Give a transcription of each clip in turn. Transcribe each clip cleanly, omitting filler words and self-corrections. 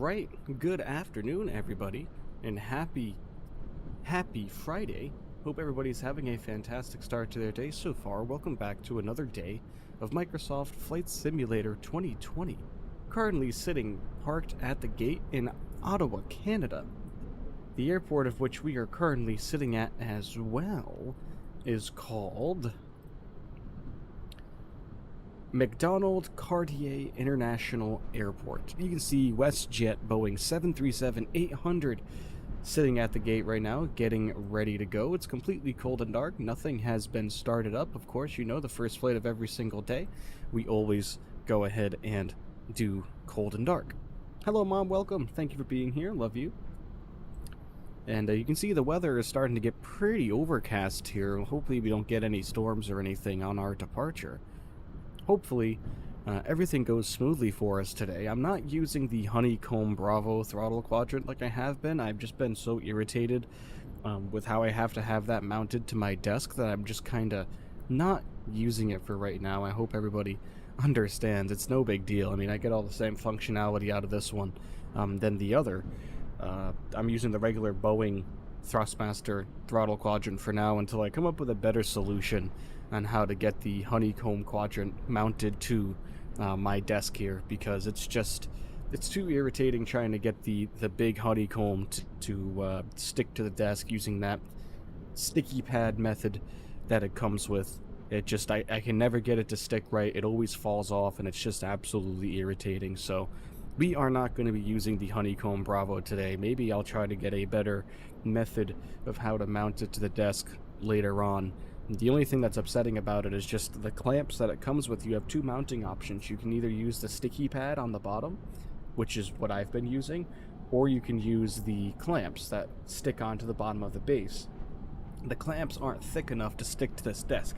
Alright, good afternoon everybody, and happy Friday. Hope everybody's having a fantastic start to their day so far. Welcome back to another day of Microsoft Flight Simulator 2020. Currently sitting parked at the gate in Ottawa, Canada. The airport of which we are currently sitting at as well is called McDonald Cartier International Airport. You can see WestJet Boeing 737-800 sitting at the gate right now, getting ready to go. It's completely cold and dark. Nothing has been started up. Of course, you know, the first flight of every single day, we always go ahead and do cold and dark. Hello, Mom. Welcome. Thank you for being here. Love you. And you can see the weather is starting to get pretty overcast here. Hopefully we don't get any storms or anything on our departure. Hopefully, everything goes smoothly for us today. I'm not using the Honeycomb Bravo throttle quadrant like I have been. I've just been so irritated with how I have to have that mounted to my desk that I'm just kind of not using it for right now. I hope everybody understands. It's no big deal. I mean, I get all the same functionality out of this one than the other. I'm using the regular Boeing Thrustmaster throttle quadrant for now until I come up with a better solution on how to get the Honeycomb quadrant mounted to my desk here, because it's too irritating trying to get the big honeycomb to stick to the desk using that sticky pad method that it comes with. It just, I can never get it to stick right. It always falls off and it's just absolutely irritating. So we are not going to be using the Honeycomb Bravo today. Maybe I'll try to get a better method of how to mount it to the desk later on. The only thing that's upsetting about it is just the clamps that it comes with. You have two mounting options. You can either use the sticky pad on the bottom, which is what I've been using, or you can use the clamps that stick onto the bottom of the base. The clamps aren't thick enough to stick to this desk,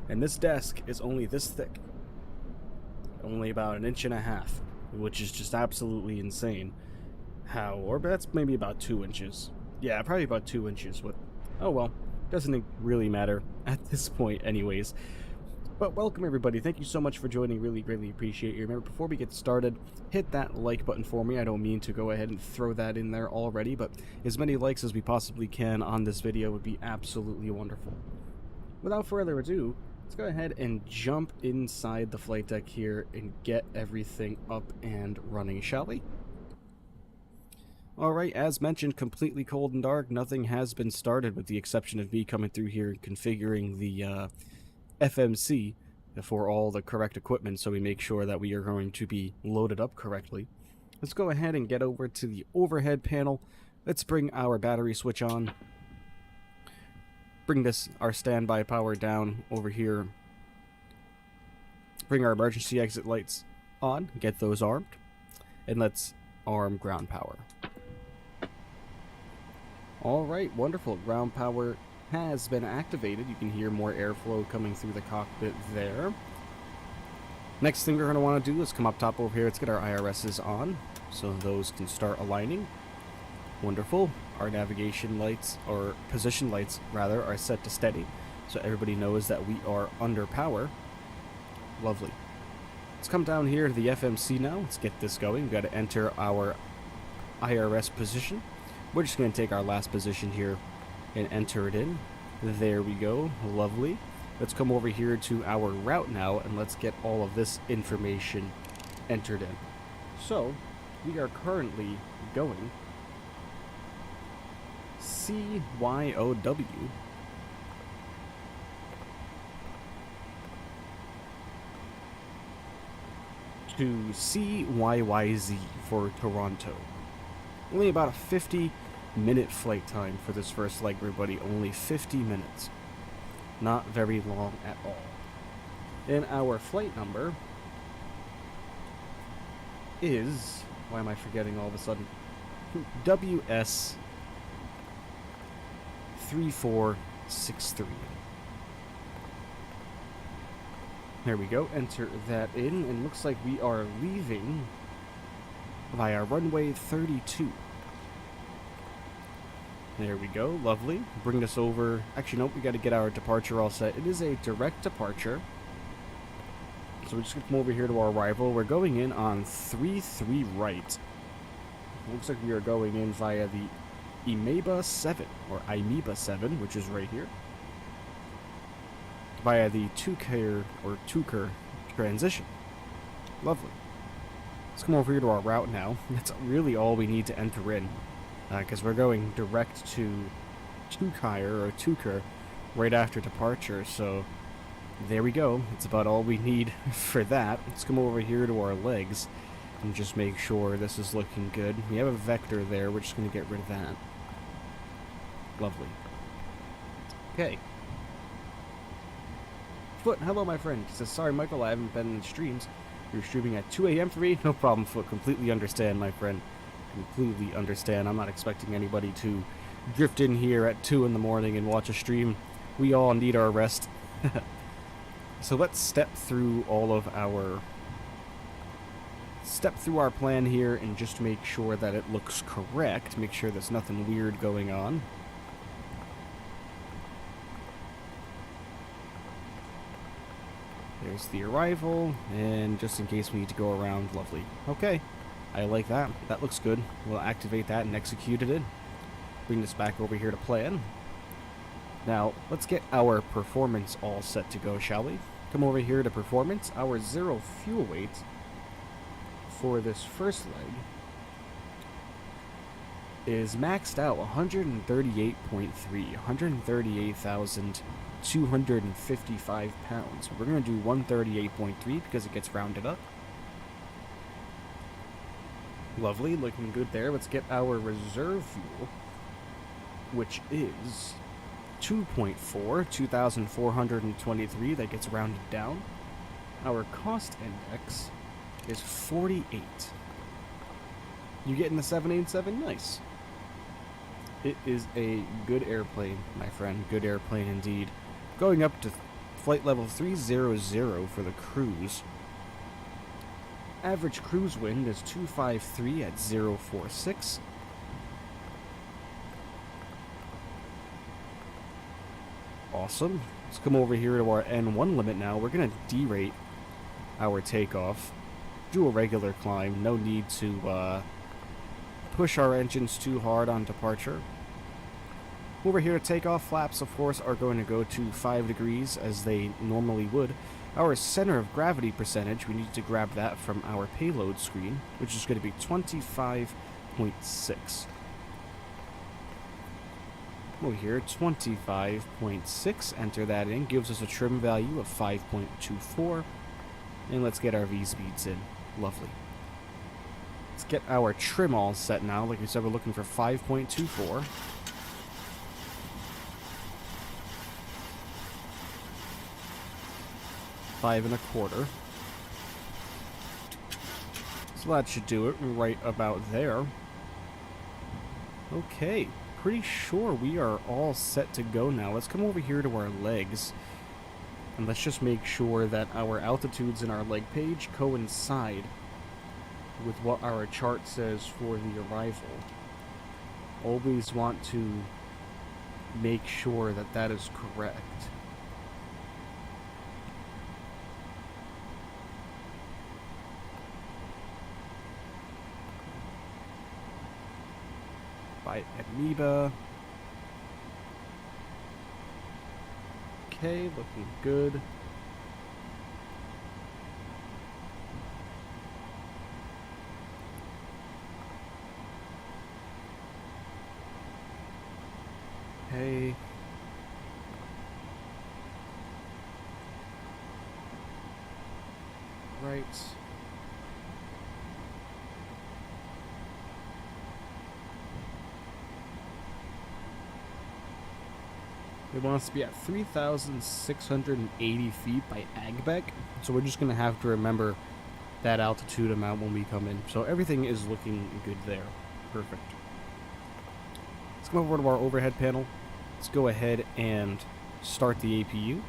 and this desk is only this thick. Only about 1.5 inches, which is just absolutely insane. Or that's maybe about 2 inches. Yeah, probably about 2 inches. Oh well. Doesn't really matter at this point anyways. But welcome everybody, thank you so much for joining, really greatly appreciate you. Remember, before we get started, hit that like button for me. I don't mean to go ahead and throw that in there already, but as many likes as we possibly can on this video would be absolutely wonderful. Without further ado, let's go ahead and jump inside the flight deck here and get everything up and running, shall we? Alright, as mentioned, completely cold and dark. Nothing has been started with the exception of me coming through here and configuring the FMC for all the correct equipment, so we make sure that we are going to be loaded up correctly. Let's go ahead and get over to the overhead panel. Let's bring our battery switch on. Bring our standby power down over here. Bring our emergency exit lights on, get those armed, and let's arm ground power. Alright, wonderful. Ground power has been activated. You can hear more airflow coming through the cockpit there. Next thing we're going to want to do is come up top over here. Let's get our IRSs on so those can start aligning. Wonderful. Our navigation lights, or position lights rather, are set to steady, so everybody knows that we are under power. Lovely. Let's come down here to the FMC now. Let's get this going. We've got to enter our IRS position. We're just going to take our last position here and enter it in. There we go. Lovely. Let's come over here to our route now and let's get all of this information entered in. So, we are currently going CYOW to CYYZ for Toronto. Only about a 50-minute flight time for this first leg, everybody. Only 50 minutes. Not very long at all. And our flight number is... why am I forgetting all of a sudden? WS 3463. There we go. Enter that in, and looks like we are leaving via runway 32. There we go, lovely. Bring this over. Actually, nope, we got to get our departure all set. It is a direct departure. So we're just going to come over here to our arrival. We're going in on 33 right. Looks like we are going in via the Imeba 7, or Imeba 7, which is right here. Via the Tuker transition. Lovely. Let's come over here to our route now. That's really all we need to enter in, because we're going direct to Tuker right after departure, so there we go. It's about all we need for that. Let's come over here to our legs and just make sure this is looking good. We have a vector there. We're just going to get rid of that. Lovely. Okay. Foot, hello my friend. He says, sorry Michael, I haven't been in the streams. You're streaming at 2 a.m. for me? No problem, Foot. Completely understand, my friend. Completely understand. I'm not expecting anybody to drift in here at 2 in the morning and watch a stream. We all need our rest. So let's step through our plan here and just make sure that it looks correct. Make sure there's nothing weird going on. There's the arrival, and just in case we need to go around, lovely. Okay, I like that. That looks good. We'll activate that and execute it. Bring this back over here to plan. Now, let's get our performance all set to go, shall we? Come over here to performance. Our zero fuel weight for this first leg is maxed out 138.3, 138,255 pounds. We're going to do 138.3 because it gets rounded up. Lovely, looking good there. Let's get our reserve fuel, which is 2.4, 2,423. That gets rounded down. Our cost index is 48. You getting the 787? Nice. It is a good airplane, my friend. Good airplane indeed. Going up to flight level 300 for the cruise. Average cruise wind is 253 at 046. Awesome. Let's come over here to our N1 limit now. We're going to derate our takeoff. Do a regular climb. No need to push our engines too hard on departure. Over here to takeoff, flaps, of course, are going to go to 5 degrees as they normally would. Our center of gravity percentage, we need to grab that from our payload screen, which is going to be 25.6. Over here, 25.6, enter that in, gives us a trim value of 5.24, and let's get our V-speeds in. Lovely. Let's get our trim all set now. Like we said, we're looking for 5.24. Five and a quarter. So that should do it right about there. Okay, pretty sure we are all set to go now. Let's come over here to our legs. And let's just make sure that our altitudes in our leg page coincide with what our chart says for the arrival. Always want to make sure that that is correct. By Amoeba. Okay, looking good. Okay. Right. It wants to be at 3,680 feet by Agbeck, so we're just going to have to remember that altitude amount when we come in. So everything is looking good there. Perfect. Let's come over to our overhead panel. Let's go ahead and start the APU.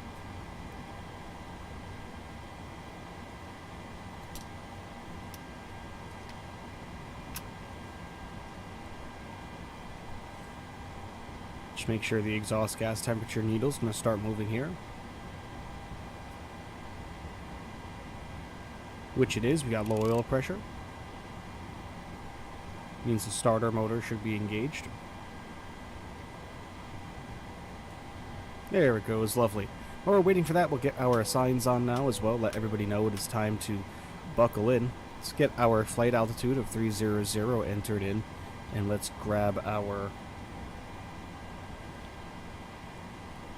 Just make sure the exhaust gas temperature needle's going to start moving here. Which it is. We got low oil pressure. Means the starter motor should be engaged. There it goes, lovely. While we're waiting for that, we'll get our signs on now as well. Let everybody know it is time to buckle in. Let's get our flight altitude of 300 entered in, and let's grab our...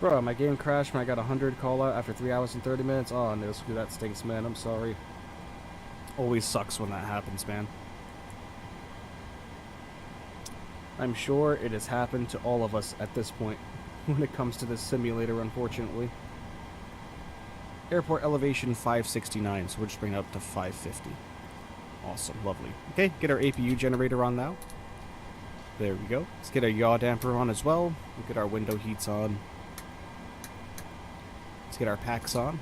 Bro, my game crashed when I got 100 call out after 3 hours and 30 minutes. Oh, no, screw that stinks, man. I'm sorry. Always sucks when that happens, man. I'm sure it has happened to all of us at this point when it comes to this simulator, unfortunately. Airport elevation 569, so we'll just bring it up to 550. Awesome, lovely. Okay, get our APU generator on now. There we go. Let's get our yaw damper on as well. We'll get our window heats on. Let's get our packs on.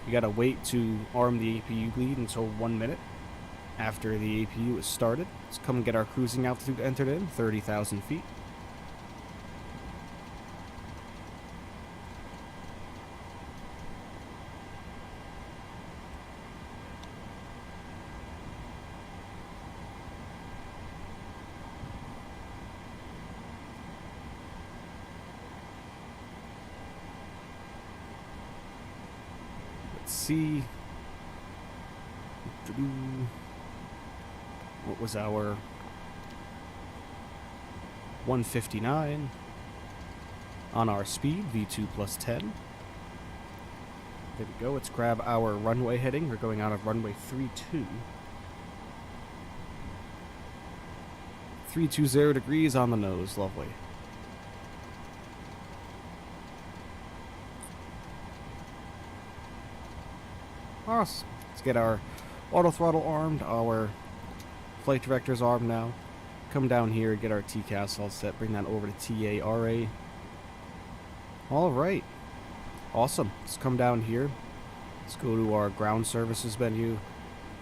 You gotta wait to arm the APU bleed until 1 minute after the APU is started. Let's come and get our cruising altitude entered in, 30,000 feet. See what was our 159 on our speed V2 plus 10. There we go. Let's grab our runway heading. We're going out of runway 32. 320 degrees on the nose. Lovely. Awesome. Let's get our auto throttle armed, our flight director's armed now. Come down here, get our TCAS all set, bring that over to TARA. Alright. Awesome. Let's come down here. Let's go to our ground services menu.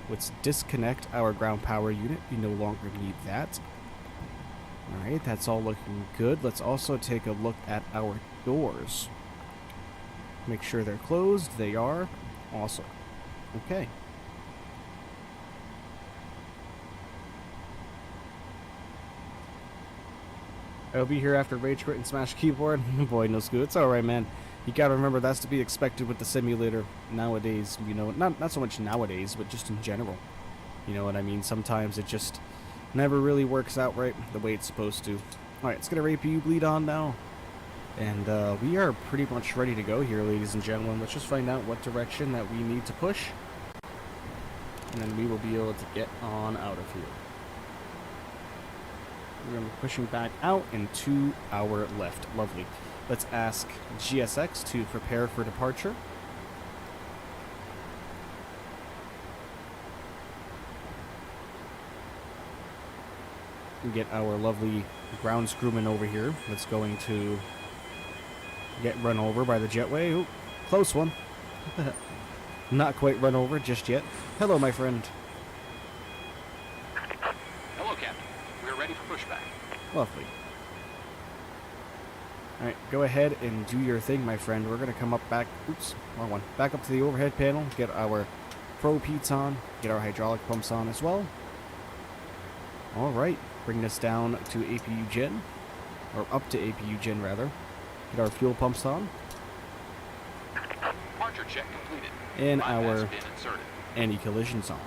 Let's disconnect our ground power unit. We no longer need that. Alright, that's all looking good. Let's also take a look at our doors. Make sure they're closed. They are. Awesome. Okay. I'll be here after rage quit and smash keyboard. Boy, no screw. It's alright, man. You gotta remember that's to be expected with the simulator nowadays. You know, not so much nowadays, but just in general. You know what I mean? Sometimes it just never really works out right the way it's supposed to. Alright, let's get our APU bleed on now. And we are pretty much ready to go here, ladies and gentlemen. Let's just find out what direction that we need to push. And then we will be able to get on out of here. We're going to be pushing back out and to our left. Lovely. Let's ask GSX to prepare for departure. We get our lovely ground crewman over here that's going to get run over by the jetway. Ooh, close one. Not quite run over just yet. Hello, my friend. Hello, Captain. We're ready for pushback. Lovely. Alright, go ahead and do your thing, my friend. We're going to come up back... Oops, wrong one. Back up to the overhead panel. Get our probe heats on. Get our hydraulic pumps on as well. Alright. Bring this down to APU gen. Or up to APU gen, rather. Get our fuel pumps on. Departure check completed. And our anti-collisions on.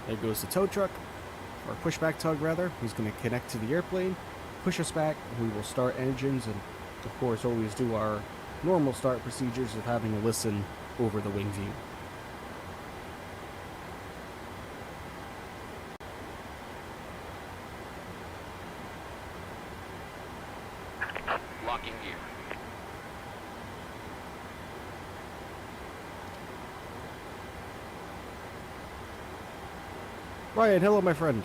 There goes the tow truck, or pushback tug rather. He's going to connect to the airplane, push us back. We will start engines and, of course, always do our normal start procedures of having to listen over the wing view. Locking gear. Ryan, hello, my friend.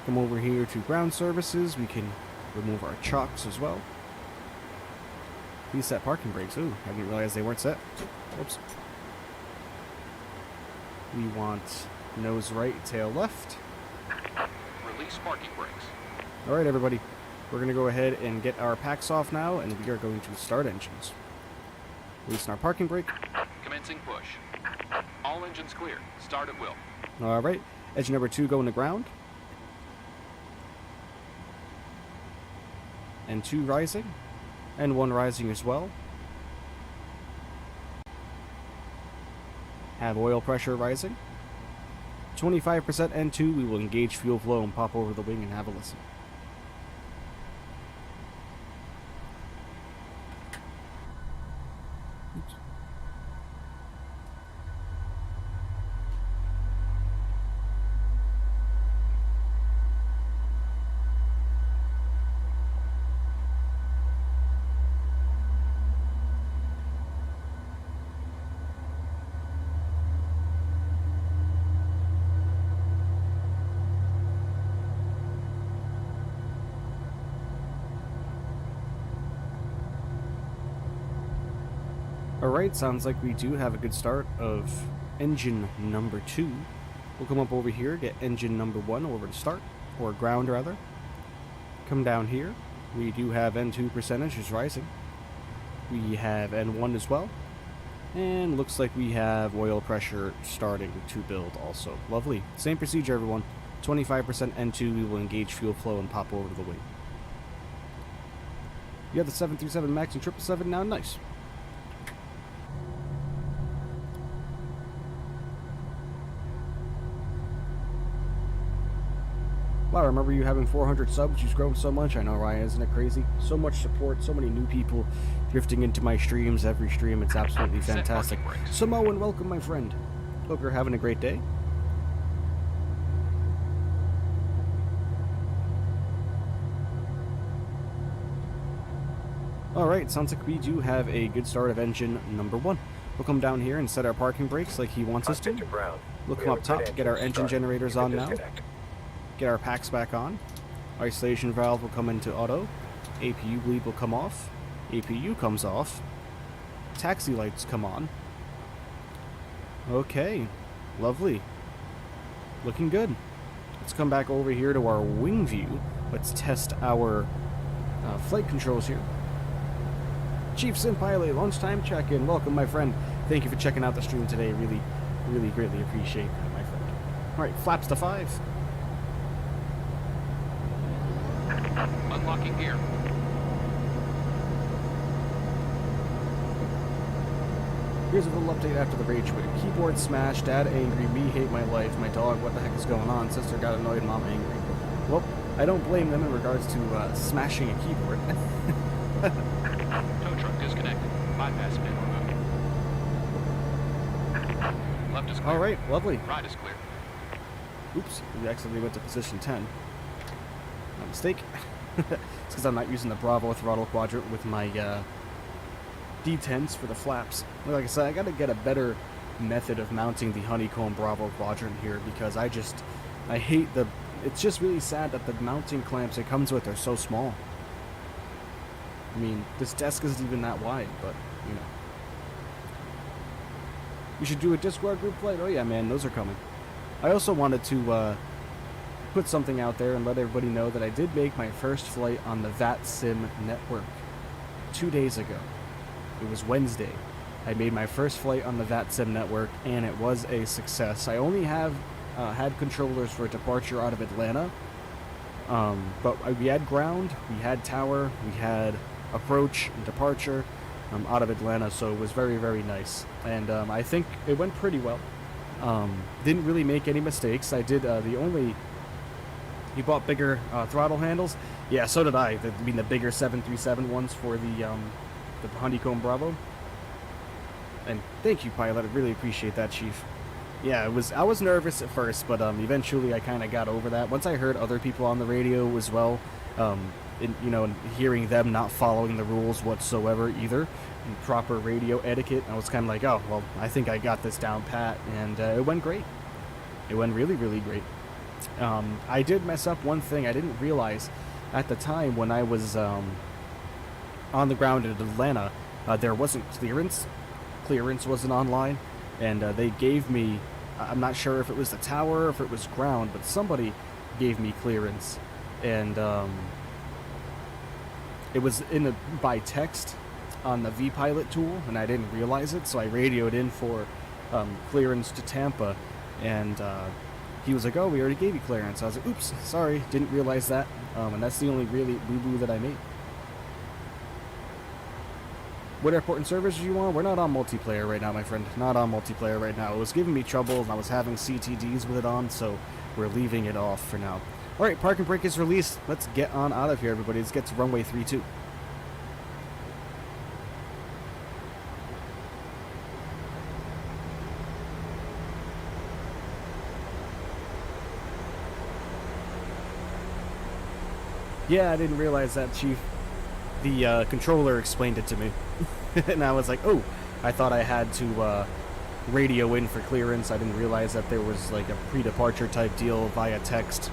Come over here to ground services. We can remove our chocks as well. Please set parking brakes. Ooh, I didn't realize they weren't set. Oops. We want nose right, tail left. Release parking brakes. All right, everybody. We're going to go ahead and get our packs off now, and we are going to start engines. Releasing our parking brake. Commencing push. All engines clear. Start at will. All right. Engine number 2 going to ground. And 2 rising. And 1 rising as well. Have oil pressure rising. 25% N2. We will engage fuel flow and pop over the wing and have a listen. Alright, sounds like we do have a good start of engine number 2. We'll come up over here, get engine number 1 over to start, or ground rather. Come down here. We do have N2 percentage is rising. We have N1 as well. And looks like we have oil pressure starting to build also. Lovely. Same procedure, everyone. 25% N2, we will engage fuel flow and pop over to the wing. You have the 737 MAX and 777 now? Nice. Wow, I remember you having 400 subs. You've grown so much. I know, Ryan, isn't it crazy? So much support, so many new people drifting into my streams. Every stream, it's absolutely fantastic. Samoan, welcome, my friend. Hope you're having a great day. Alright, sounds like we do have a good start of engine number 1. We'll come down here and set our parking brakes like he wants us to. We'll come up top to get our engine generators on now. Get our packs back on. Isolation valve will come into auto. APU bleed will come off. APU comes off. Taxi lights come on. Okay, lovely. Looking good. Let's come back over here to our wing view. Let's test our flight controls here. Chief Sim Pilot, lunchtime check-in. Welcome, my friend. Thank you for checking out the stream today. Really, really greatly appreciate that, my friend. Alright, flaps to 5. Unlocking gear. Here's a little update after the rage quit. Keyboard smash, dad angry, me hate my life, my dog, what the heck is going on? Sister got annoyed, mom angry. Well, I don't blame them in regards to smashing a keyboard. Tow truck disconnected. Bypass pin removed. Left is clear. Alright, lovely. Right is clear. Oops, we accidentally went to position 10. My mistake. It's because I'm not using the Bravo throttle quadrant with my D10s for the flaps. Like I said, I gotta get a better method of mounting the Honeycomb Bravo quadrant here because I hate the... It's just really sad that the mounting clamps it comes with are so small. I mean, this desk isn't even that wide, but, you know. You should do a Discord group flight? Oh yeah, man, those are coming. I also wanted to put something out there and let everybody know that I did make my first flight on the VATSIM network 2 days ago. It was Wednesday. I made my first flight on the VATSIM network, and it was a success. I only have had controllers for departure out of Atlanta, but we had ground, we had tower, we had approach and departure out of Atlanta, so it was very, very nice. And I think it went pretty well. Didn't really make any mistakes. I did You bought bigger throttle handles? Yeah, so did I. I mean, the bigger 737 ones for the Honeycomb Bravo. And thank you, pilot. I really appreciate that, Chief. Yeah, I was nervous at first, but eventually I kind of got over that. Once I heard other people on the radio as well, and hearing them not following the rules whatsoever either, and proper radio etiquette, I was kind of like, oh, well, I think I got this down pat, and it went great. It went really, really great. I did mess up one thing. I didn't realize at the time when I was on the ground in Atlanta, there wasn't clearance. Clearance wasn't online, and they gave me, I'm not sure if it was the tower or if it was ground, but somebody gave me clearance, and it was by text, on the V-Pilot tool, and I didn't realize it, so I radioed in for clearance to Tampa, and he was like, oh, we already gave you clearance. I was like, oops, sorry, didn't realize that, and that's the only really boo-boo that I made. What airport and service are you on? We're not on multiplayer right now, my friend. Not on multiplayer right now. It was giving me trouble, and I was having CTDs with it on, so we're leaving it off for now. Alright, parking brake is released. Let's get on out of here, everybody. Let's get to runway 32. Yeah, I didn't realize that, Chief. The controller explained it to me. And I was like, oh, I thought I had to radio in for clearance. I didn't realize that there was like a pre-departure type deal via text.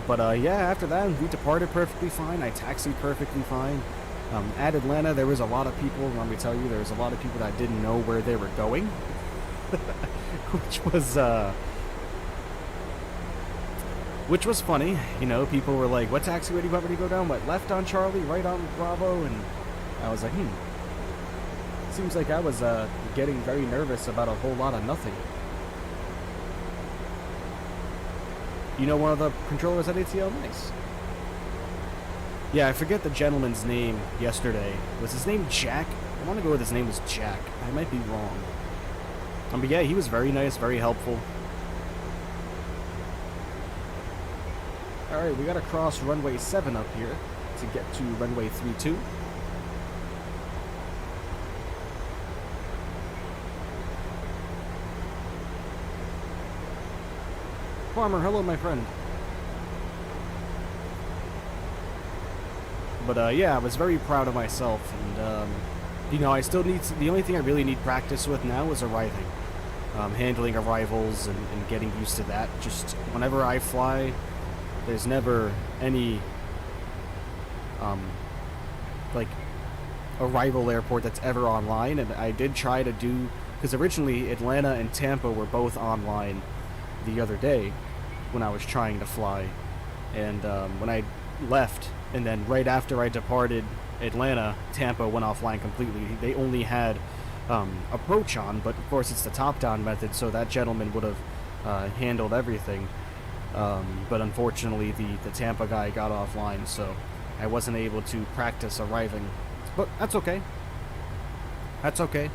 But yeah, after that, we departed perfectly fine. I taxied perfectly fine. At Atlanta, there was a lot of people, let me tell you, there was a lot of people that didn't know where they were going. Which was funny. You know, people were like, what taxiway do you want me to go down? What, left on Charlie, right on Bravo? And I was like, seems like I was getting very nervous about a whole lot of nothing. You know one of the controllers at ATL? Nice. Yeah, I forget the gentleman's name yesterday. Was his name Jack? I want to go with his name was Jack. I might be wrong. But yeah, he was very nice, very helpful. Alright, we gotta cross runway 7 up here to get to runway 32. Farmer, hello, my friend. But yeah, I was very proud of myself, and you know, I still need the only thing I really need practice with now is arriving, handling arrivals and getting used to that. Just whenever I fly, there's never any like arrival airport that's ever online, and I did try to do, because originally Atlanta and Tampa were both online the other day when I was trying to fly, and when I left and then right after I departed Atlanta, Tampa went offline completely. They only had approach on, but of course it's the top-down method, so that gentleman would have handled everything, but unfortunately the Tampa guy got offline, so I wasn't able to practice arriving, but that's okay. That's okay.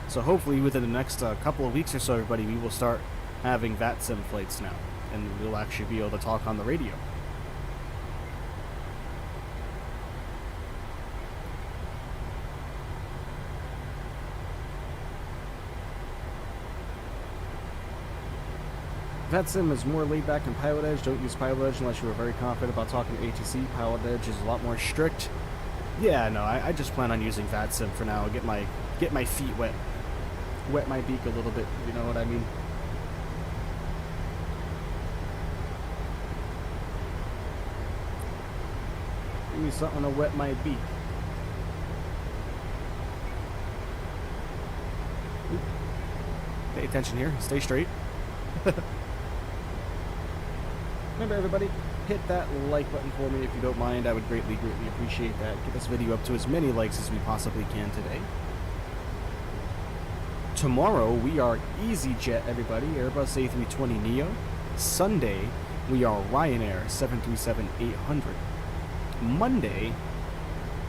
So hopefully within the next couple of weeks or so, everybody, we will start having VATSIM flights now, and we'll actually be able to talk on the radio. VATSIM is more laid back than Pilot Edge. Don't use Pilot Edge unless you are very confident about talking to ATC. Pilot Edge is a lot more strict. Yeah, no, I just plan on using VATSIM for now. Get my feet wet. Wet my beak a little bit, you know what I mean? Give me something to wet my beak. Oop. Pay attention here, stay straight. Remember, everybody, hit that like button for me if you don't mind. I would greatly appreciate that. Get this video up to as many likes as we possibly can today. Tomorrow, we are EasyJet, everybody, Airbus A320neo. Sunday, we are Ryanair 737-800. Monday,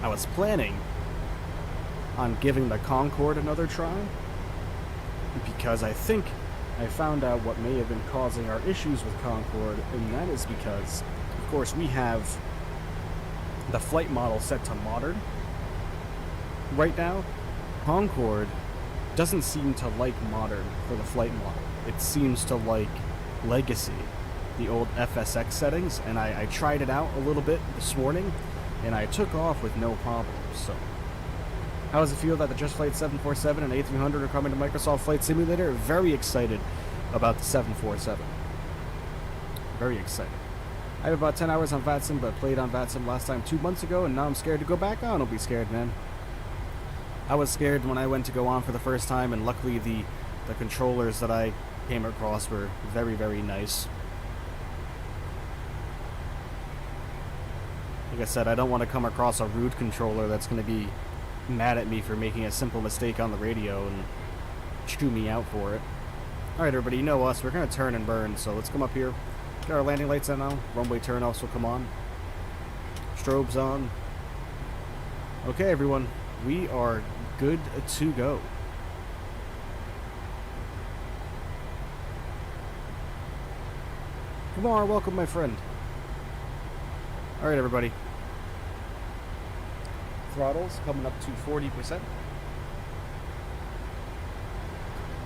I was planning on giving the Concorde another try, because I think I found out what may have been causing our issues with Concorde, and that is because, of course, we have the flight model set to modern. Right now, Concorde doesn't seem to like modern for the flight model. It seems to like legacy, the old FSX settings, and I tried it out a little bit this morning, and I took off with no problems. So, how does it feel that the Just Flight 747 and A300 are coming to Microsoft Flight Simulator? Very excited about the 747. Very excited. I have about 10 hours on VATSIM, but played on VATSIM last time 2 months ago, and now I'm scared to go back on. Don't be scared, man. I was scared when I went to go on for the first time, and luckily the controllers that I came across were very, very nice. Like I said, I don't want to come across a rude controller that's going to be mad at me for making a simple mistake on the radio and chew me out for it. Alright everybody, you know us, we're going to turn and burn, so let's come up here. Get our landing lights on now. Runway turn-offs will come on. Strobes on. Okay everyone, we are good to go. Come on, welcome my friend. Alright everybody. Throttle's coming up to 40%.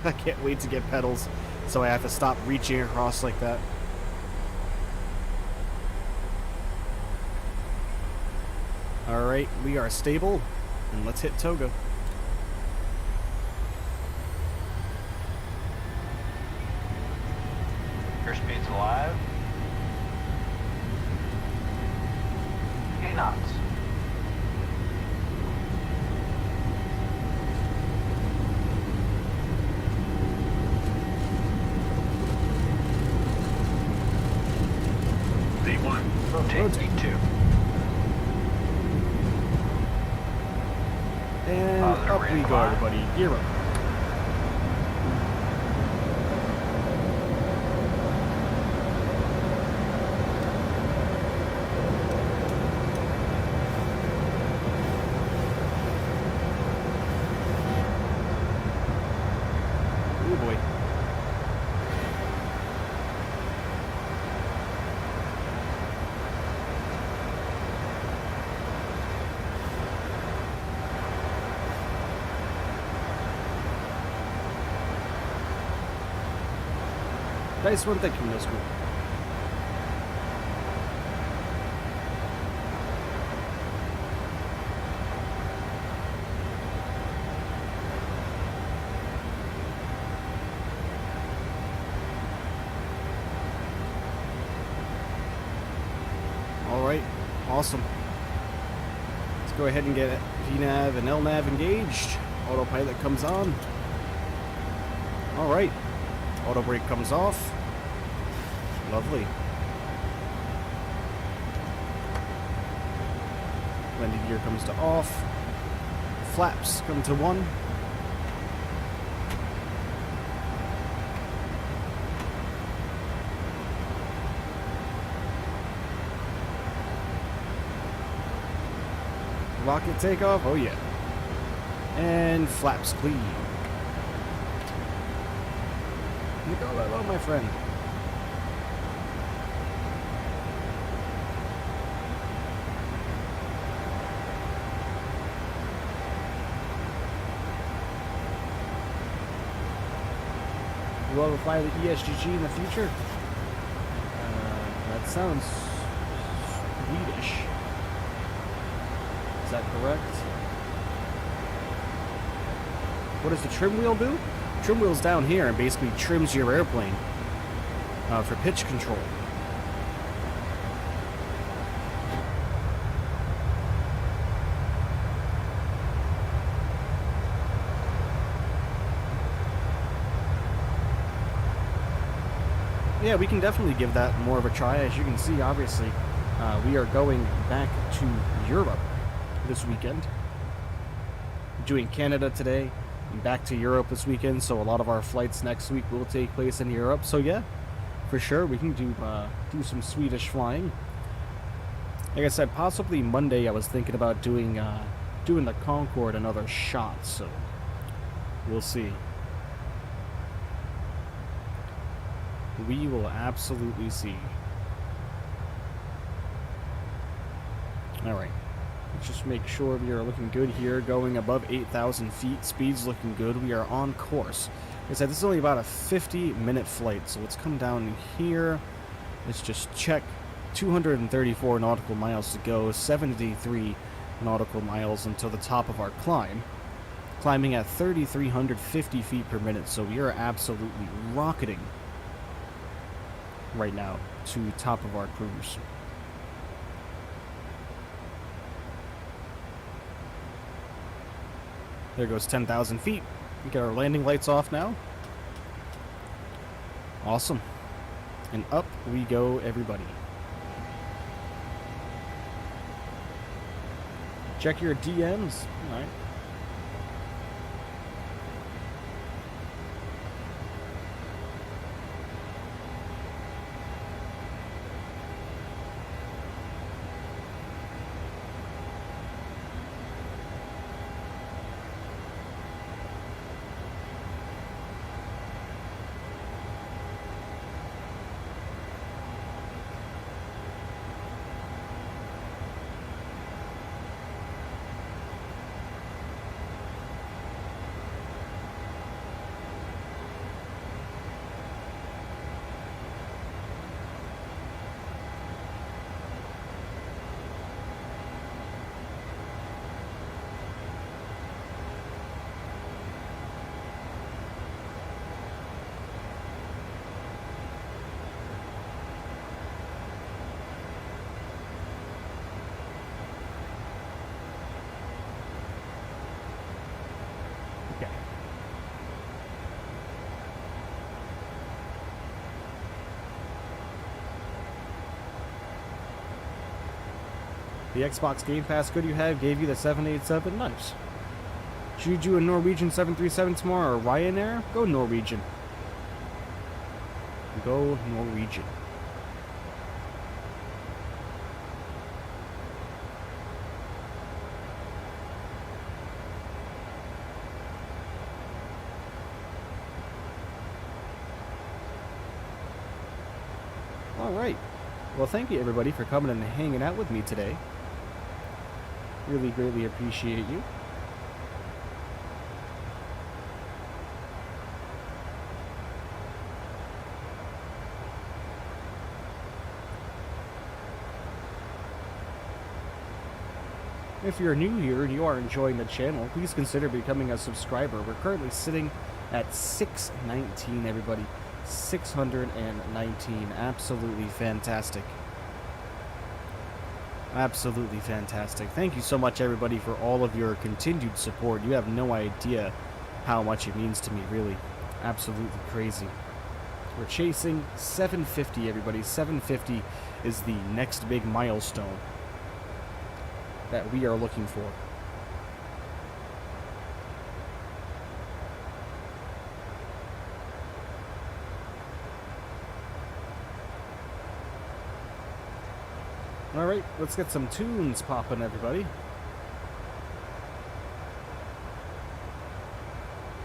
I can't wait to get pedals, so I have to stop reaching across like that. Alright, we are stable, and let's hit Togo. Airspeed's alive. 8 knots. V1. Rotate V2. And up we go, everybody. Gear up. Oh boy. Nice one, thank you, no school. Alright, awesome. Let's go ahead and get VNAV and LNAV engaged. Autopilot comes on. Alright. Auto brake comes off. Lovely. Landing gear comes to off. Flaps come to 1. Rocket takeoff, oh yeah. And flaps clean. Look all that, my friend. You want to fly the ESGG in the future? That sounds Swedish. Is that correct? What does the trim wheel do? Trim wheel's down here and basically trims your airplane for pitch control. Yeah, we can definitely give that more of a try. As you can see, obviously, we are going back to Europe this weekend. Doing Canada today. Back to Europe this weekend, so a lot of our flights next week will take place in Europe. So yeah, for sure we can do some Swedish flying. Like I said, possibly Monday I was thinking about doing the Concorde another shot, so we'll see. We will absolutely see. Alright. Let's just make sure we are looking good here, going above 8,000 feet. Speed's looking good. We are on course. Like I said, this is only about a 50-minute flight, so let's come down here. Let's just check. 234 nautical miles to go, 73 nautical miles until the top of our climb. Climbing at 3,350 feet per minute, so we are absolutely rocketing right now to top of our cruise. There goes 10,000 feet. We got our landing lights off now. Awesome. And up we go, everybody. Check your DMs. All right. The Xbox Game Pass good you have gave you the 787. Nice. Should you do a Norwegian 737 tomorrow or Ryanair? Go Norwegian. Go Norwegian. All right. Well, thank you everybody for coming and hanging out with me today. Really greatly appreciate you. If you're new here and you are enjoying the channel, please consider becoming a subscriber. We're currently sitting at 619, everybody. 619. Absolutely fantastic. Absolutely fantastic. Thank you so much, everybody, for all of your continued support. You have no idea how much it means to me, really. Absolutely crazy. We're chasing 750, everybody. 750 is the next big milestone that we are looking for. Alright, let's get some tunes popping, everybody.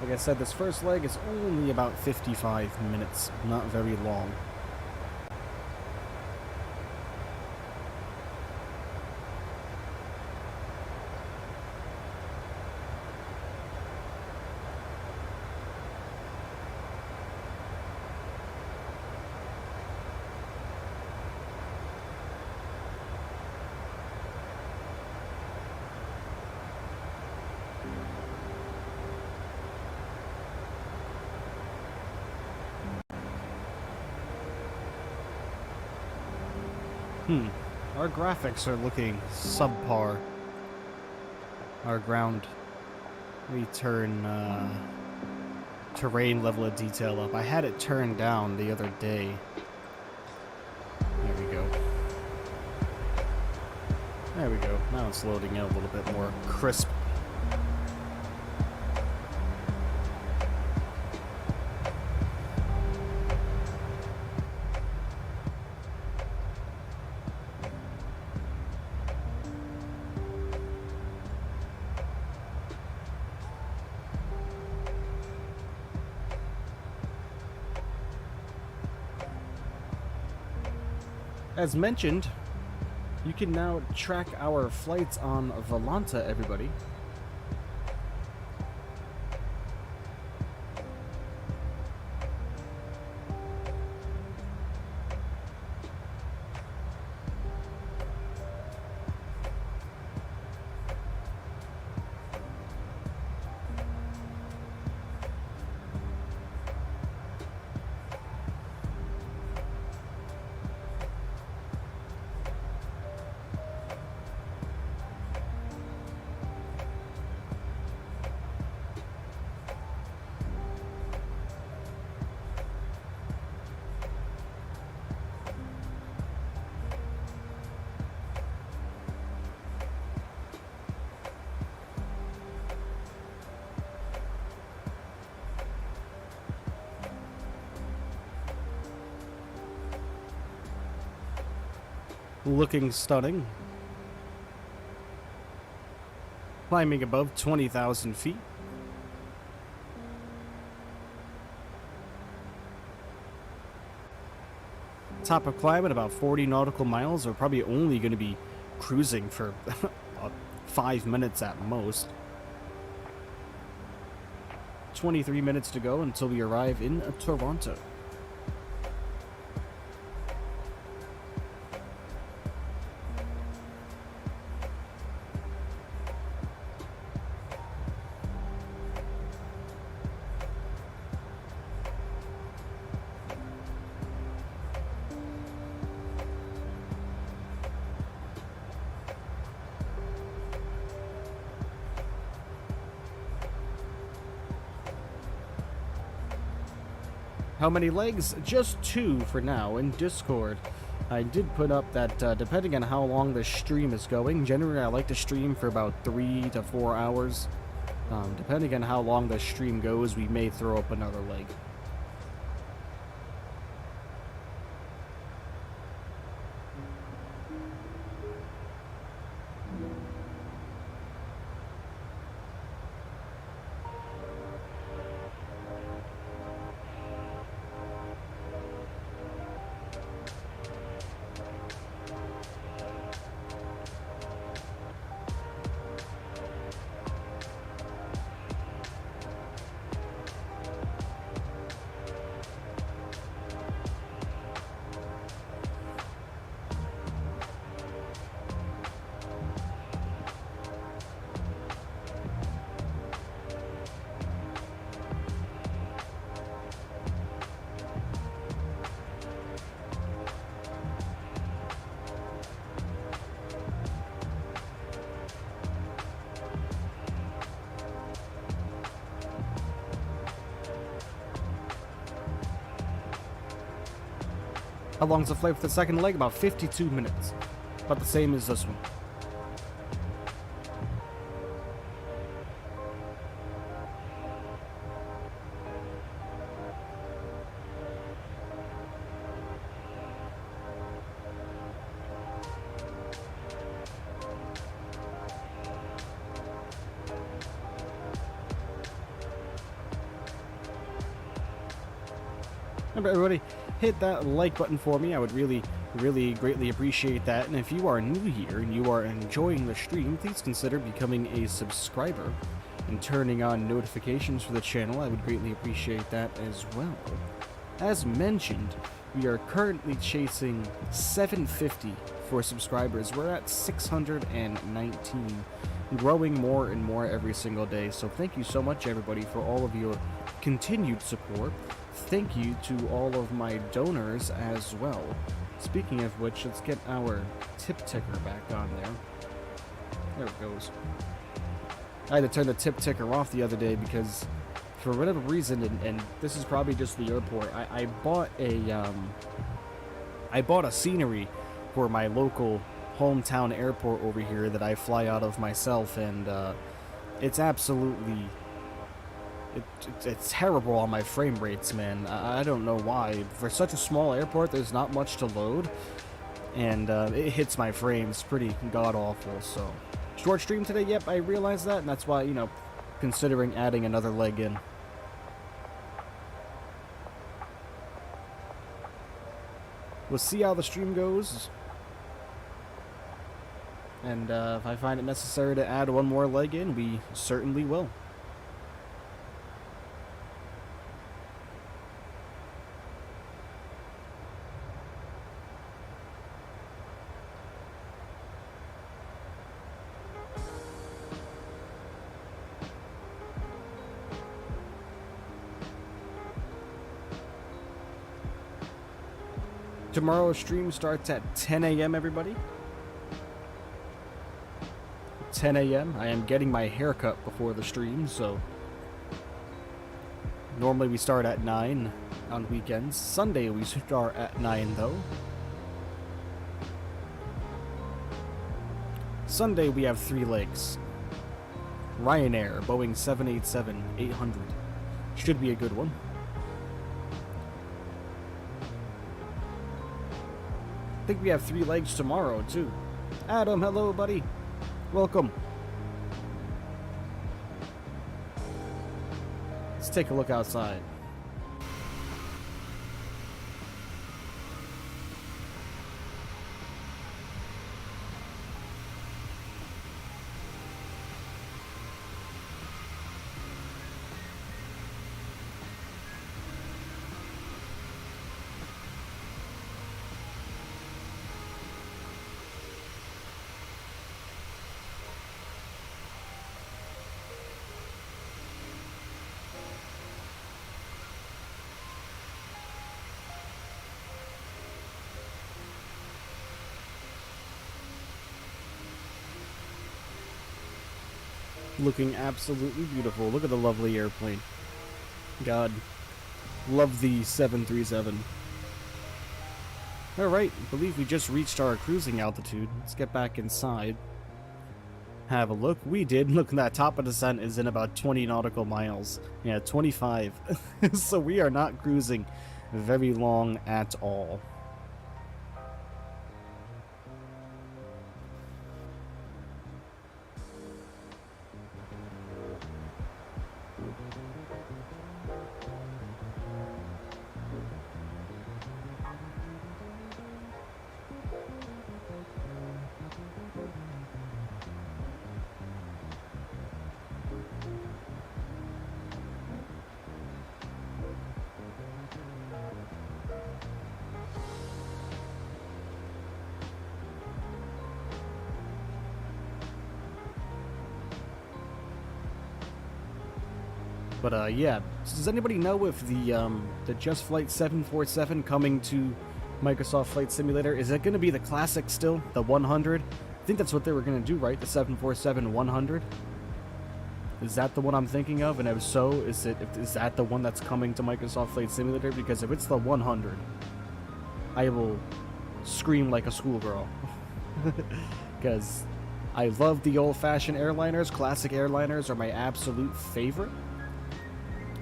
Like I said, this first leg is only about 55 minutes, not very long. Our graphics are looking subpar. Our ground. We turn terrain level of detail up. I had it turned down the other day. There we go. There we go. Now it's loading out a little bit more crisp. As mentioned, you can now track our flights on Volanta, everybody. looking stunning. Climbing above 20,000 feet. Top of climb at about 40 nautical miles. We're probably only going to be cruising for 5 minutes at most. 23 minutes to go until we arrive in Toronto. How many legs? Just 2 for now. In Discord, I did put up that depending on how long the stream is going, generally I like to stream for about 3 to 4 hours. Depending on how long the stream goes, we may throw up another leg. How long's the flight for the second leg? About 52 minutes. About the same as this one. Remember, everybody, hit that like button for me. I would really greatly appreciate that. And if you are new here and you are enjoying the stream, please consider becoming a subscriber and turning on notifications for the channel. I would greatly appreciate that as well. As mentioned, we are currently chasing 750 for subscribers. We're at 619, growing more and more every single day. So thank you so much, everybody, for all of your continued support. Thank you to all of my donors as well. Speaking of which, let's get our tip ticker back on there. There it goes. I had to turn the tip ticker off the other day because, for whatever reason, and this is probably just the airport, I bought a scenery for my local hometown airport over here that I fly out of myself, and it's absolutely... It's terrible on my frame rates, man. I don't know why. For such a small airport, there's not much to load, and it hits my frames pretty god-awful, so... Short stream today, yep, I realized that, and that's why, you know, considering adding another leg in. We'll see how the stream goes, and if I find it necessary to add one more leg in, we certainly will. Tomorrow's stream starts at 10 a.m. everybody. 10 a.m. I am getting my hair cut before the stream, so... Normally we start at 9 on weekends. Sunday we start at 9, though. Sunday we have 3 legs. Ryanair, Boeing 787-800. Should be a good one. I think we have 3 legs tomorrow, too. Adam, hello, buddy. Welcome. Let's take a look outside. Looking absolutely beautiful. Look at the lovely airplane. God, love the 737. Alright, I believe we just reached our cruising altitude. Let's get back inside. Have a look. We did. Look, that top of descent is in about 20 nautical miles. Yeah, 25. So we are not cruising very long at all. But yeah, does anybody know if the Just Flight 747 coming to Microsoft Flight Simulator, is it going to be the classic still, the 100? I think that's what they were going to do, right? The 747-100? Is that the one I'm thinking of? And if so, is that the one that's coming to Microsoft Flight Simulator? Because if it's the 100, I will scream like a schoolgirl. Because I love the old-fashioned airliners. Classic airliners are my absolute favorite.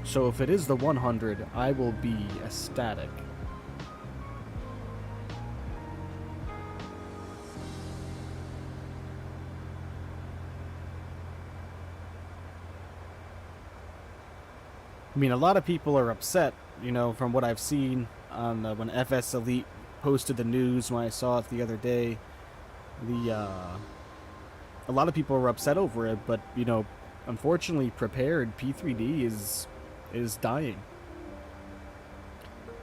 So if it is the 100, I will be ecstatic. I mean, a lot of people are upset, you know, from what I've seen on when FS Elite posted the news when I saw it the other day. A lot of people were upset over it, but, you know, unfortunately prepared, P3D is dying.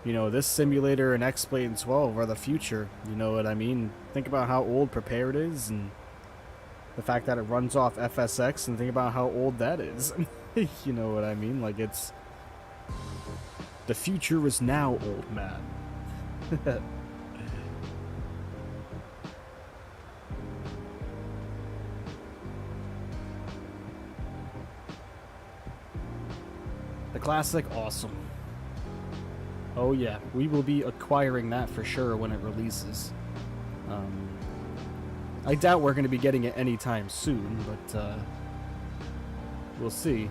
You know, this simulator and X-Plane 12 are the future, you know what I mean? Think about how old Prepared is, and the fact that it runs off FSX, and think about how old that is. You know what I mean? Like, it's... the future is now, old man. The classic, awesome. Oh yeah, we will be acquiring that for sure when it releases. I doubt we're going to be getting it anytime soon, but we'll see.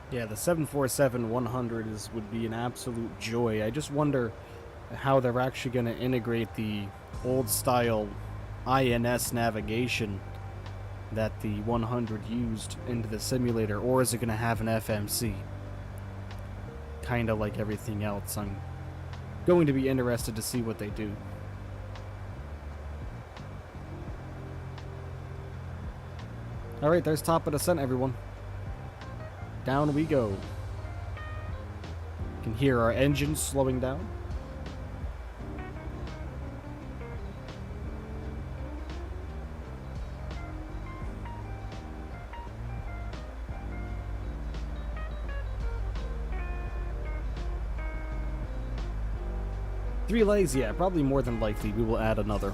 Yeah, the 747-100 would be an absolute joy. I just wonder how they're actually going to integrate the old-style INS navigation that the 100 used into the simulator, or is it going to have an FMC? Kind of like everything else. I'm going to be interested to see what they do. Alright, there's top of descent, everyone. Down we go. You can hear our engines slowing down. Three legs, yeah, probably more than likely we will add another.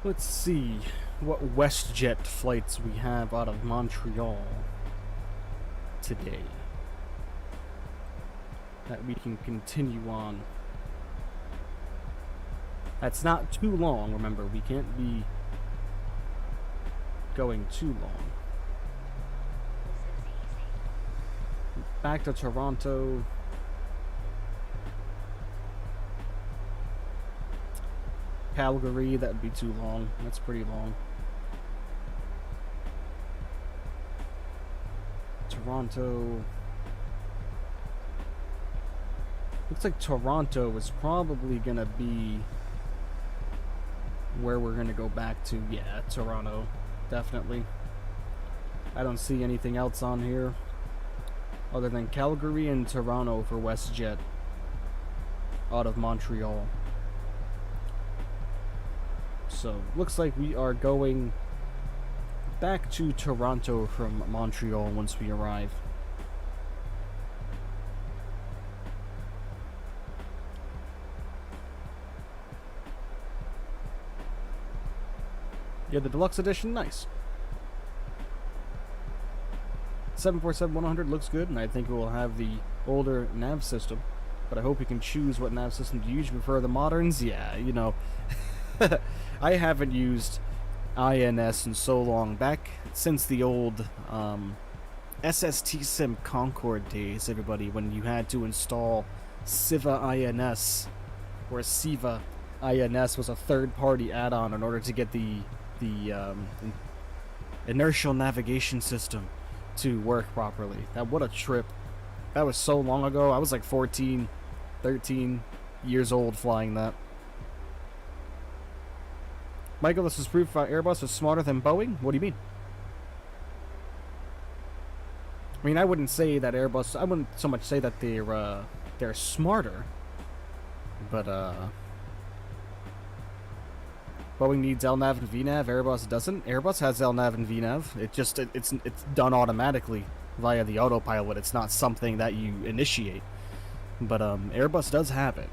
Let's see what WestJet flights we have out of Montreal today that we can continue on. That's not too long, remember, we can't be going too long. Back to Toronto. Calgary, that would be too long. That's pretty long. Toronto. Looks like Toronto is probably gonna be where we're gonna go back to. Yeah, Toronto. Definitely. I don't see anything else on here other than Calgary and Toronto for WestJet out of Montreal. So, looks like we are going back to Toronto from Montreal once we arrive. Yeah, the deluxe edition, nice. 747-100 looks good, and I think it will have the older nav system. But I hope you can choose what nav system to use. You prefer the moderns? Yeah, you know. I haven't used INS in so long. Back since the old SST Sim Concord days, everybody, when you had to install Siva INS, where Siva INS was a third-party add-on in order to get the inertial navigation system to work properly. What a trip. That was so long ago. I was like 14, 13 years old flying that. Michael, this is proof Airbus is smarter than Boeing? What do you mean? I mean, I wouldn't say that Airbus... I wouldn't so much say that they're smarter. But, Boeing needs LNAV and VNAV. Airbus doesn't. Airbus has LNAV and VNAV. It's done automatically via the autopilot. It's not something that you initiate. But, Airbus does have it.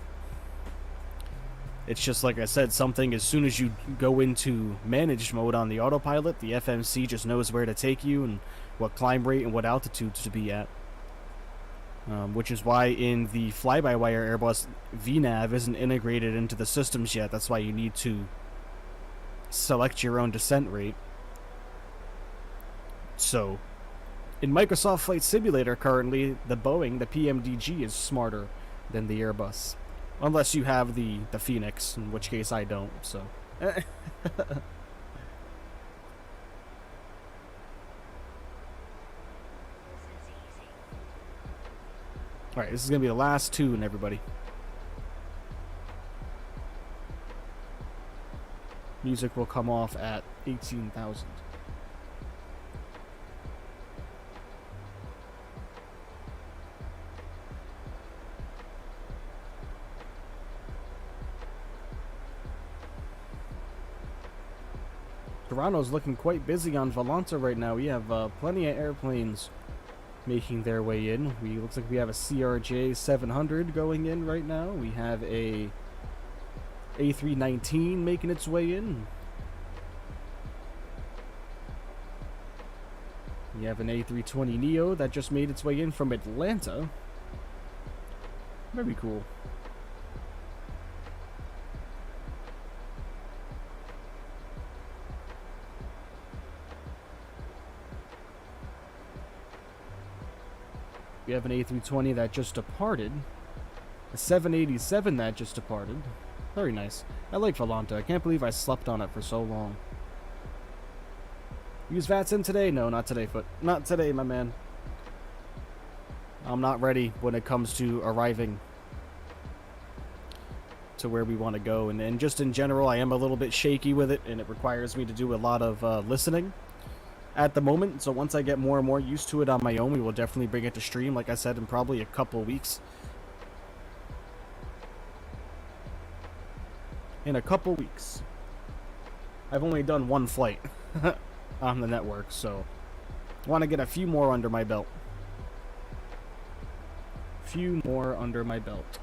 It's just, like I said, something as soon as you go into managed mode on the autopilot, the FMC just knows where to take you and what climb rate and what altitude to be at. Which is why in the fly-by-wire Airbus, VNAV isn't integrated into the systems yet. That's why you need to select your own descent rate. So, in Microsoft Flight Simulator currently, the Boeing, the PMDG, is smarter than the Airbus. Unless you have the Phoenix, in which case I don't, so. Alright, this is going to be the last tune, everybody. Music will come off at 18,000. Toronto's looking quite busy on Volanta right now. We have plenty of airplanes making their way in. Looks like we have a CRJ 700 going in right now. We have a A319 making its way in. We have an A320 Neo that just made its way in from Atlanta. Very cool. We have an A320 that just departed. A 787 that just departed. Very nice. I like Volanta. I can't believe I slept on it for so long. Use VATSIM today? No, not today, Foot. Not today, my man. I'm not ready when it comes to arriving to where we want to go. And just in general, I am a little bit shaky with it, and it requires me to do a lot of listening at the moment. So once I get more and more used to it on my own, we will definitely bring it to stream, like I said, in probably a couple weeks. In a couple weeks. I've only done one flight on the network, so I want to get a few more under my belt. Few more under my belt.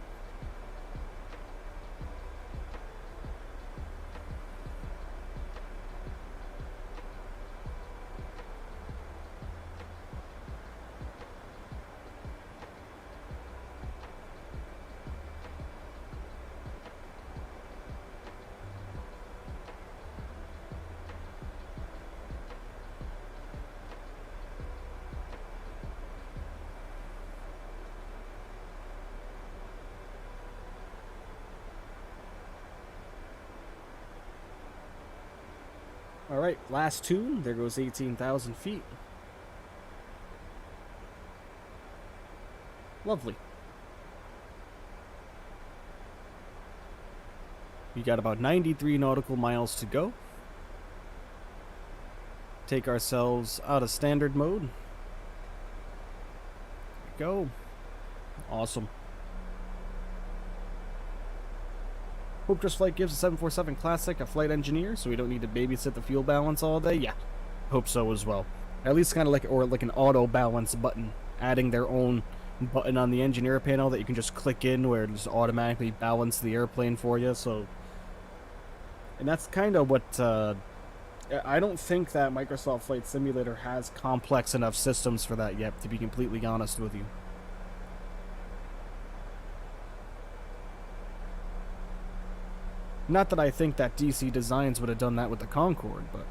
Alright, last tune. There goes 18,000 feet. Lovely. We got about 93 nautical miles to go. Take ourselves out of standard mode. Go. Awesome. Hope Just Flight gives a 747 Classic a flight engineer, so we don't need to babysit the fuel balance all day. Yeah, hope so as well. At least kind of like, or like an auto balance button, adding their own button on the engineer panel that you can just click in where it just automatically balance the airplane for you. So, and that's kind of what I don't think that Microsoft Flight Simulator has complex enough systems for that yet, to be completely honest with you. Not that I think that DC Designs would have done that with the Concorde, but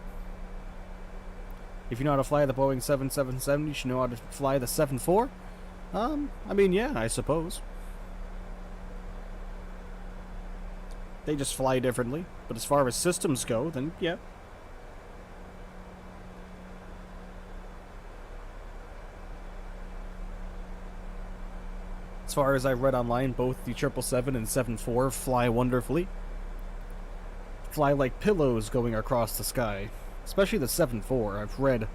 if you know how to fly the Boeing 777, you should know how to fly the 74. I mean, yeah, I suppose. They just fly differently, but as far as systems go, then yeah. As far as I've read online, both the 777 and 74 fly wonderfully. Fly like pillows going across the sky. Especially the 74. I've read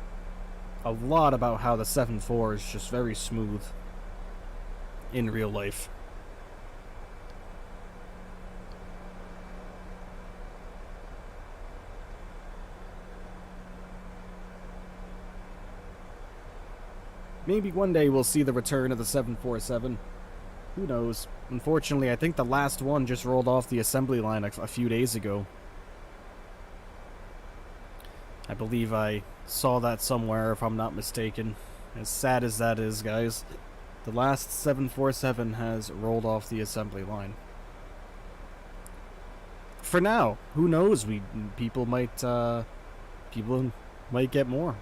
a lot about how the 74 is just very smooth in real life. Maybe one day we'll see the return of the 747. Who knows? Unfortunately, I think the last one just rolled off the assembly line a few days ago. I believe I saw that somewhere, if I'm not mistaken. As sad as that is, guys, the last 747 has rolled off the assembly line. For now, who knows? People might get more.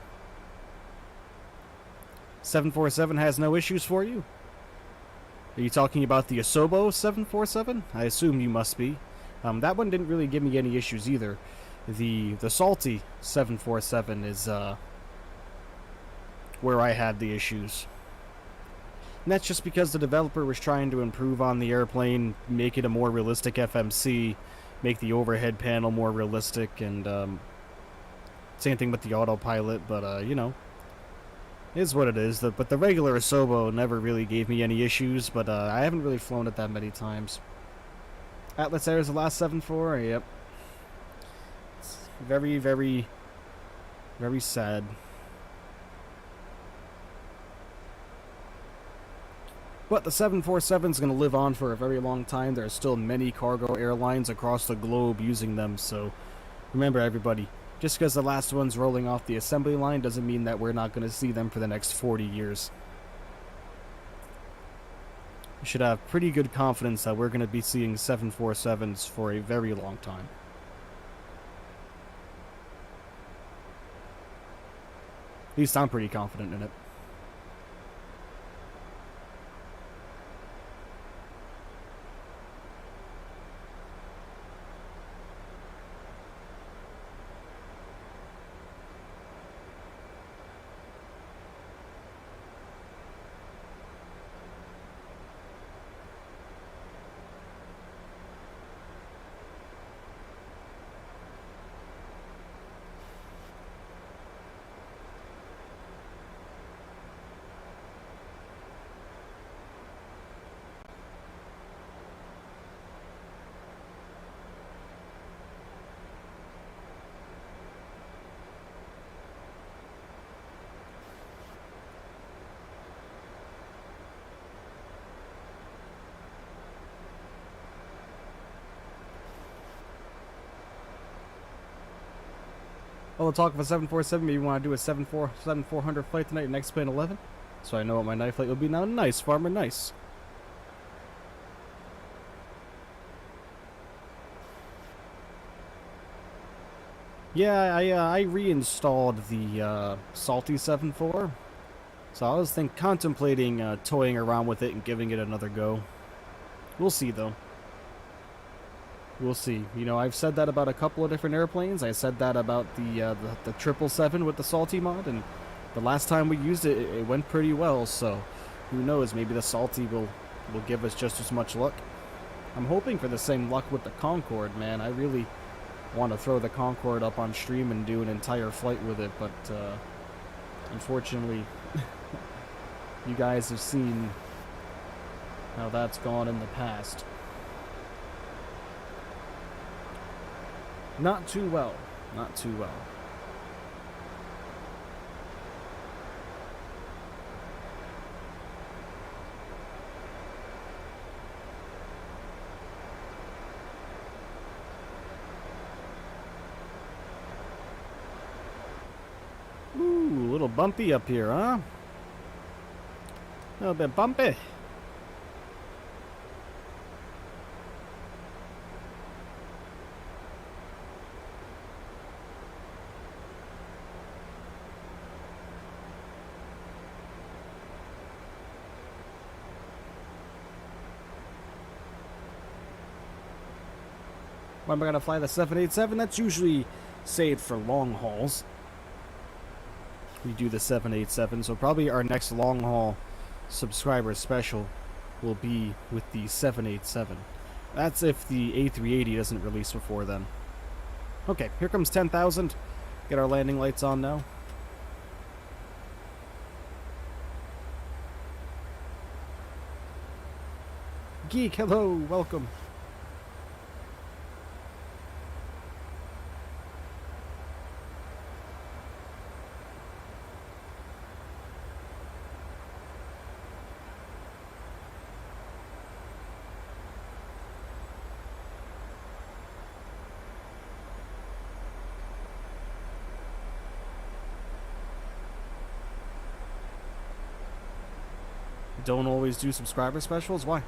747 has no issues for you? Are you talking about the Asobo 747? I assume you must be. That one didn't really give me any issues either. The salty 747 is where I had the issues. And that's just because the developer was trying to improve on the airplane, make it a more realistic FMC, make the overhead panel more realistic, and same thing with the autopilot, but you know, it is what it is. But the regular Asobo never really gave me any issues, but I haven't really flown it that many times. Atlas Air is the last 7.4, yep. Very, very, very sad. But the 747 is going to live on for a very long time. There are still many cargo airlines across the globe using them, so remember everybody, just because the last one's rolling off the assembly line doesn't mean that we're not going to see them for the next 40 years. You should have pretty good confidence that we're going to be seeing 747s for a very long time. At least I'm pretty confident in it. All the talk of a 747, maybe you want to do a 7400 flight tonight, next plane 11? So I know what my night flight will be now. Nice, farmer, nice. Yeah, I reinstalled the Salty 7.4, so I was contemplating toying around with it and giving it another go. We'll see, though. We'll see. You know, I've said that about a couple of different airplanes. I said that about the 777 with the Salty mod, and the last time we used it, it went pretty well. So, who knows? Maybe the Salty will give us just as much luck. I'm hoping for the same luck with the Concorde, man. I really want to throw the Concorde up on stream and do an entire flight with it, but unfortunately, you guys have seen how that's gone in the past. Not too well. Not too well. Ooh, a little bumpy up here, huh? A little bit bumpy. When am I going to fly the 787? That's usually saved for long hauls. We do the 787, so probably our next long haul subscriber special will be with the 787. That's if the A380 doesn't release before then. Okay, here comes 10,000. Get our landing lights on now. Geek, hello, welcome. Don't always do subscriber specials? Why?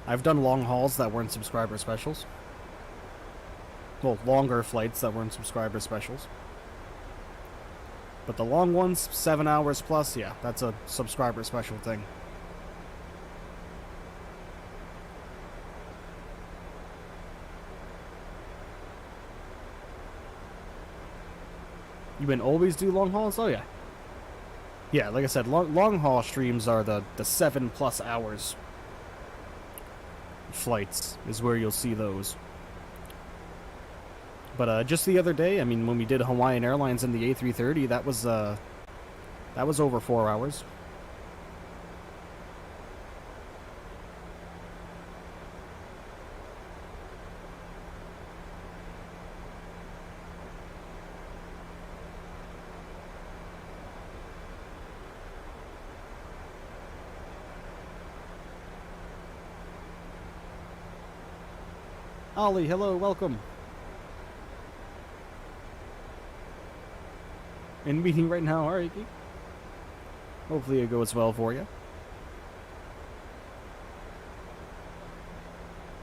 I've done long hauls that weren't subscriber specials. Well, longer flights that weren't subscriber specials. But the long ones, 7 hours plus, yeah, that's a subscriber special thing. You been always do long hauls? Oh yeah. Yeah, like I said, long haul streams are the 7+ hours flights is where you'll see those. But just the other day, I mean, when we did Hawaiian Airlines in the A330, that was over 4 hours. Ollie, hello, welcome. In meeting right now, alright. Hopefully it goes well for you.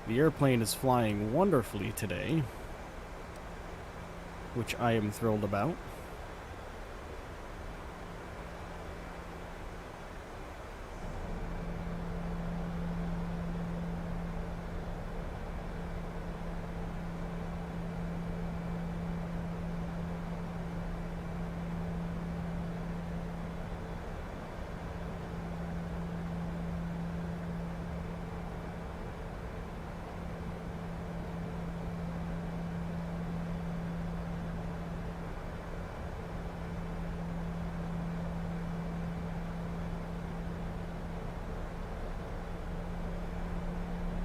The airplane is flying wonderfully today, which I am thrilled about.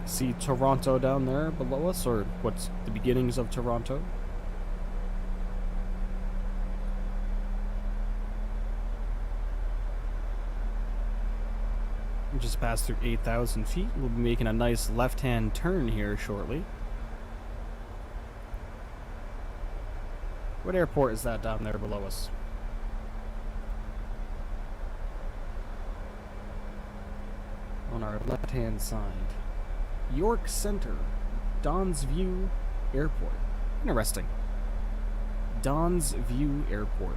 See Toronto down there below us, or what's the beginnings of Toronto? Just passed through 8,000 feet. We'll be making a nice left-hand turn here shortly. What airport is that down there below us? On our left-hand side. York Center. Don's View Airport. Interesting. Don's View Airport.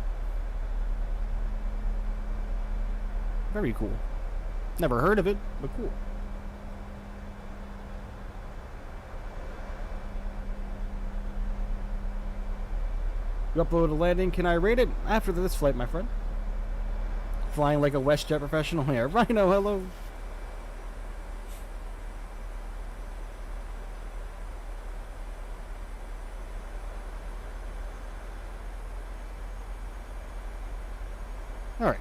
Very cool. Never heard of it, but cool. You upload a landing, can I rate it? After this flight, my friend. Flying like a WestJet professional here. Rhino, hello. Alright.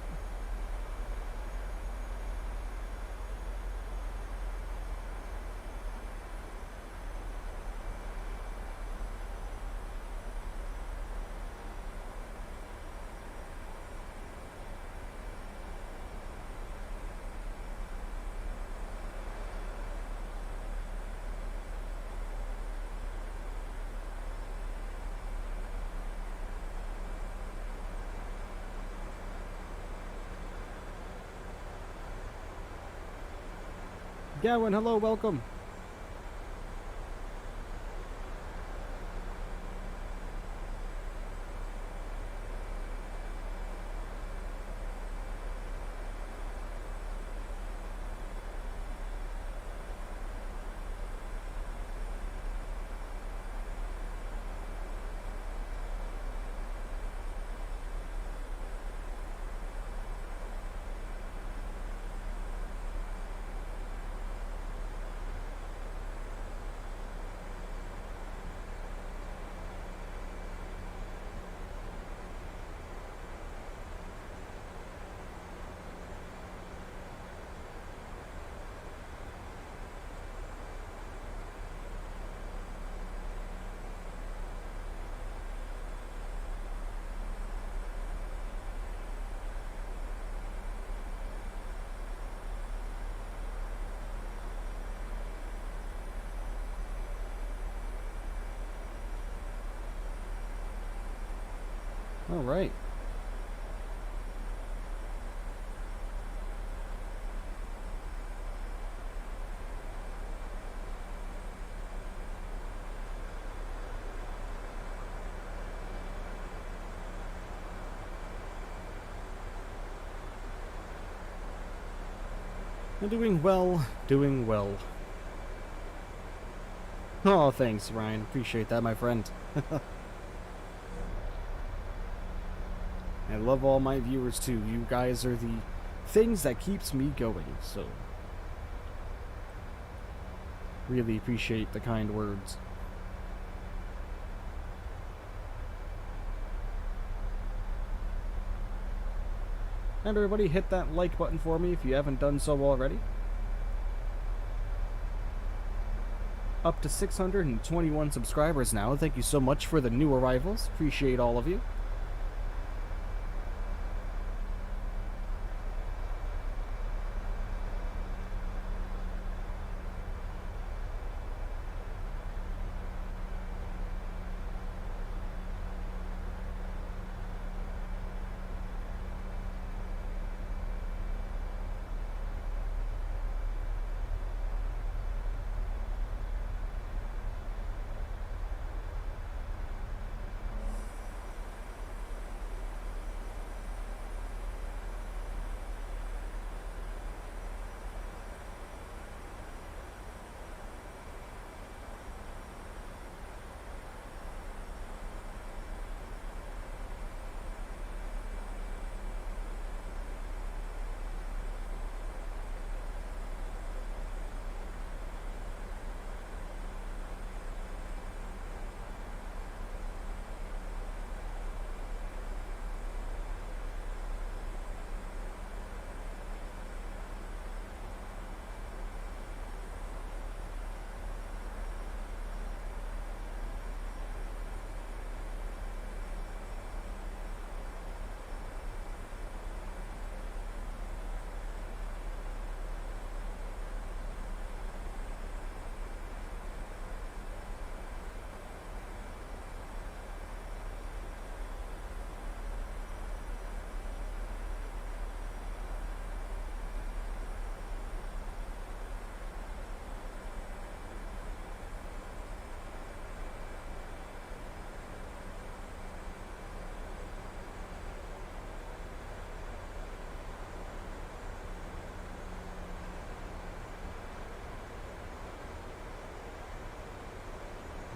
Gowan, hello, welcome. All right. I'm doing well, doing well. Oh, thanks, Ryan. Appreciate that, my friend. I love all my viewers too. You guys are the things that keeps me going, so really appreciate the kind words. And everybody hit that like button for me if you haven't done so already. Up to 621 subscribers now. Thank you so much for the new arrivals. Appreciate all of you.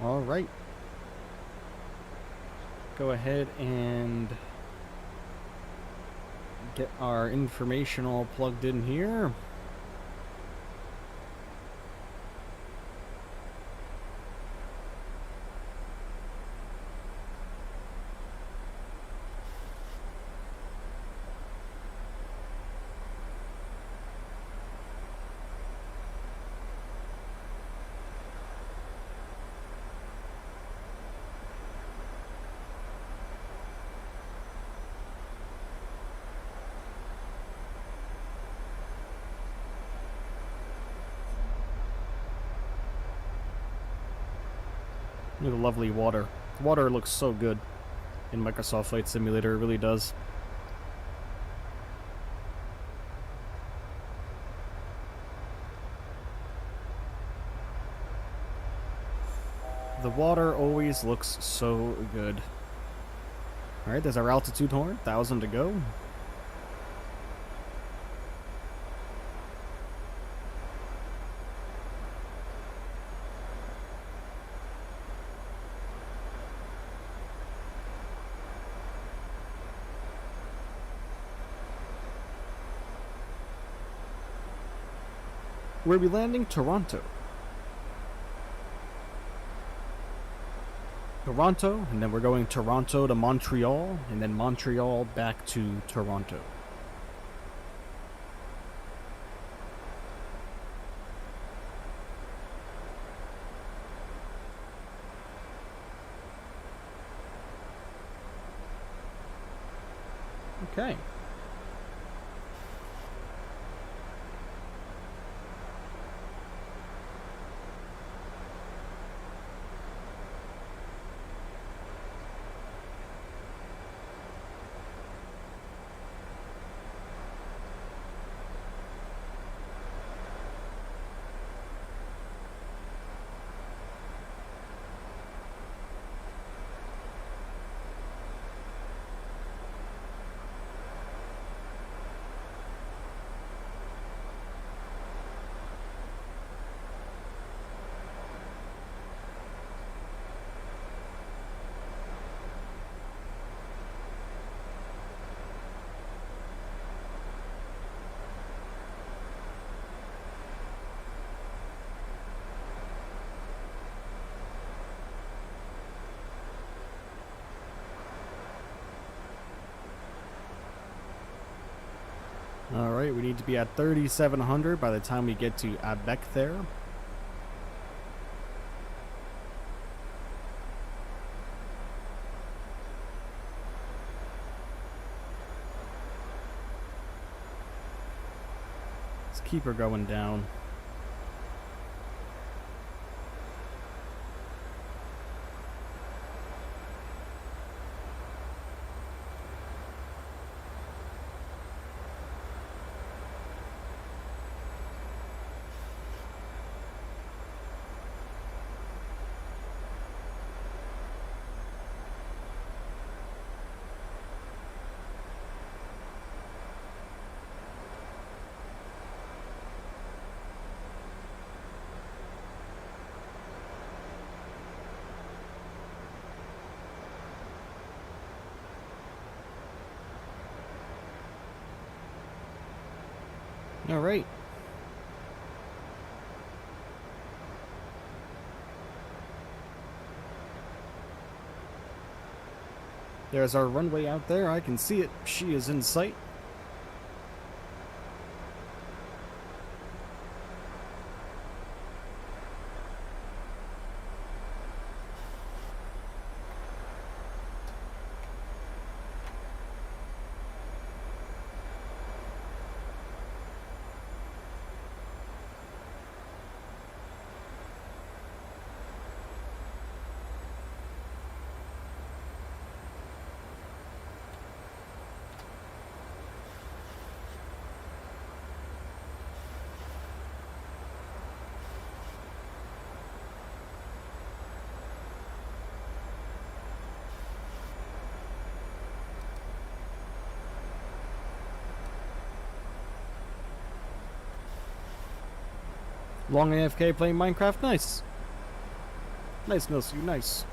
All right. Go ahead and get our information all plugged in here. Look at the lovely water. The water looks so good in Microsoft Flight Simulator, it really does. The water always looks so good. Alright, there's our altitude horn, 1,000 to go. We'll be landing Toronto. Toronto, and then we're going Toronto to Montreal, and then Montreal back to Toronto. Okay. Alright, we need to be at 3,700 by the time we get to Quebec there. Let's keep her going down. All right. There's our runway out there. I can see it. She is in sight. Long AFK playing Minecraft, nice. Nice, Milsy, nice.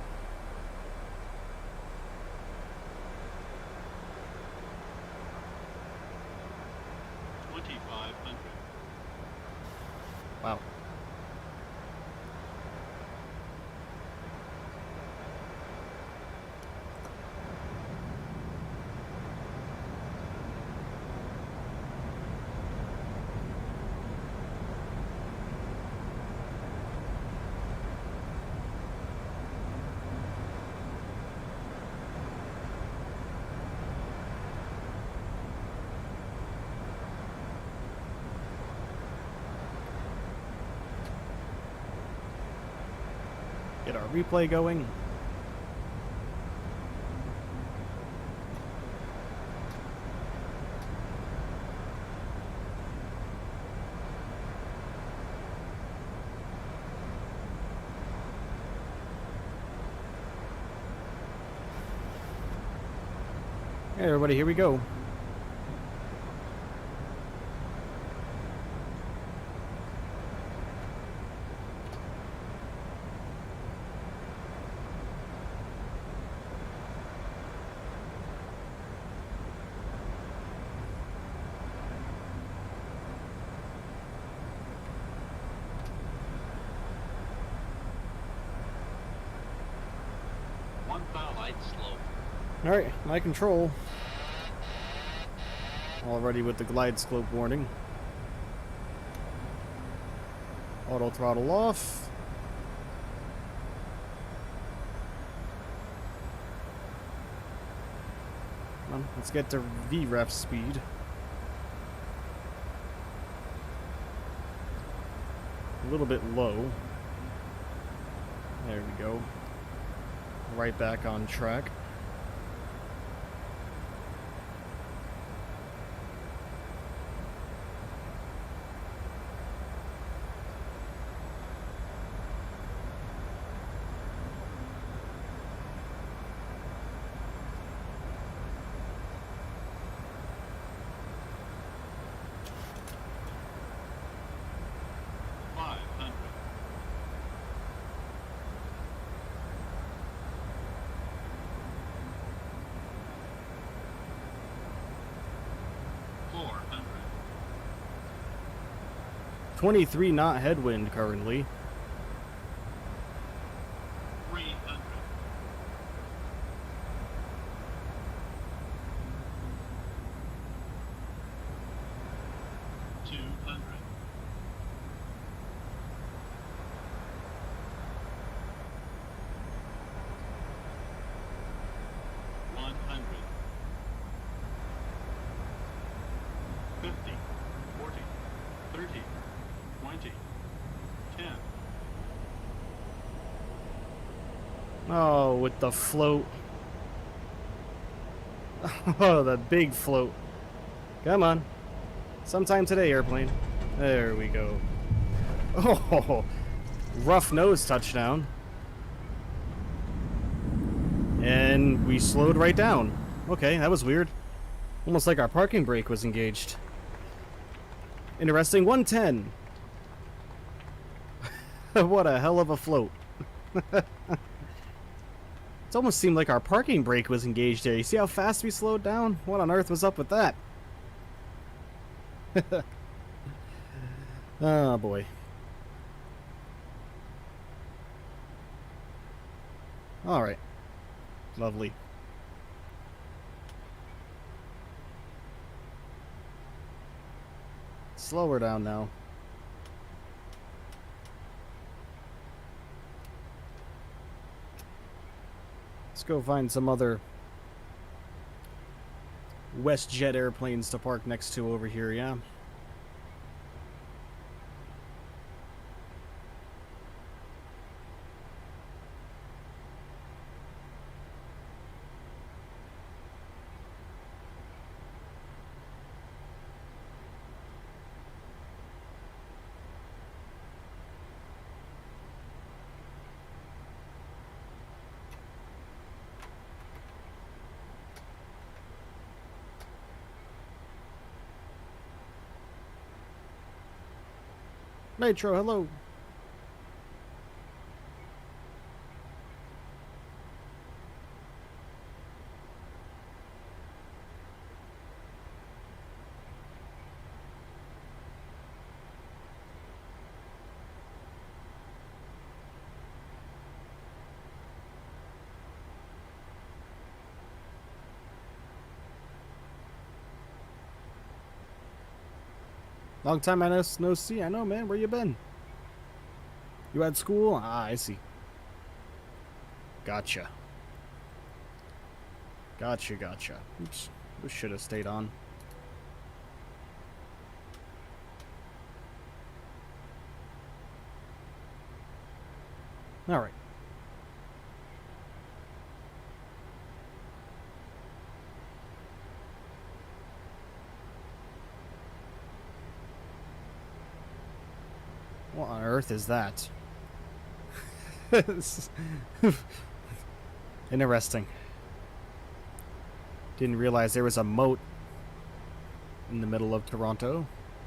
Wow. Get our replay going. Hey everybody, here we go. Alright, my control. Already with the glide slope warning. Auto throttle off. Come on, let's get to VREF speed. A little bit low. There we go. Right back on track. $400. 23 knot headwind currently. 300. 200. 100. 50, 40, 30, 20, 10. Oh, with the float. Oh, the big float. Come on. Sometime today, airplane. There we go. Oh, rough nose touchdown. And we slowed right down. Okay, that was weird. Almost like our parking brake was engaged. Interesting. 110. What a hell of a float. It almost seemed like our parking brake was engaged there. You see how fast we slowed down? What on earth was up with that? Oh boy. Alright. Lovely. Slow her down now. Let's go find some other WestJet airplanes to park next to over here, yeah? Nitro, hello. Long time no see. I know, man. Where you been? You at school? Ah, I see. Gotcha. Gotcha. Oops. This should have stayed on. Alright. What on earth is that? Interesting. Didn't realize there was a moat in the middle of Toronto,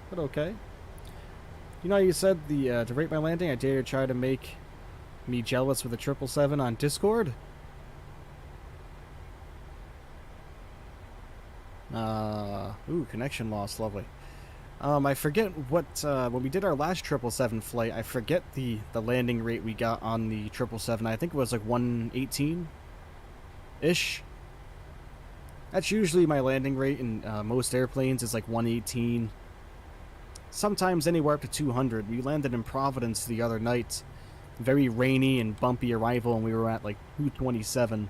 but okay. You know how you said to rate my landing, I dare try to make me jealous with a 777 on Discord? Ooh, connection loss, lovely. I forget what, when we did our last 777 flight, I forget the landing rate we got on the 777. I think it was like 118-ish. That's usually my landing rate in most airplanes is like 118. Sometimes anywhere up to 200. We landed in Providence the other night. Very rainy and bumpy arrival, and we were at like 227,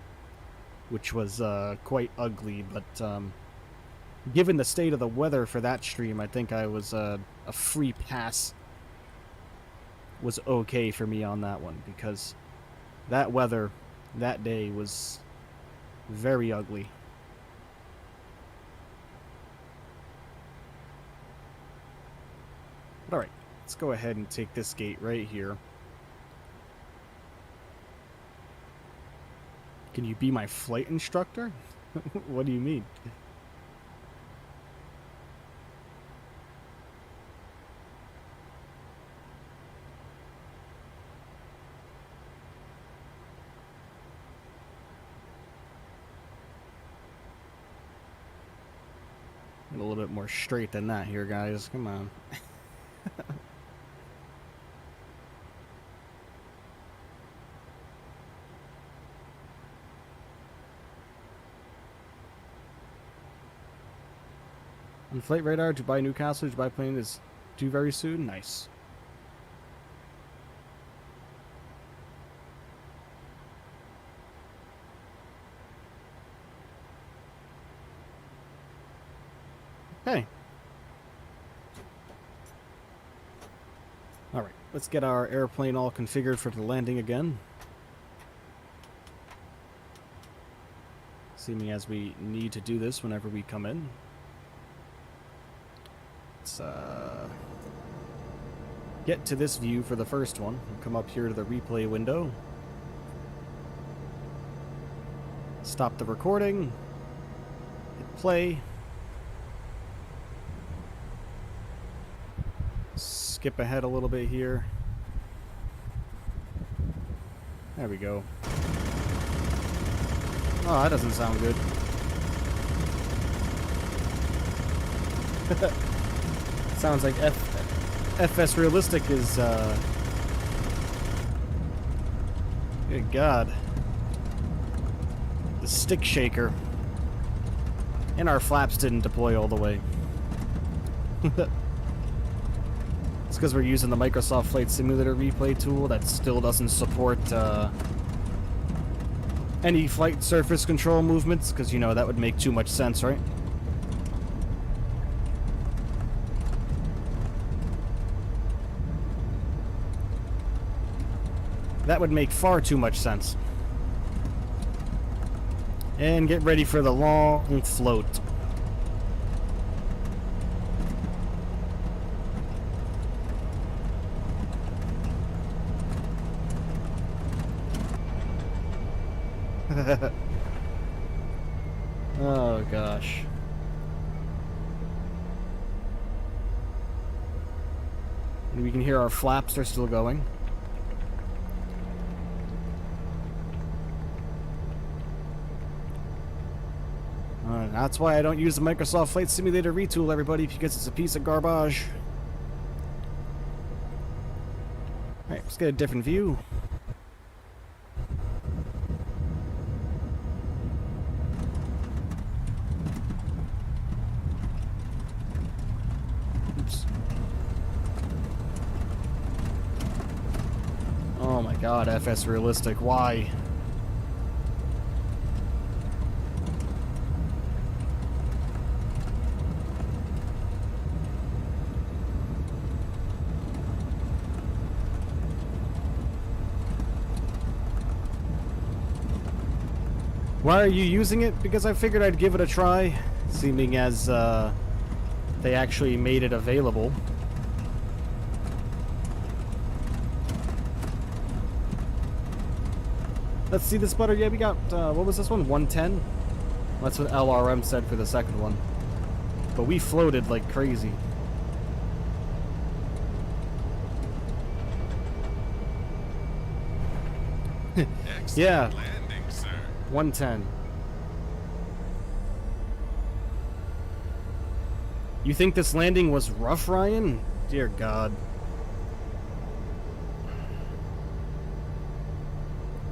which was quite ugly, but given the state of the weather for that stream, I think I was a free pass was okay for me on that one, because that weather that day was very ugly. But alright, let's go ahead and take this gate right here. Can you be my flight instructor? What do you mean? A little bit more straight than that here, guys. Come on. On Flight Radar, Dubai Newcastle, Dubai plane is due very soon. Nice. Hey. Alright, let's get our airplane all configured for the landing again. Seeming as we need to do this whenever we come in. Let's get to this view for the first one. We'll come up here to the replay window. Stop the recording. Hit play. Skip ahead a little bit here. There we go. Oh, that doesn't sound good. Sounds like FSRealistic is, good God. The stick shaker. And our flaps didn't deploy all the way. It's because we're using the Microsoft Flight Simulator replay tool that still doesn't support any flight surface control movements, because, you know, that would make too much sense, right? That would make far too much sense. And get ready for the long float. Oh gosh. And we can hear our flaps are still going. That's why I don't use the Microsoft Flight Simulator retool, everybody, because it's a piece of garbage. Alright, let's get a different view. Oops. God, FSRealistic, why? Why are you using it? Because I figured I'd give it a try, seeming as they actually made it available. Let's see this butter. Yeah, we got, what was this one? 110? That's what LRM said for the second one. But we floated like crazy. Yeah. Landing, sir. 110. You think this landing was rough, Ryan? Dear God.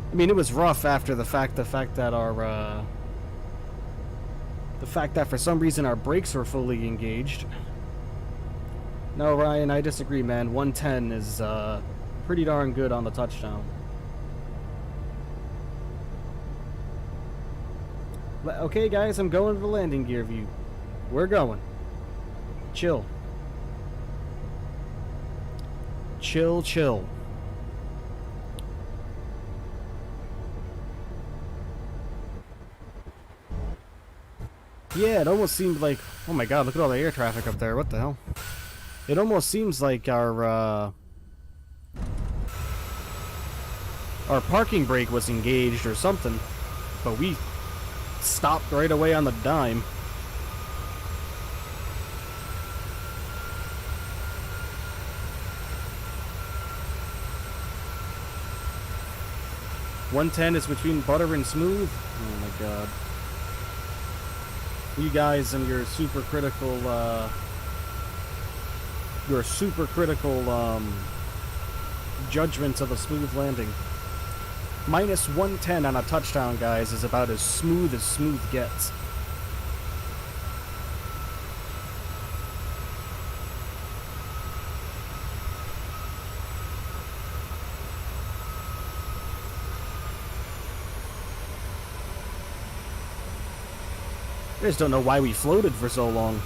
I mean, it was rough after the fact that for some reason our brakes were fully engaged. No, Ryan, I disagree, man. 110 is pretty darn good on the touchdown. Okay, guys, I'm going to the landing gear view. We're going. Chill. Chill, chill. Yeah, it almost seemed like... Oh my god, look at all the air traffic up there. What the hell? It almost seems like our parking brake was engaged or something. But we stopped right away on the dime. .110 is between butter and smooth. Oh my god. You guys and your super critical judgments of a smooth landing. Minus 110 on a touchdown, guys, is about as smooth gets. I just don't know why we floated for so long.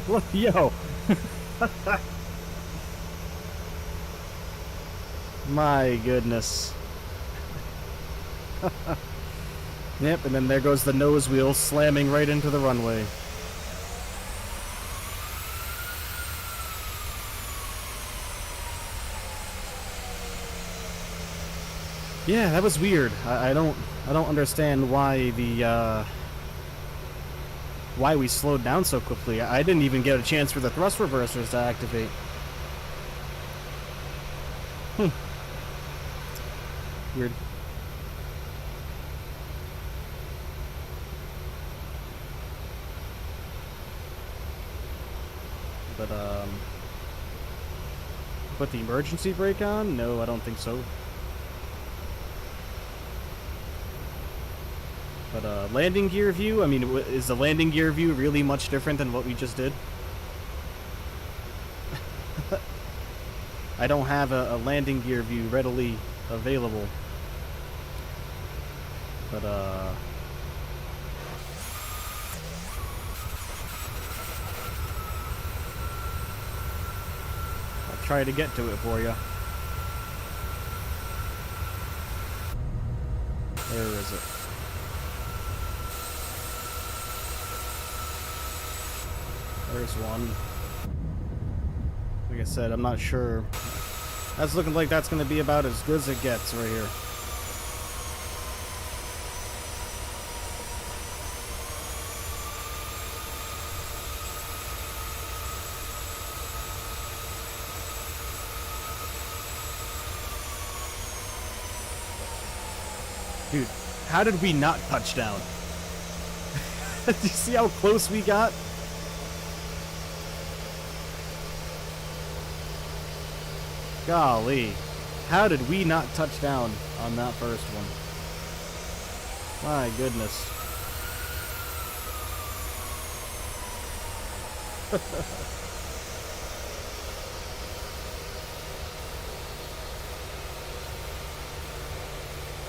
Look, yo. My goodness. Yep, and then there goes the nose wheel slamming right into the runway. Yeah, that was weird. I don't understand why why we slowed down so quickly. I didn't even get a chance for the thrust reversers to activate. Weird. But put the emergency brake on? No, I don't think so. But landing gear view, I mean, is the landing gear view really much different than what we just did? I don't have a landing gear view readily available. But I'll try to get to it for you. Where is it? There's one. Like I said, I'm not sure. That's looking like that's going to be about as good as it gets right here. Dude, how did we not touch down? Do you see how close we got? Golly, how did we not touch down on that first one? My goodness.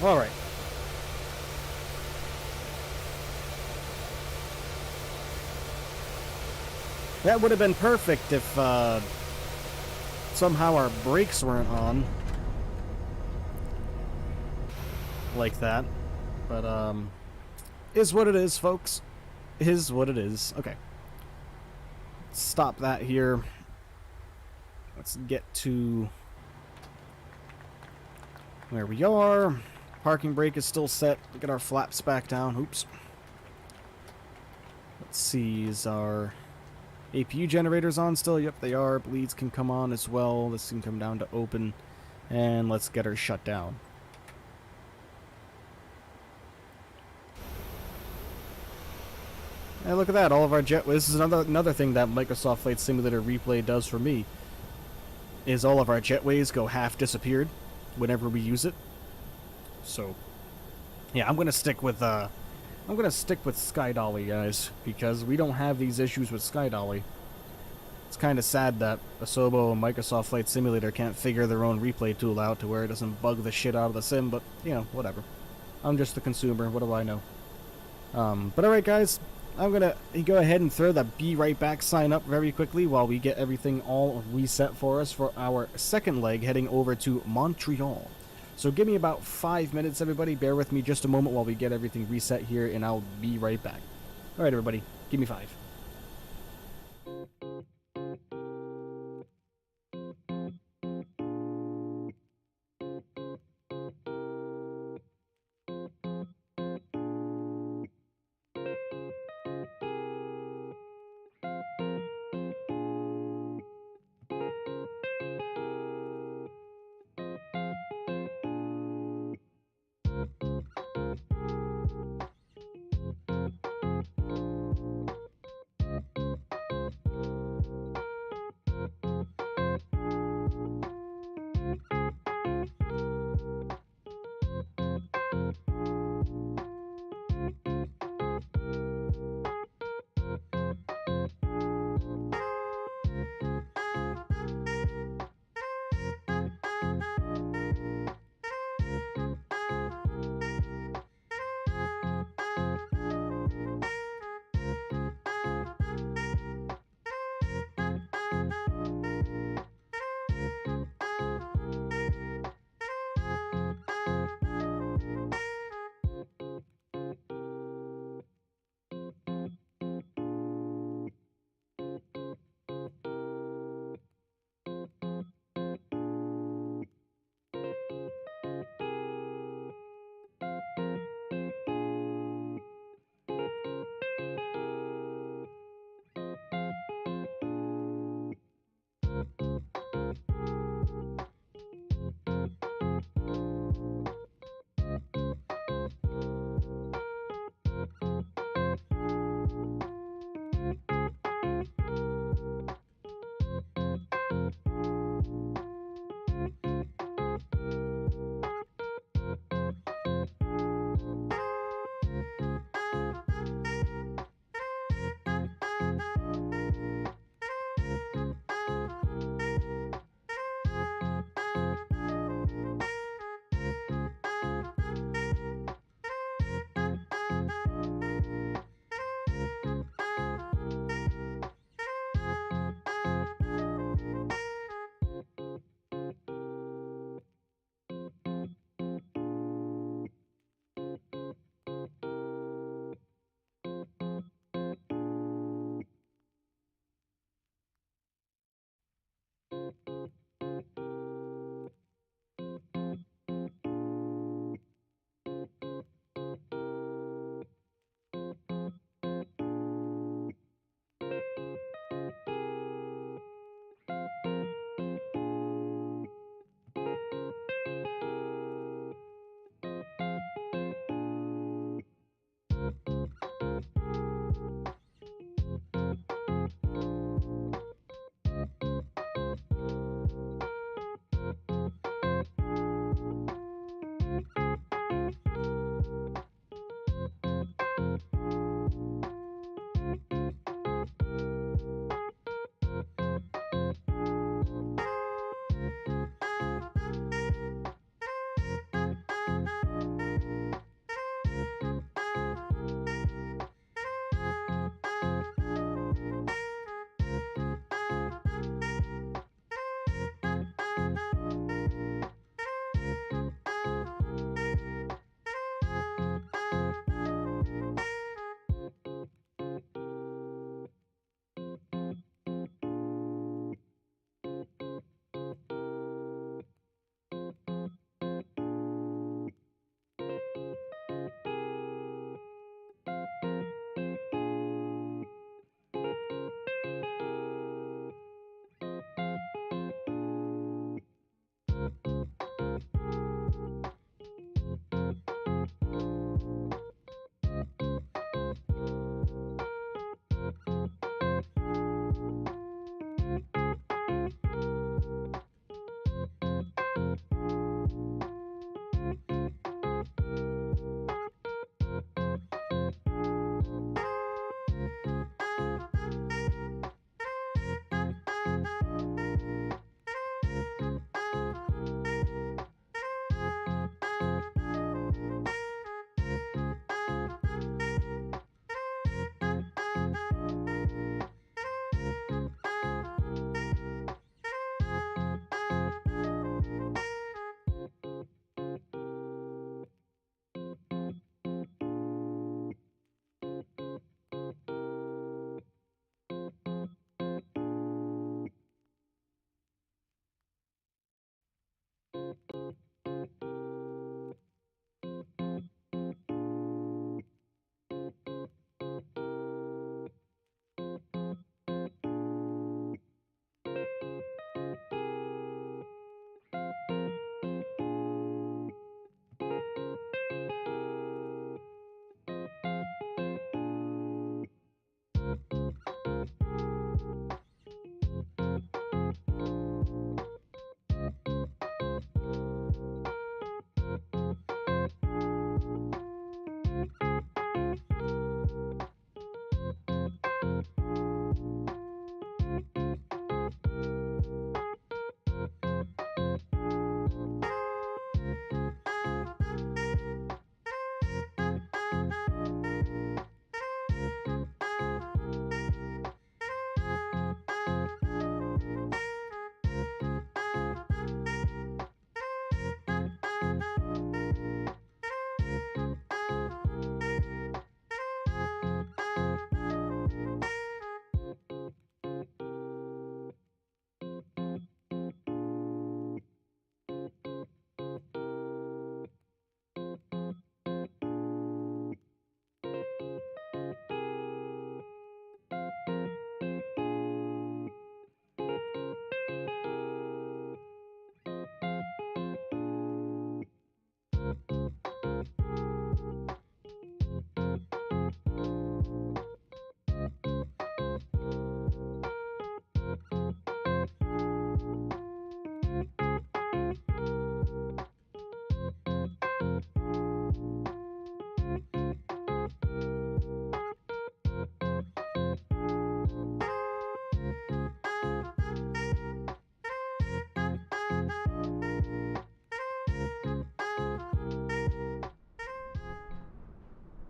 All right. That would have been perfect if somehow our brakes weren't on. Like that. But, is what it is, folks. Is what it is. Okay. Stop that here. Let's get to where we are. Parking brake is still set. Get our flaps back down. Oops. Let's see, is our APU generators on still? Yep, they are. Bleeds can come on as well. This can come down to open. And let's get her shut down. And look at that, all of our jet... This is another thing that Microsoft Flight Simulator Replay does for me. Is all of our jetways go half disappeared whenever we use it. So, yeah, I'm gonna stick with SkyDolly, guys, because we don't have these issues with SkyDolly. It's kind of sad that Asobo and Microsoft Flight Simulator can't figure their own replay tool out to where it doesn't bug the shit out of the sim, but, you know, whatever. I'm just the consumer, what do I know? But alright, guys, I'm gonna go ahead and throw the Be Right Back sign up very quickly while we get everything all reset for us for our second leg heading over to Montreal. So give me about 5 minutes, everybody. Bear with me just a moment while we get everything reset here, and I'll be right back. Alright, everybody, give me 5.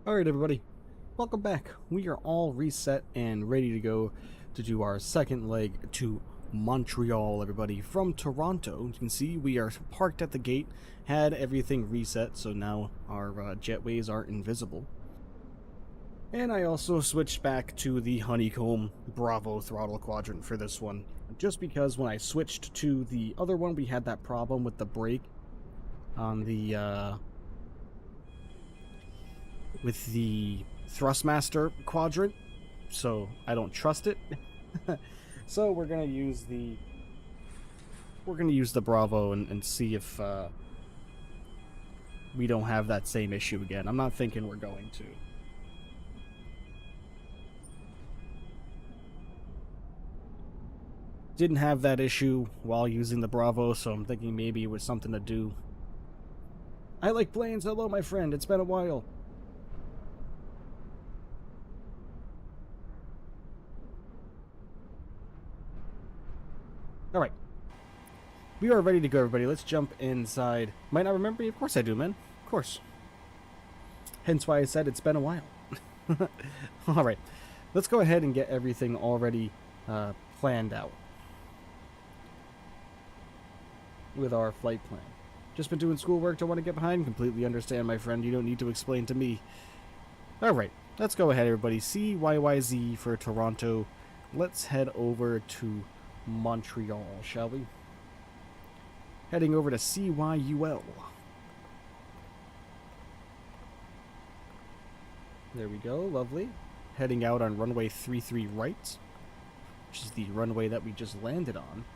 Alright everybody, welcome back. We are all reset and ready to go to do our second leg to Montreal, everybody, from Toronto. You can see we are parked at the gate, had everything reset, so now our jetways are invisible. And I also switched back to the Honeycomb Bravo throttle quadrant for this one, just because when I switched to the other one we had that problem with the brake on the with the Thrustmaster quadrant, so I don't trust it. So we're gonna use the Bravo and see if we don't have that same issue again. I'm not thinking we're going to. Didn't have that issue while using the Bravo, so I'm thinking maybe it was something to do. I like planes. Hello, my friend. It's been a while. Alright. We are ready to go, everybody. Let's jump inside. Might not remember me? Of course I do, man. Of course. Hence why I said it's been a while. Alright. Let's go ahead and get everything already planned out with our flight plan. Just been doing schoolwork, don't want to get behind? Completely understand, my friend. You don't need to explain to me. Alright. Let's go ahead, everybody. CYYZ for Toronto. Let's head over to Montreal, shall we? Heading over to CYUL. There we go, lovely. Heading out on runway 33 right, which is the runway that we just landed on.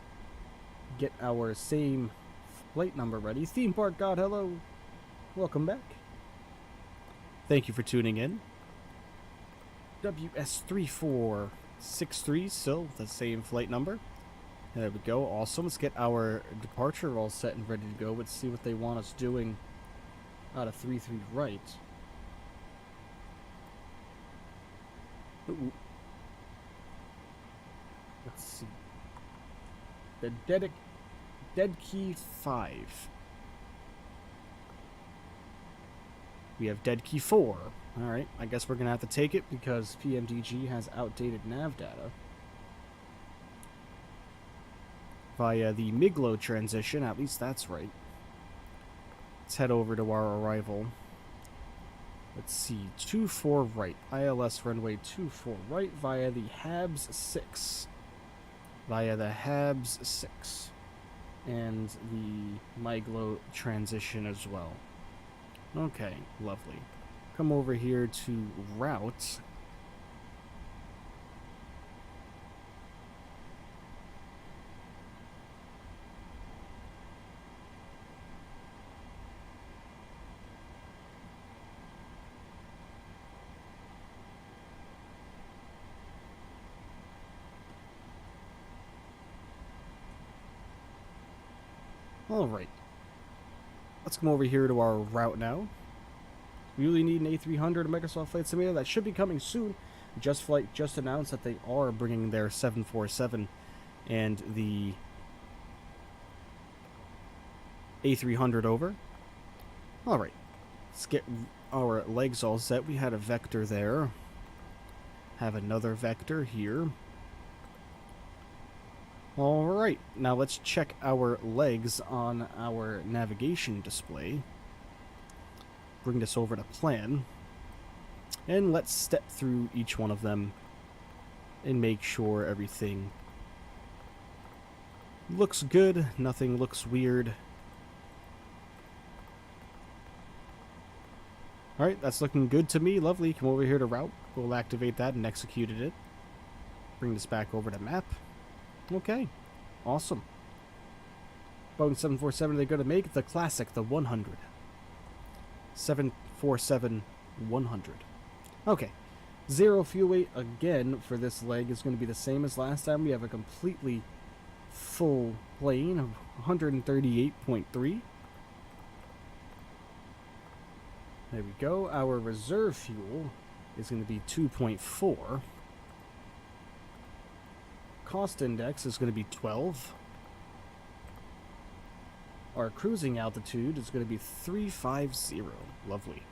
Get our same flight number ready. Theme Park God, hello. Welcome back. Thank you for tuning in. WS3463, still the same flight number. There we go. Awesome. Let's get our departure all set and ready to go. Let's see what they want us doing out of 33 right. Ooh. Let's see. The dead key 5. We have dead key 4. Alright, I guess we're going to have to take it because PMDG has outdated nav data. Via the Miglo transition, at least that's right. Let's head over to our arrival. Let's see, 24 right, ILS runway 24 right via the Habs 6. Via the Habs 6. And the Miglo transition as well. Okay, lovely. Come over here to route. Alright, let's come over here to our route now. We really need an A300 Microsoft Flight Simulator. That should be coming soon. Just Flight just announced that they are bringing their 747 and the A300 over. Alright, let's get our legs all set. We had a vector there. Have another vector here. Alright, now let's check our legs on our navigation display. Bring this over to plan. And let's step through each one of them and make sure everything looks good, nothing looks weird. Alright, that's looking good to me. Lovely. Come over here to route. We'll activate that and executed it. Bring this back over to map. Okay, awesome. Boeing 747, they're going to make the classic, the 100. 747-100. Okay, zero fuel weight again for this leg is going to be the same as last time. We have a completely full plane of 138.3. There we go. Our reserve fuel is going to be 2.4. Cost index is going to be 12. Our cruising altitude is going to be 350. Lovely.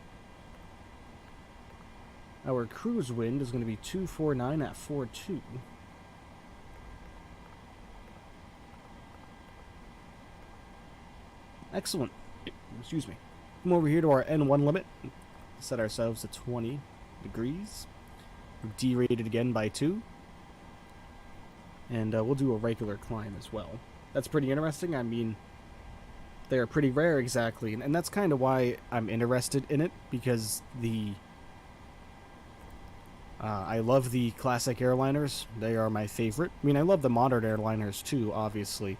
Our cruise wind is going to be 249 at 42. Excellent. Excuse me. Come over here to our N1 limit. Set ourselves to 20 degrees. We're derated again by 2. And we'll do a regular climb as well. That's pretty interesting. I mean, they are pretty rare, exactly. And that's kind of why I'm interested in it, because I love the classic airliners. They are my favorite. I mean, I love the modern airliners too, obviously.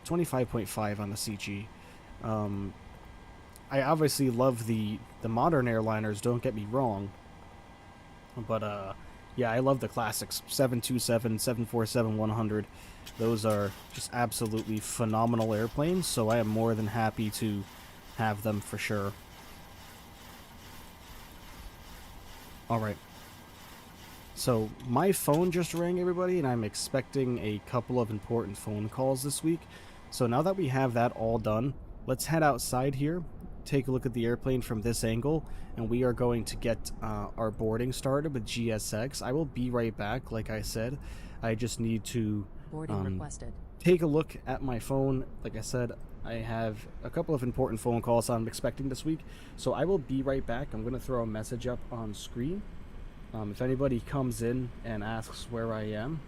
25.5 on the CG. I obviously love the modern airliners, don't get me wrong. But, yeah, I love the classics. 727, 747, 100. Those are just absolutely phenomenal airplanes, so I am more than happy to have them for sure. Alright. So, my phone just rang, everybody, and I'm expecting a couple of important phone calls this week. So now that we have that all done, let's head outside here, take a look at the airplane from this angle, and we are going to get our boarding started with GSX. I will be right back, like I said. I just need to Boarding requested. Take a look at my phone. Like I said, I have a couple of important phone calls I'm expecting this week, so I will be right back. I'm going to throw a message up on screen. If anybody comes in and asks where I am,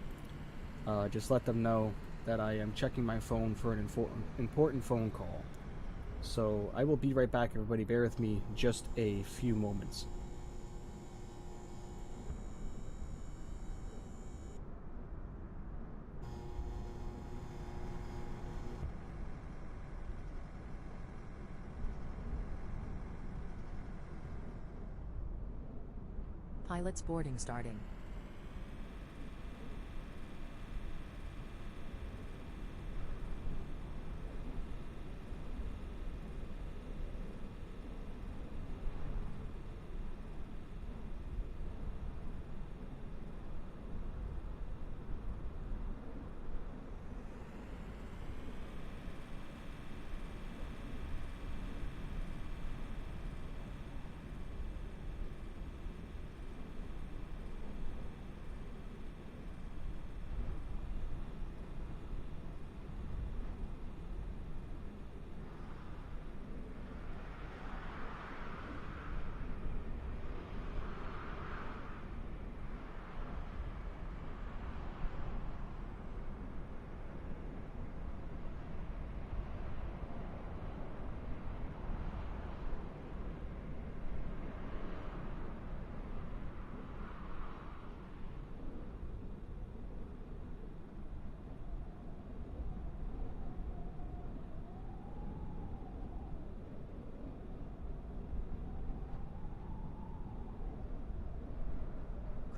just let them know that I am checking my phone for an important phone call. So I will be right back, everybody. Bear with me just a few moments. Pilot's boarding starting.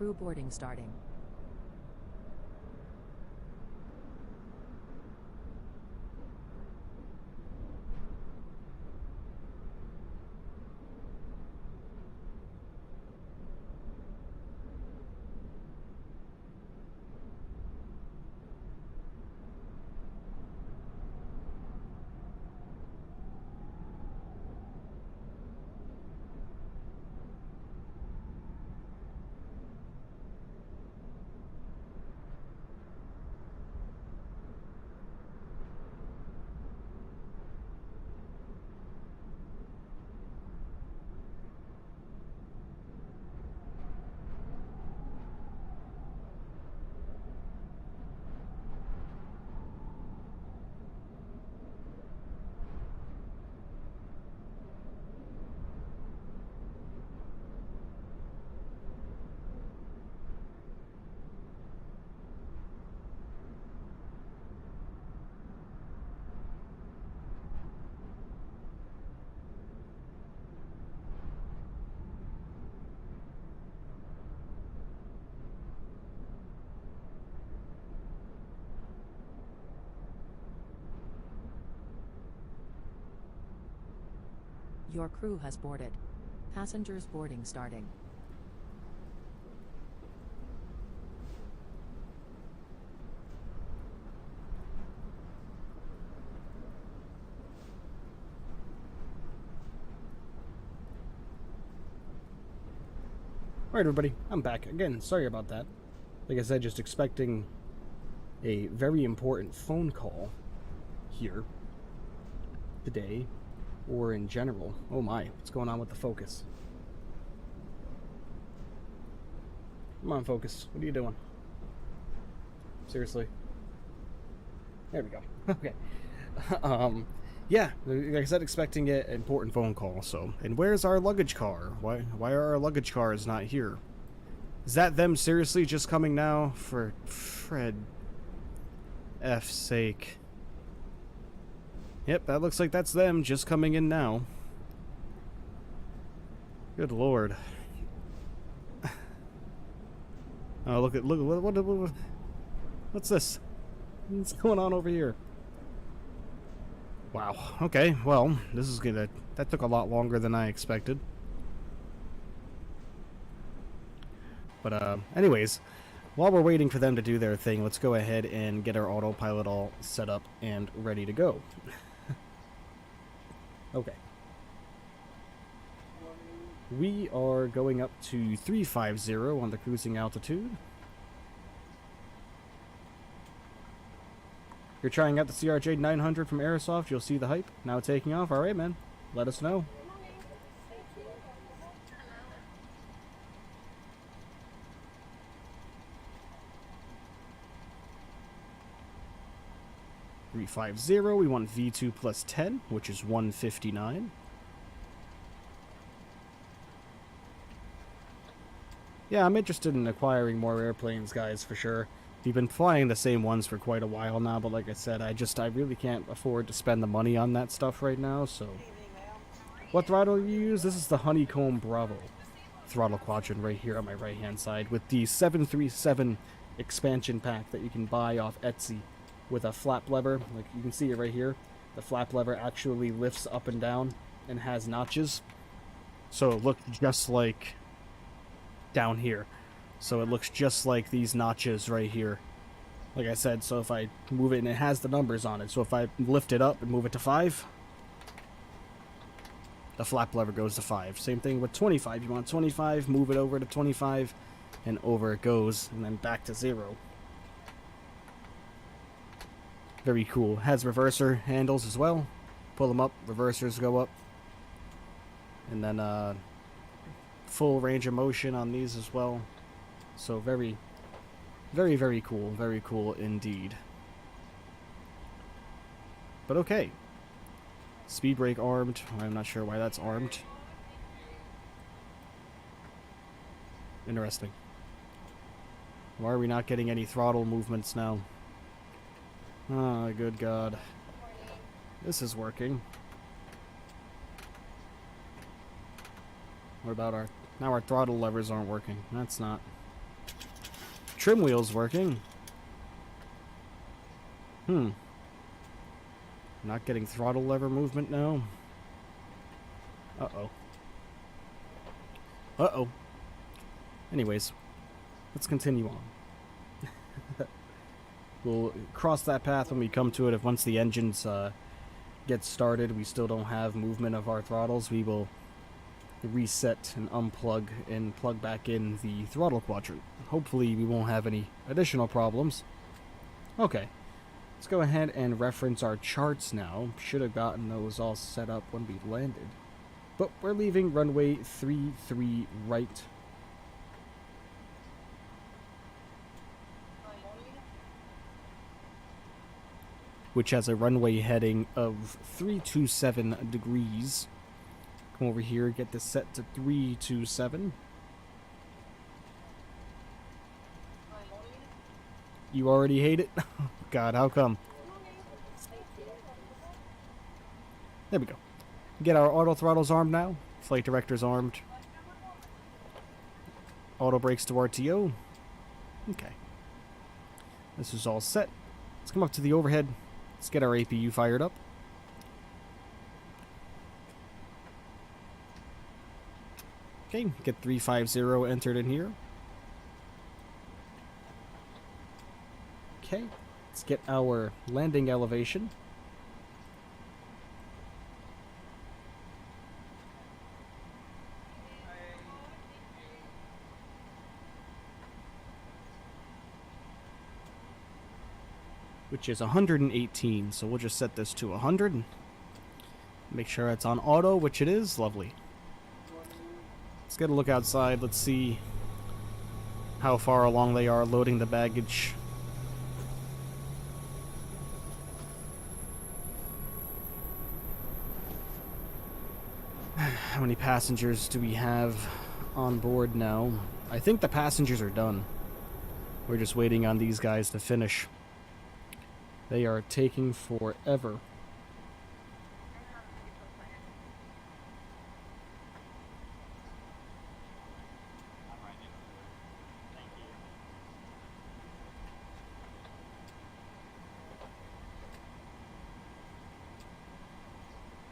Crew boarding starting. Your crew has boarded. Passengers boarding starting. Alright everybody, I'm back. Again, sorry about that. Like I said, just expecting a very important phone call here today, or in general. Oh my, what's going on with the focus? Come on, focus. What are you doing? Seriously? There we go. Okay. Yeah, like I said, expecting an important phone call. So, and where's our luggage car? Why are our luggage cars not here? Is that them seriously just coming now? For Fred F's sake. Yep, that looks like that's them just coming in now. Good lord. Oh, look, what's this? What's going on over here? Wow. Okay, well, this is gonna... That took a lot longer than I expected. But, anyways, while we're waiting for them to do their thing, let's go ahead and get our autopilot all set up and ready to go. Okay. We are going up to 350 on the cruising altitude. You're trying out the CRJ 900 from Airsoft. You'll see the hype. Now taking off. All right, man. Let us know. .350. We want V2 plus 10, which is 159. Yeah, I'm interested in acquiring more airplanes, guys, for sure. We've been flying the same ones for quite a while now, but like I said, I really can't afford to spend the money on that stuff right now, so... What throttle do you use? This is the Honeycomb Bravo throttle quadrant right here on my right-hand side, with the 737 expansion pack that you can buy off Etsy with a flap lever. Like, you can see it right here. The flap lever actually lifts up and down and has notches. So it looks just like down here. So it looks just like these notches right here. Like I said, so if I move it, and it has the numbers on it, so if I lift it up and move it to 5, the flap lever goes to 5. Same thing with 25. You want 25, move it over to 25, and over it goes, and then back to 0. Very cool. Has reverser handles as well. Pull them up, reversers go up. And then full range of motion on these as well. So very, very, very cool. Very cool indeed. But okay. Speed brake armed. I'm not sure why that's armed. Interesting. Why are we not getting any throttle movements now? Oh, good God. This is working. What about our... Now our throttle levers aren't working. That's not... Trim wheel's working. Not getting throttle lever movement now. Uh-oh. Uh-oh. Anyways, let's continue on. We'll cross that path when we come to it. If once the engines get started, we still don't have movement of our throttles, we will reset and unplug and plug back in the throttle quadrant. Hopefully we won't have any additional problems. Okay, let's go ahead and reference our charts now. Should have gotten those all set up when we landed. But we're leaving runway 33 right. Which has a runway heading of 327 degrees. Come over here, get this set to 327. You already hate it? God, how come? There we go. Get our auto throttles armed now. Flight director's armed. Auto brakes to RTO. Okay. This is all set. Let's come up to the overhead. Let's get our APU fired up. Okay, get 350 entered in here. Okay, let's get our landing elevation. which is 118. So we'll just set this to 100. Make sure it's on auto, which it is. Lovely. Let's get a look outside. Let's see how far along they are loading the baggage. How many passengers do we have on board now? I think the passengers are done. We're just waiting on these guys to finish. They are taking forever.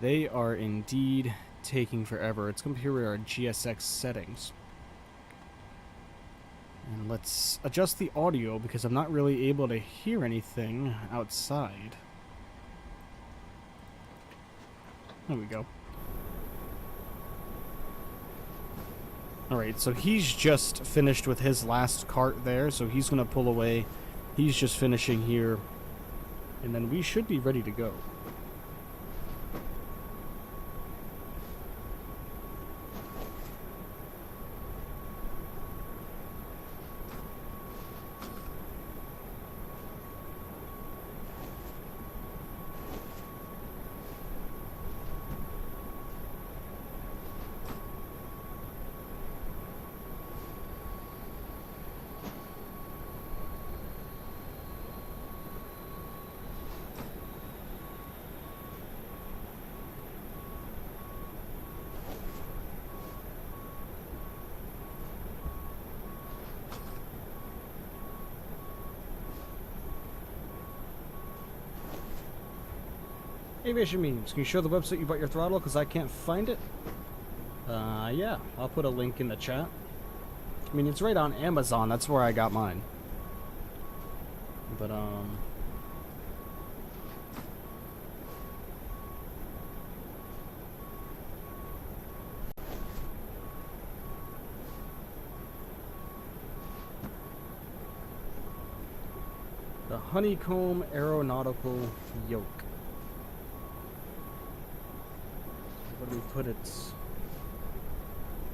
They are indeed taking forever. It's come here with our GSX settings. And let's adjust the audio because I'm not really able to hear anything outside. There we go. Alright, so he's just finished with his last cart there, so he's going to pull away. He's just finishing here. And then we should be ready to go. Aviation means, can you show the website you bought your throttle? Because I can't find it. Yeah, I'll put a link in the chat. I mean, it's right on Amazon. That's where I got mine. But, the Honeycomb Aeronautical Yoke. Where do we put it?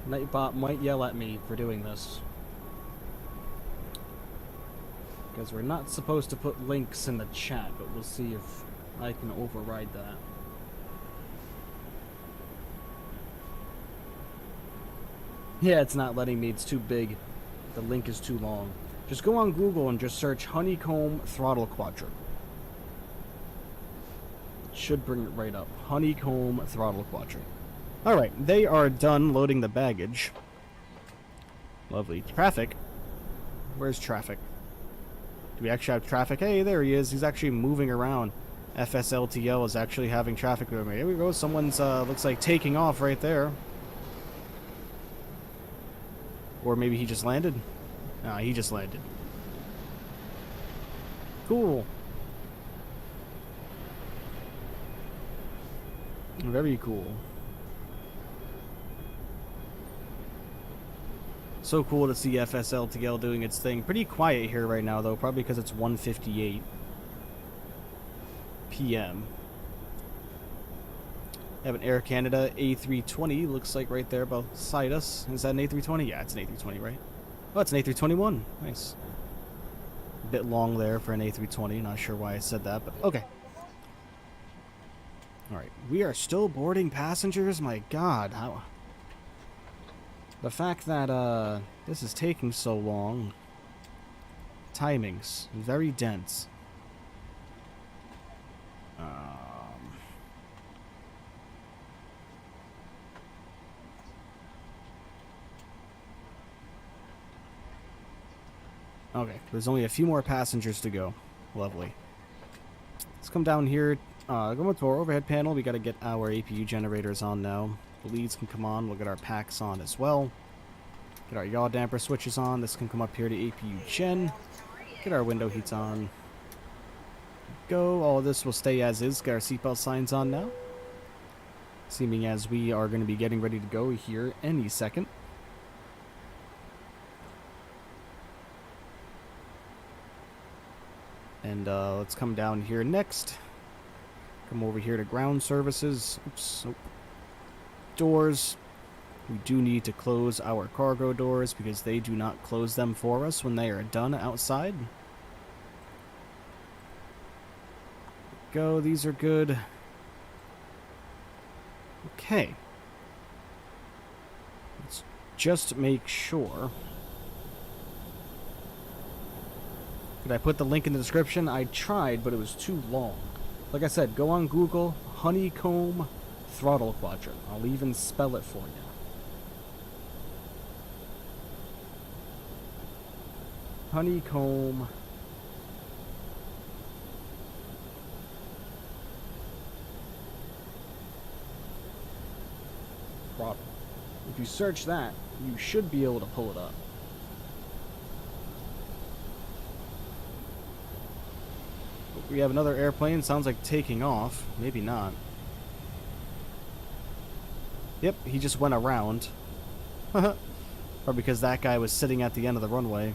Nightbot might yell at me for doing this. Because we're not supposed to put links in the chat, but we'll see if I can override that. Yeah, it's not letting me. It's too big. The link is too long. Just go on Google and just search Honeycomb Throttle Quadrant. It should bring it right up. Honeycomb Throttle Quadrant. Alright, they are done loading the baggage. Lovely. Traffic. Where's traffic? Do we actually have traffic? Hey, there he is. He's actually moving around. FSLTL is actually having traffic with me. Here we go. Someone's, looks like taking off right there. Or maybe he just landed? Nah, he just landed. Cool. Very cool. So cool to see FSLTL doing its thing. Pretty quiet here right now, though, probably because it's 1:58 p.m. Have an Air Canada A320, looks like right there beside us. Is that an A320? Yeah, it's an A320, right? Oh, it's an A321. Nice. A bit long there for an A320. Not sure why I said that, but okay. Alright, we are still boarding passengers? My god, how... The fact that, this is taking so long. Timings. Very dense. Okay, there's only a few more passengers to go. Lovely. Let's come down here. Go to our overhead panel. We got to get our APU generators on now. The leads can come on. We'll get our packs on as well. Get our yaw damper switches on. This can come up here to APU gen. Get our window heats on. Go. All of this will stay as is. Get our seatbelt signs on now. Seeming as we are going to be getting ready to go here any second. And let's come down here next. Come over here to ground services. Oops. Nope. Doors. We do need to close our cargo doors because they do not close them for us when they are done outside. Go. These are good. Okay. Let's just make sure. Did I put the link in the description? I tried, but it was too long. Like I said, go on Google, Honeycomb Throttle Quadrant. I'll even spell it for you. Honeycomb Throttle. If you search that, you should be able to pull it up. We have another airplane. Sounds like taking off. Maybe not. Yep, he just went around. Or because that guy was sitting at the end of the runway.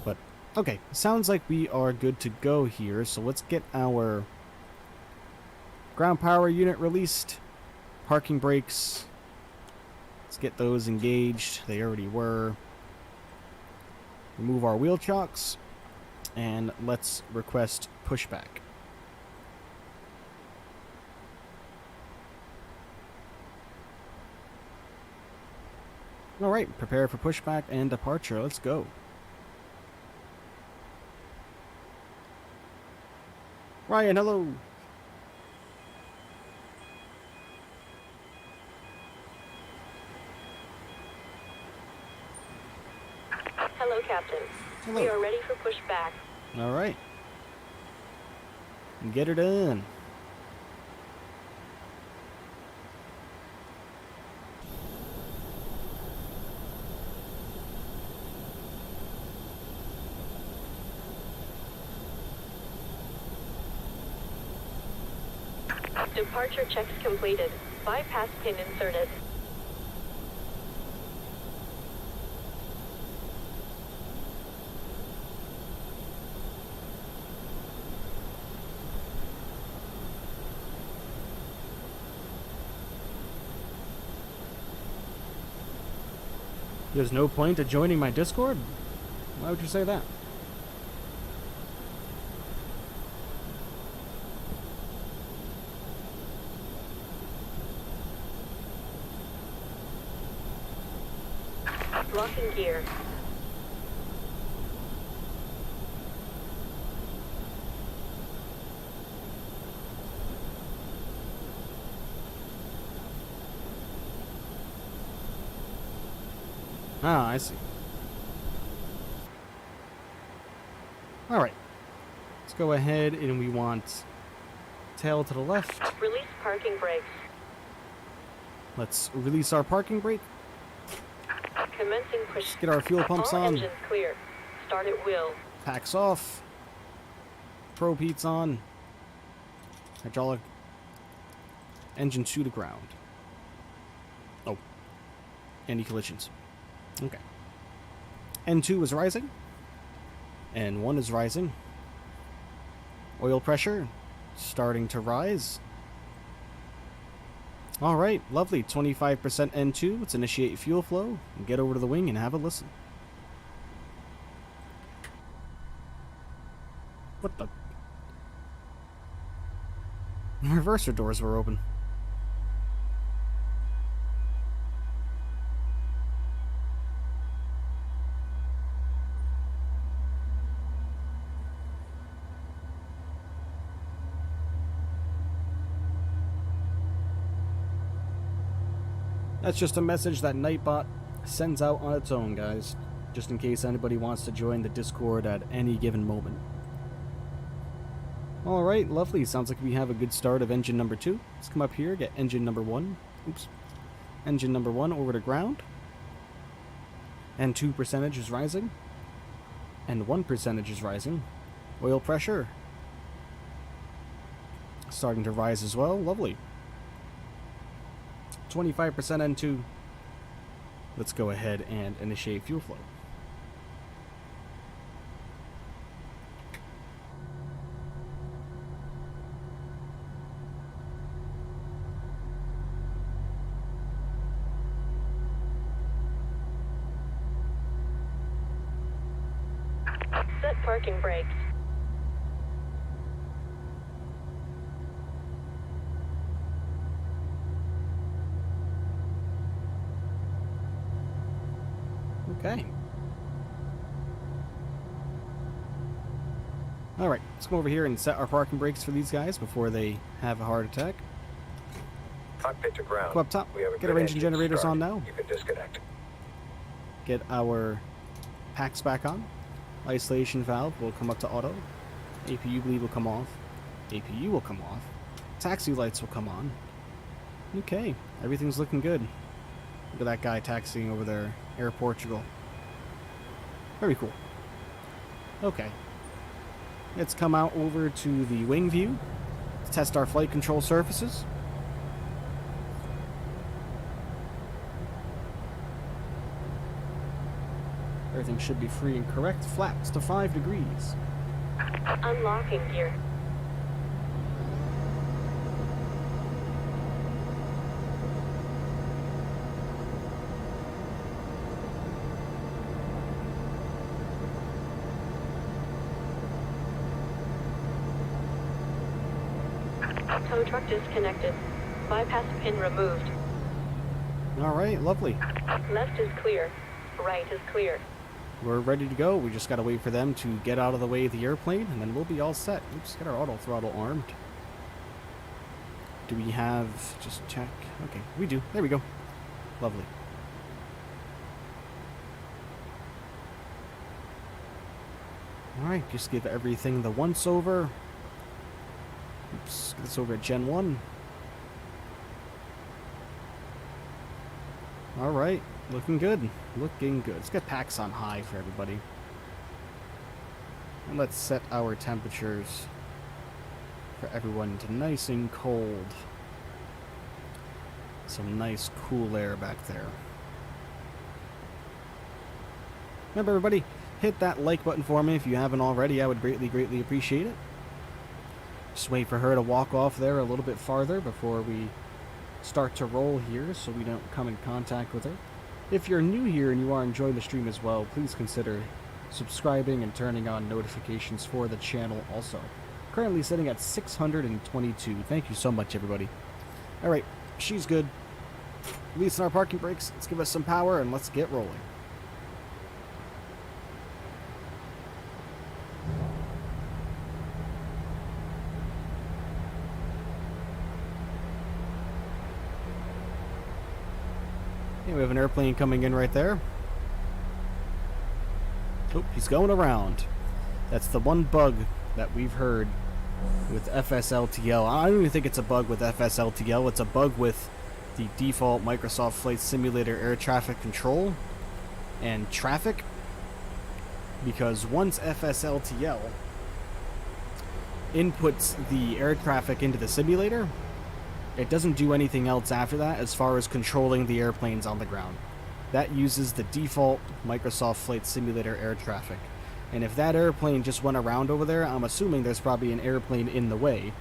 But, okay. Sounds like we are good to go here. So let's get our ground power unit released. Parking brakes. Let's get those engaged. They already were. Remove our wheel chocks. And let's request pushback. Alright, prepare for pushback and departure. Let's go. Ryan, hello. Hello, Captain. Hello. We are ready for pushback. Alright. Get her done. Departure checks completed. Bypass pin inserted. There's no point to joining my Discord? Why would you say that? Locking gear. Ah, I see. Alright. Let's go ahead and we want tail to the left. Release parking brakes. Let's release our parking brake. Commencing push. Let's get our fuel pumps All on. engines clear. Start at will. Packs off. Probe heats on. Hydraulic engine 2 to ground. Oh. Any collisions. Okay. N2 is rising. N1 is rising. Oil pressure starting to rise. Alright, lovely. 25% N2. Let's initiate fuel flow and get over to the wing and have a listen. What the? Reverser doors were open. That's just a message that Nightbot sends out on its own, guys. Just in case anybody wants to join the Discord at any given moment. Alright, lovely. Sounds like we have a good start of engine number 2. Let's come up here, get engine number 1. Oops. Engine number 1 over to ground. And 2% is rising. And 1% is rising. Oil pressure starting to rise as well. Lovely. 25% N2. Let's go ahead and initiate fuel flow. Set parking brakes. Okay. Alright, let's come over here and set our parking brakes for these guys before they have a heart attack. Cockpit to ground. Go up top, We have a get our good engine generators start. on now. You can disconnect. Get our packs back on. Isolation valve will come up to auto. APU bleed will come off. APU will come off. Taxi lights will come on. Okay, everything's looking good. Look at that guy taxiing over there, Air Portugal. Very cool. Okay. Let's come out over to the wing view to test our flight control surfaces. Everything should be free and correct. Flaps to 5 degrees. Unlocking gear. Tow truck disconnected. Bypass pin removed. Alright, lovely. Left is clear. Right is clear. We're ready to go. We just gotta wait for them to get out of the way of the airplane, and then we'll be all set. Oops, get our auto throttle armed. Do we have... just check. Okay, we do. There we go. Lovely. Alright, just give everything the once-over. Oops, get this over at Gen 1. Alright, looking good. Looking good. Let's get packs on high for everybody. And let's set our temperatures for everyone to nice and cold. Some nice cool air back there. Remember, everybody, hit that like button for me if you haven't already. I would greatly, greatly appreciate it. Just wait for her to walk off there a little bit farther before we start to roll here so we don't come in contact with her. If you're new here and you are enjoying the stream as well, please consider subscribing and turning on notifications for the channel also. Currently sitting at 622. Thank you so much, everybody. Alright, she's good. Releasing our parking brakes. Let's give us some power and let's get rolling. Okay, we have an airplane coming in right there. Oh, he's going around. That's the one bug that we've heard with FSLTL. I don't even think it's a bug with FSLTL. It's a bug with the default Microsoft Flight Simulator air traffic control and traffic. Because once FSLTL inputs the air traffic into the simulator, it doesn't do anything else after that as far as controlling the airplanes on the ground. That uses the default Microsoft Flight Simulator air traffic. And if that airplane just went around over there, I'm assuming there's probably an airplane in the way,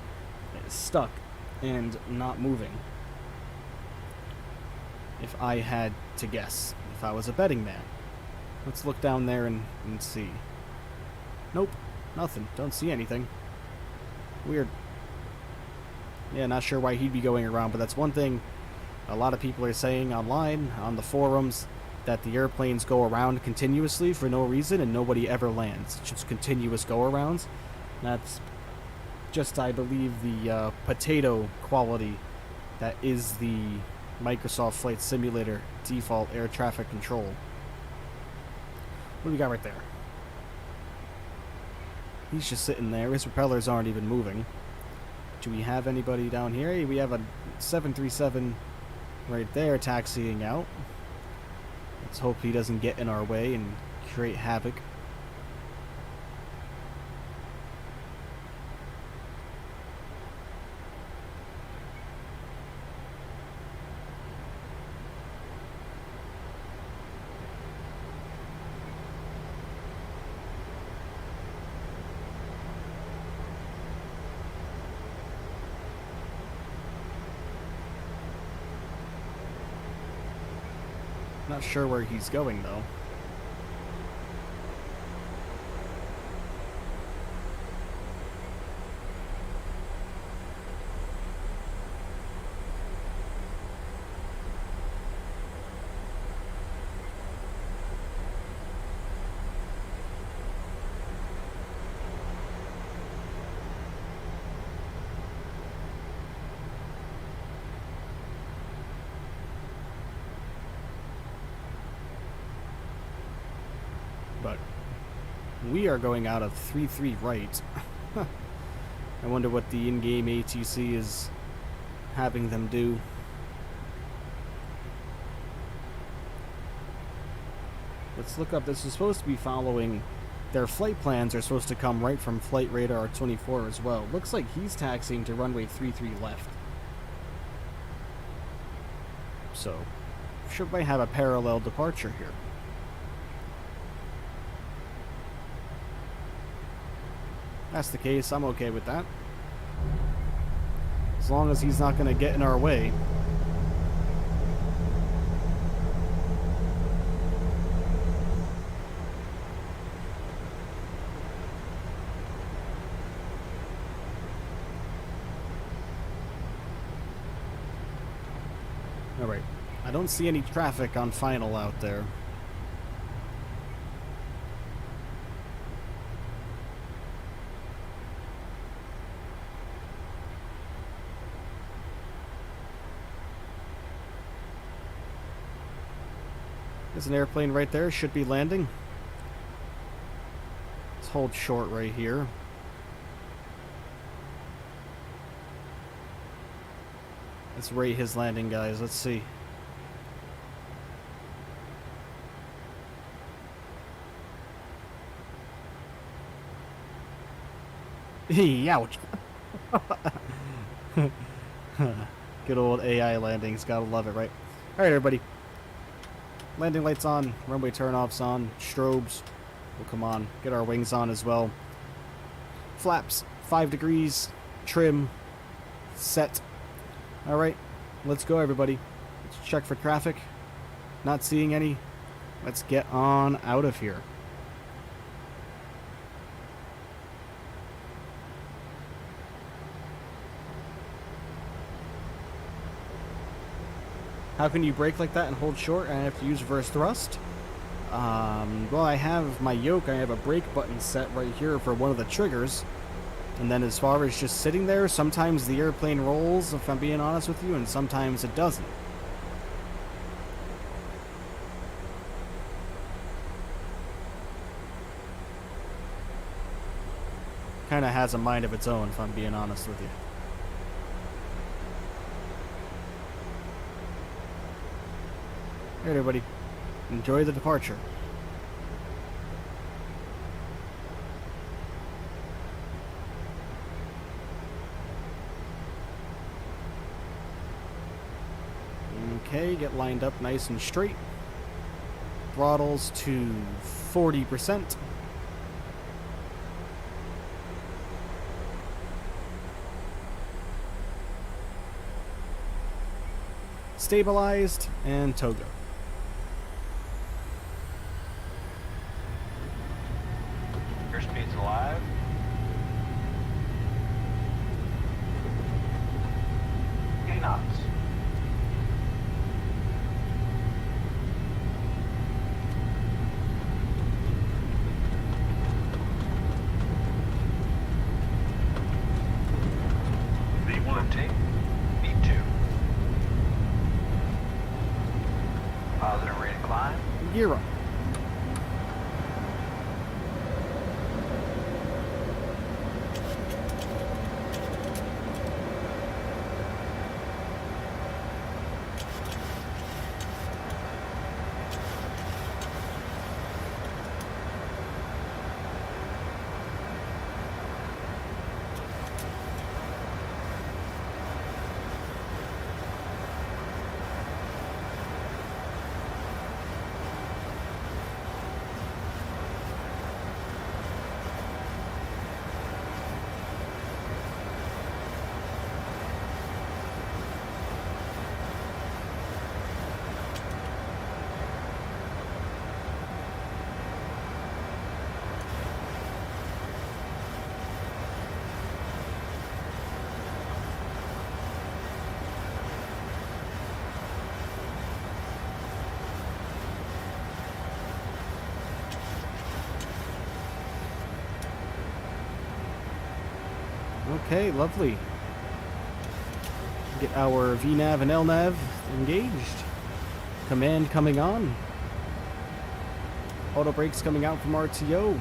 stuck, and not moving. If I had to guess, if I was a betting man. Let's look down there and see. Nope, nothing. Don't see anything. Weird. Yeah, not sure why he'd be going around, but that's one thing a lot of people are saying online, on the forums, that the airplanes go around continuously for no reason and nobody ever lands. It's just continuous go-arounds. That's just, I believe, the potato quality that is the Microsoft Flight Simulator default air traffic control. What do we got right there? He's just sitting there. His propellers aren't even moving. Do we have anybody down here? Hey, we have a 737 right there taxiing out. Let's hope he doesn't get in our way and create havoc. Not sure where he's going, though. but we are going out of 3-3 right. I wonder what the in-game ATC is having them do. Let's look up. This is supposed to be following. Their flight plans are supposed to come right from Flight Radar 24 as well. Looks like he's taxiing to runway 33 left. So, should we have a parallel departure here? That's the case, I'm okay with that. As long as he's not going to get in our way. Alright, I don't see any traffic on final out there. There's an airplane right there, should be landing. Let's hold short right here. Let's rate his landing, guys. Let's see. Ouch. Good old AI landings. Gotta love it, right? Alright, everybody. Landing lights on. Runway turnoffs on. Strobes. We'll come on. Get our wings on as well. Flaps. 5 degrees. Trim. Set. Alright, let's go, everybody. Let's check for traffic. Not seeing any. Let's get on out of here. How can you brake like that and hold short and I have to use reverse thrust? Well, I have my yoke. I have a brake button set right here for one of the triggers. And then as far as just sitting there, sometimes the airplane rolls, if I'm being honest with you, and sometimes it doesn't. Kind of has a mind of its own, if I'm being honest with you. Alright, everybody. Enjoy the departure. Okay, get lined up nice and straight. Throttles to 40%. Stabilized and toga. Airspeed's alive. Eight knots. Rotate. V2. Positive rate of climb. Gear up. Okay, lovely. Get our VNAV and LNAV engaged. Command coming on. Auto brakes coming out from RTO.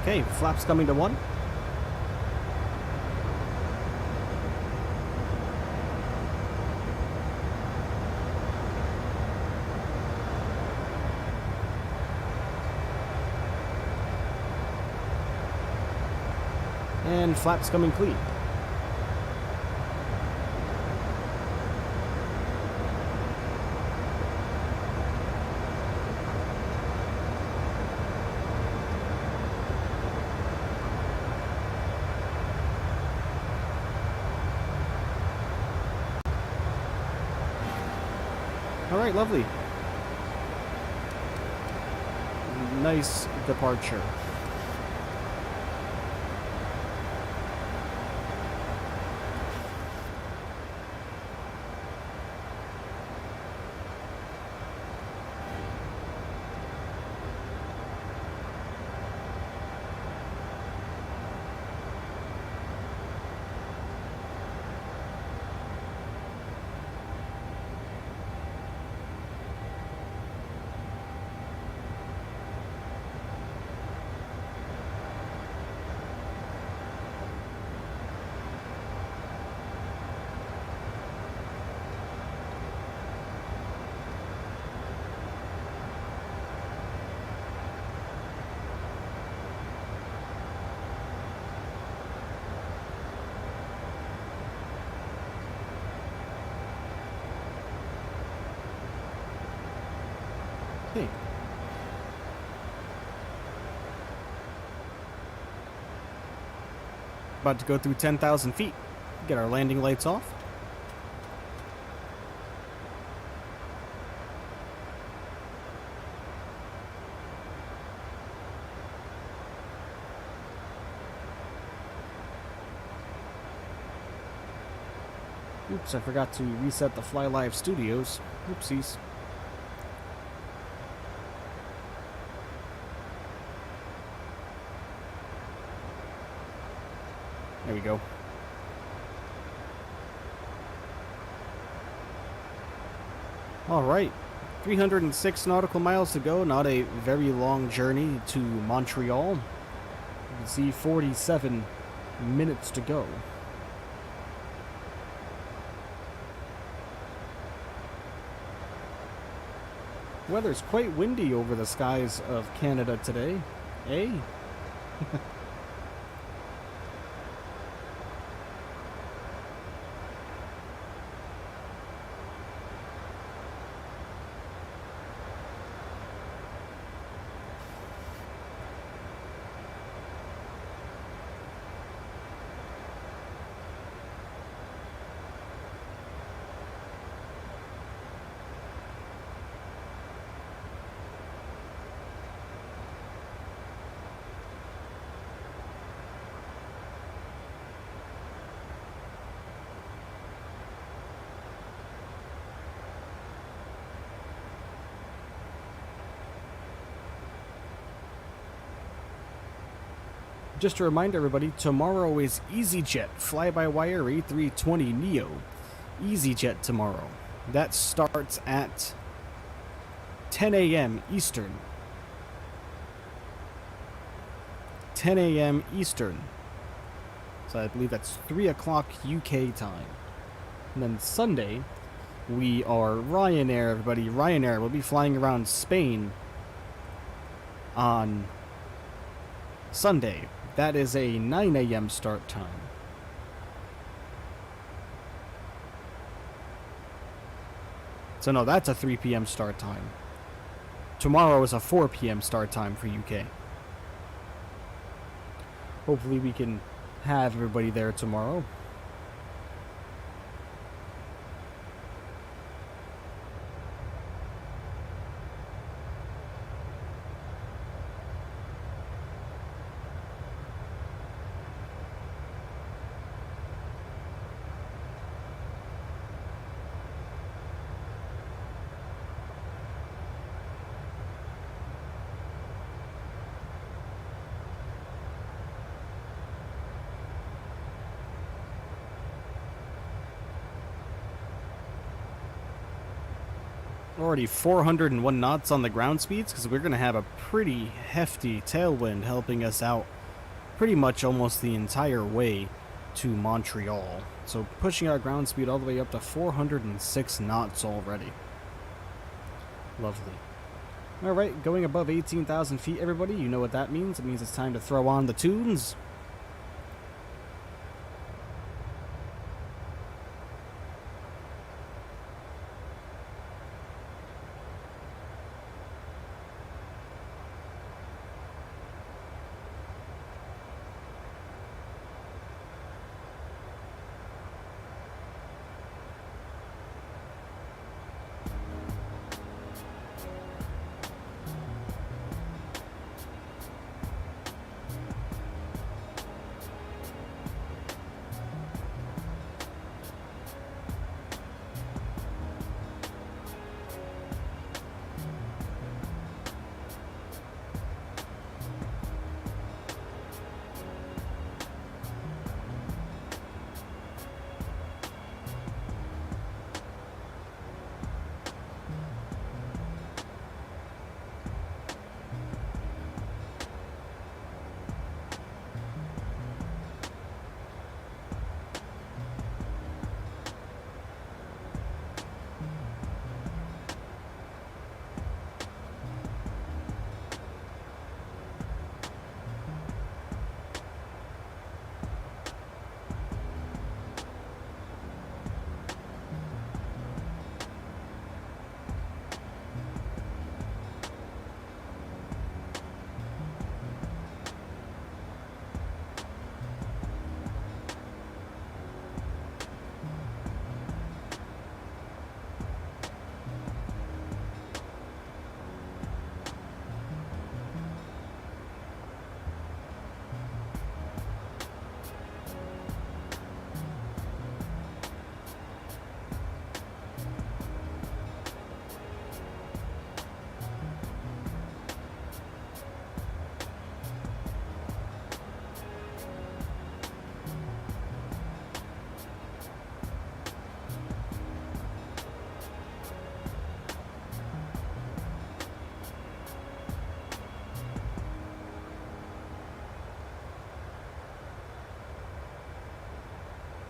Okay, flaps coming to 1. And flaps coming clean. Alright, lovely. Nice departure. Okay. About to go through 10,000 feet. Get our landing lights off. Oops, I forgot to reset the FlyLiveStudios. Oopsies. There we go. All right, 306 nautical miles to go. Not a very long journey to Montreal. You can see 47 minutes to go. Weather's quite windy over the skies of Canada today, eh? Just a reminder, everybody, tomorrow is EasyJet FlyByWire A320neo. EasyJet tomorrow. That starts at 10 a.m. Eastern. 10 a.m. Eastern. So I believe that's 3 o'clock UK time. And then Sunday, we are Ryanair, everybody. Ryanair will be flying around Spain on Sunday. That is a 9 a.m. start time. So no, that's a 3 p.m. start time. Tomorrow is a 4 p.m. start time for UK. Hopefully we can have everybody there tomorrow. Already 401 knots on the ground speeds because we're going to have a pretty hefty tailwind helping us out pretty much almost the entire way to Montreal. So pushing our ground speed all the way up to 406 knots already. Lovely. Alright, going above 18,000 feet, everybody. You know what that means. It means it's time to throw on the tunes.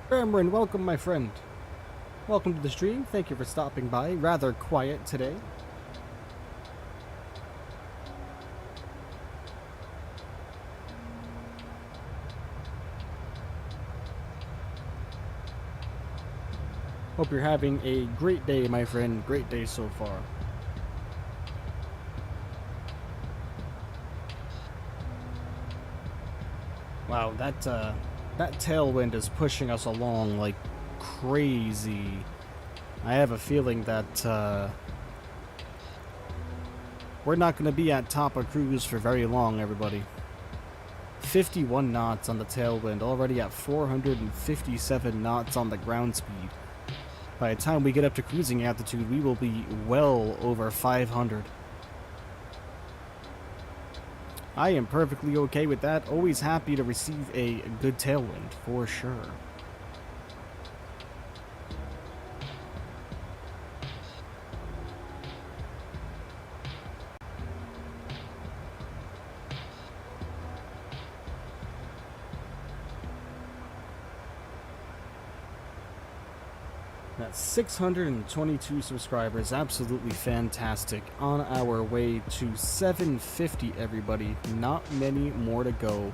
Cameron, welcome my friend. Welcome to the stream. Thank you for stopping by. Rather quiet today. Hope you're having a great day, my friend. Great day so far. Wow, that tailwind is pushing us along like crazy. I have a feeling that we're not going to be at top of cruise for very long, everybody. 51 knots on the tailwind, already at 457 knots on the ground speed. By the time we get up to cruising altitude, we will be well over 500. I am perfectly okay with that. Always happy to receive a good tailwind, for sure. That's 622 subscribers, absolutely fantastic. On our way to 750, everybody. Not many more to go.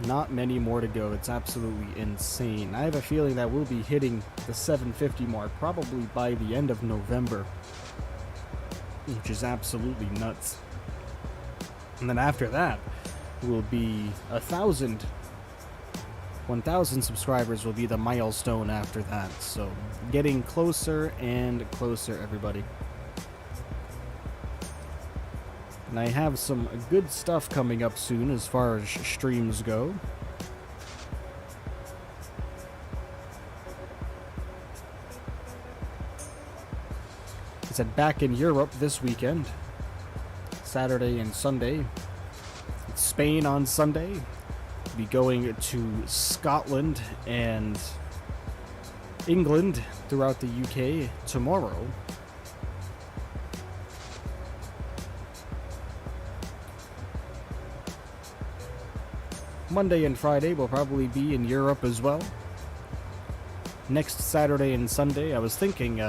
Not many more to go. It's absolutely insane. I have a feeling that we'll be hitting the 750 mark probably by the end of November, which is absolutely nuts. And then after that, will be 1,000 subscribers will be the milestone after that. So getting closer and closer, everybody. And I have some good stuff coming up soon as far as streams go. I said back in Europe this weekend, Saturday and Sunday. It's Spain on Sunday. Be going to Scotland and England throughout the UK tomorrow. Monday and Friday will probably be in Europe as well. Next Saturday and Sunday, I was thinking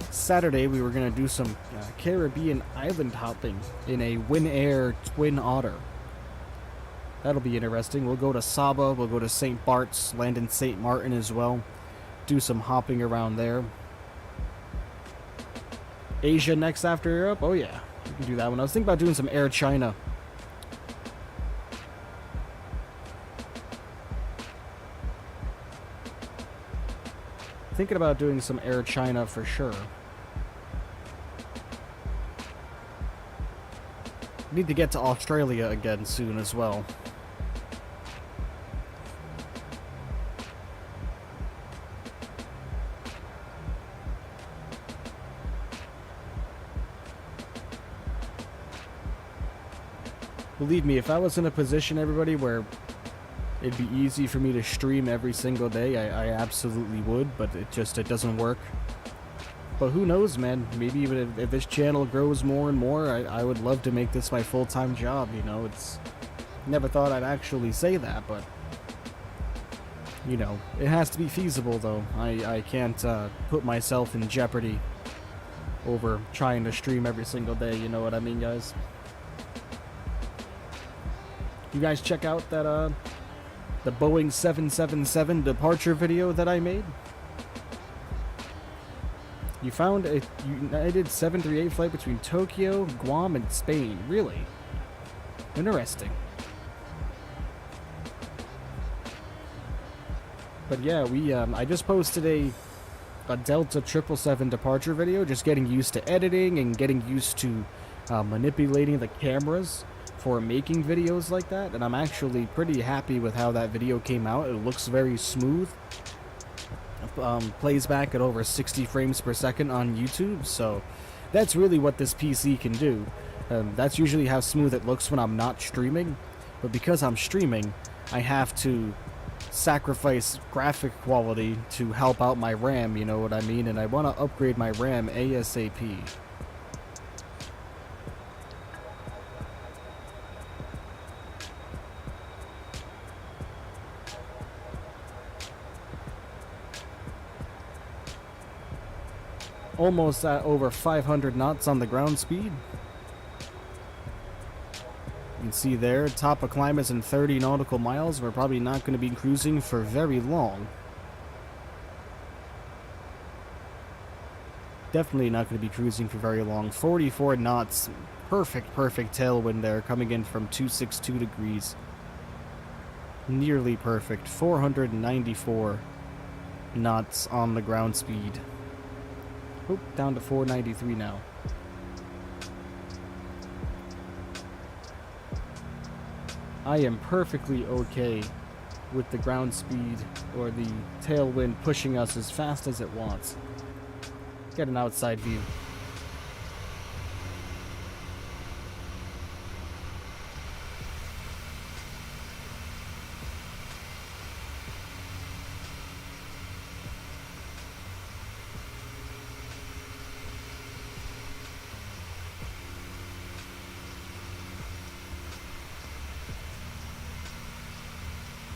Saturday we were going to do some Caribbean island hopping in a Win Air Twin Otter. That'll be interesting. We'll go to Saba, we'll go to St. Bart's, land in St. Martin as well. Do some hopping around there. Asia next after Europe? Oh yeah, we can do that one. I was thinking about doing some Air China. Thinking about doing some Air China for sure. Need to get to Australia again soon as well. Believe me, if I was in a position, everybody, where it'd be easy for me to stream every single day, I absolutely would, but it doesn't work. But who knows, man? Maybe even if this channel grows more and more, I would love to make this my full-time job, you know? It's... Never thought I'd actually say that, but... You know, it has to be feasible, though. I can't put myself in jeopardy over trying to stream every single day, you know what I mean, guys? You guys check out that, the Boeing 777 departure video that I made? You found a United 738 flight between Tokyo, Guam, and Spain. Really? Interesting. But yeah, I just posted a Delta 777 departure video, just getting used to editing and getting used to manipulating the cameras for making videos like that, and I'm actually pretty happy with how that video came out. It looks very smooth. Plays back at over 60 frames per second on YouTube, so that's really what this PC can do. That's usually how smooth it looks when I'm not streaming, but because I'm streaming, I have to sacrifice graphic quality to help out my RAM, you know what I mean, and I want to upgrade my RAM ASAP. Almost at over 500 knots on the ground speed. You can see there, top of climb is in 30 nautical miles. We're probably not going to be cruising for very long. Definitely not going to be cruising for very long. 44 knots. Perfect tailwind there, coming in from 262 degrees. Nearly perfect. 494 knots on the ground speed. Oh, down to 493 now. I am perfectly okay with the ground speed or the tailwind pushing us as fast as it wants. Get an outside view.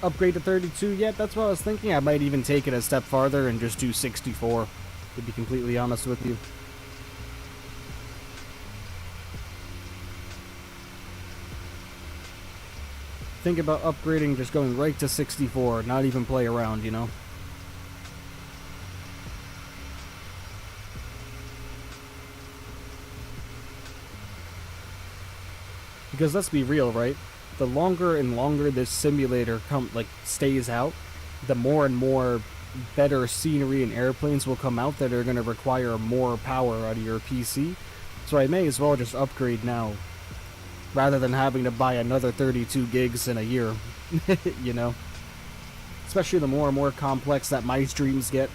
Upgrade to 32 yet? That's what I was thinking. I might even take it a step farther and just do 64, to be completely honest with you. Think about upgrading, just going right to 64, not even play around, you know? Because let's be real, right? The longer and longer this simulator stays out, the more and more better scenery and airplanes will come out that are going to require more power out of your PC. So I may as well just upgrade now, rather than having to buy another 32 gigs in a year, you know? Especially the more and more complex that my streams get,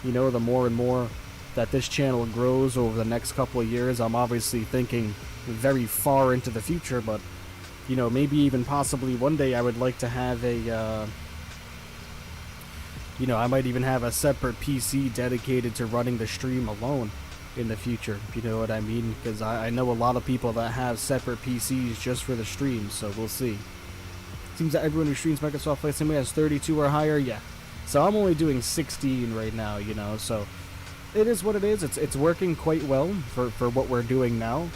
you know, the more and more that this channel grows over the next couple of years. I'm obviously thinking very far into the future, but you know, maybe even possibly one day I would like to have a, You know, I might even have a separate PC dedicated to running the stream alone in the future, if you know what I mean, because I know a lot of people that have separate PCs just for the stream, so we'll see. Seems that everyone who streams Microsoft Flight Simulator has 32 or higher, yeah. So I'm only doing 16 right now, you know, so it is what it is. It's working quite well for what we're doing now.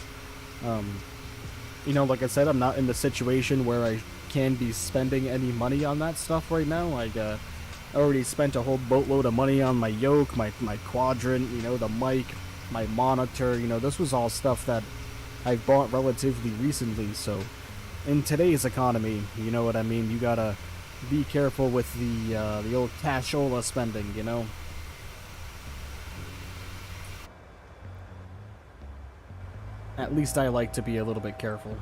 You know, like I said, I'm not in the situation where I can be spending any money on that stuff right now. Like, I already spent a whole boatload of money on my Yoke, my Quadrant, you know, the mic, my monitor, you know, this was all stuff that I've bought relatively recently, so in today's economy, you know what I mean, you gotta be careful with the old cashola spending, you know. At least I like to be a little bit careful.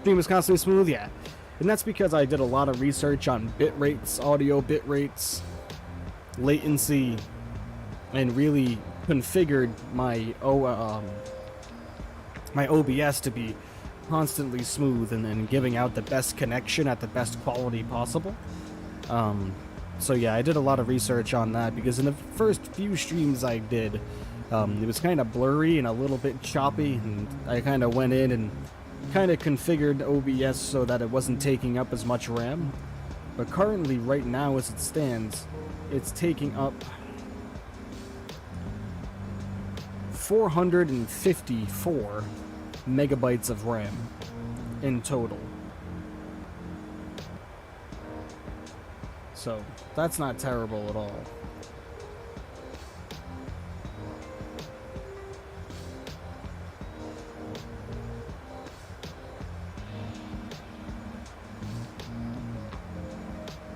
Stream was constantly smooth, yeah. And that's because I did a lot of research on bit rates, audio bit rates, latency, and really configured my my OBS to be constantly smooth and giving out the best connection at the best quality possible. So yeah, I did a lot of research on that because in the first few streams I did, it was kind of blurry and a little bit choppy, and I kind of went in and kind of configured OBS so that it wasn't taking up as much RAM. But currently, right now as it stands, it's taking up 454 megabytes of RAM in total. So that's not terrible at all.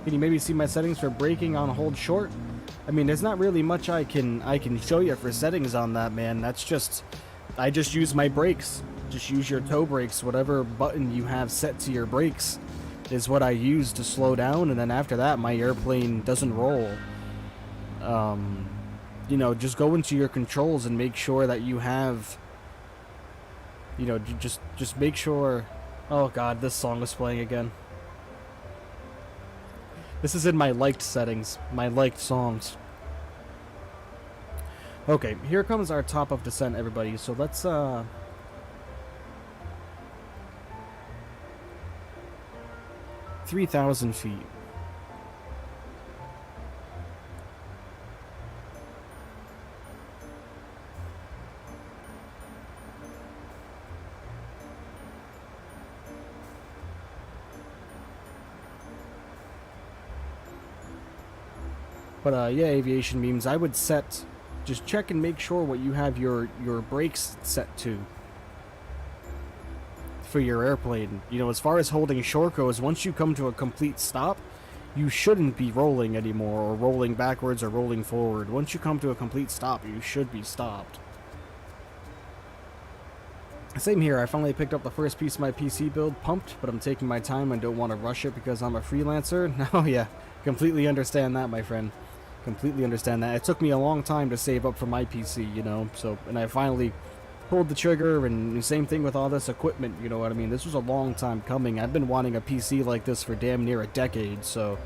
Can you maybe see my settings for braking on hold short? I mean, there's not really much I can show you for settings on that, man. That's just, I just use my brakes. Just use your toe brakes. Whatever button you have set to your brakes is what I use to slow down, and then after that, my airplane doesn't roll. You know, just go into your controls and make sure that you have, you know, just make sure. Oh God, this song was playing again. This is in my liked settings, my liked songs. Okay, here comes our top of descent, everybody. So let's 3,000 feet. But yeah, aviation memes, I would set, just check and make sure what you have your brakes set to for your airplane. You know, as far as holding short goes, once you come to a complete stop, you shouldn't be rolling anymore, or rolling backwards or rolling forward. Once you come to a complete stop, you should be stopped. Same here, I finally picked up the first piece of my PC build, pumped, but I'm taking my time and don't want to rush it because I'm a freelancer. Oh yeah, completely understand that, my friend. Completely understand that. It took me a long time to save up for my PC, you know, so, and I finally pulled the trigger, and same thing with all this equipment, you know what I mean? This was a long time coming. I've been wanting a PC like this for damn near a decade, so.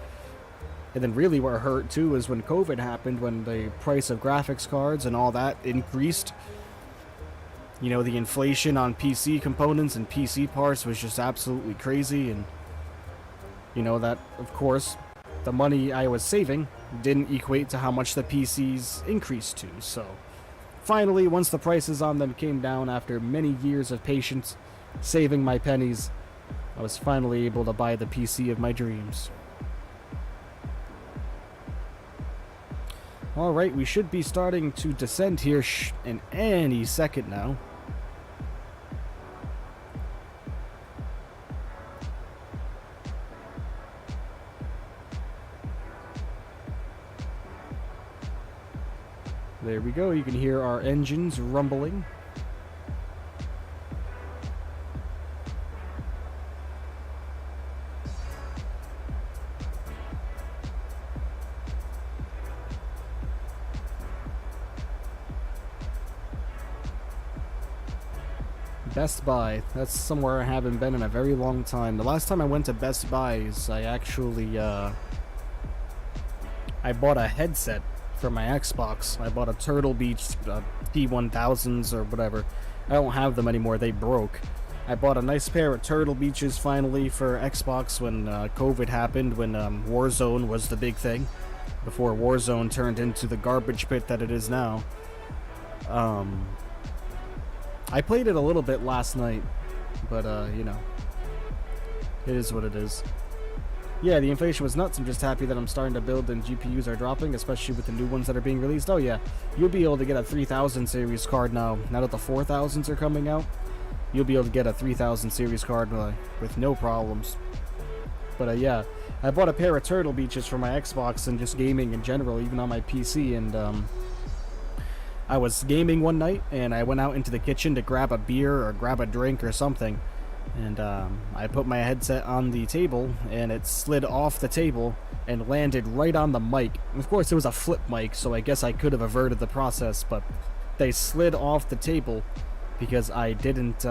And then really what hurt too is when COVID happened, when the price of graphics cards and all that increased. You know, the inflation on PC components and PC parts was just absolutely crazy, and you know that, of course, the money I was saving didn't equate to how much the PCs increased to. So finally, once the prices on them came down after many years of patience, saving my pennies, I was finally able to buy the PC of my dreams. Alright, we should be starting to descend here in any second now. There we go, you can hear our engines rumbling. Best Buy. That's somewhere I haven't been in a very long time. The last time I went to Best Buy's, I actually, I bought a headset for my Xbox. I bought a Turtle Beach T1000s or whatever. I don't have them anymore. They broke. I bought a nice pair of Turtle Beaches finally for Xbox when COVID happened, when Warzone was the big thing. Before Warzone turned into the garbage pit that it is now. I played it a little bit last night, but, you know, it is what it is. Yeah, the inflation was nuts. I'm just happy that I'm starting to build and GPUs are dropping, especially with the new ones that are being released. Oh yeah, you'll be able to get a 3000 series card now. Now that the 4000s are coming out, you'll be able to get a 3000 series card with no problems. But, yeah, I bought a pair of Turtle Beaches for my Xbox and just gaming in general, even on my PC, and, I was gaming one night, and I went out into the kitchen to grab a beer or grab a drink or something, and I put my headset on the table, and it slid off the table and landed right on the mic. Of course, it was a flip mic, so I guess I could have averted the process, but they slid off the table because I didn't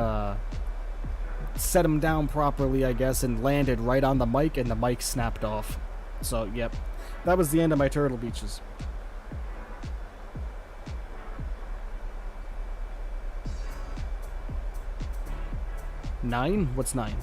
set them down properly, I guess, and landed right on the mic, and the mic snapped off. So, yep, that was the end of my Turtle Beaches. 9? What's 9?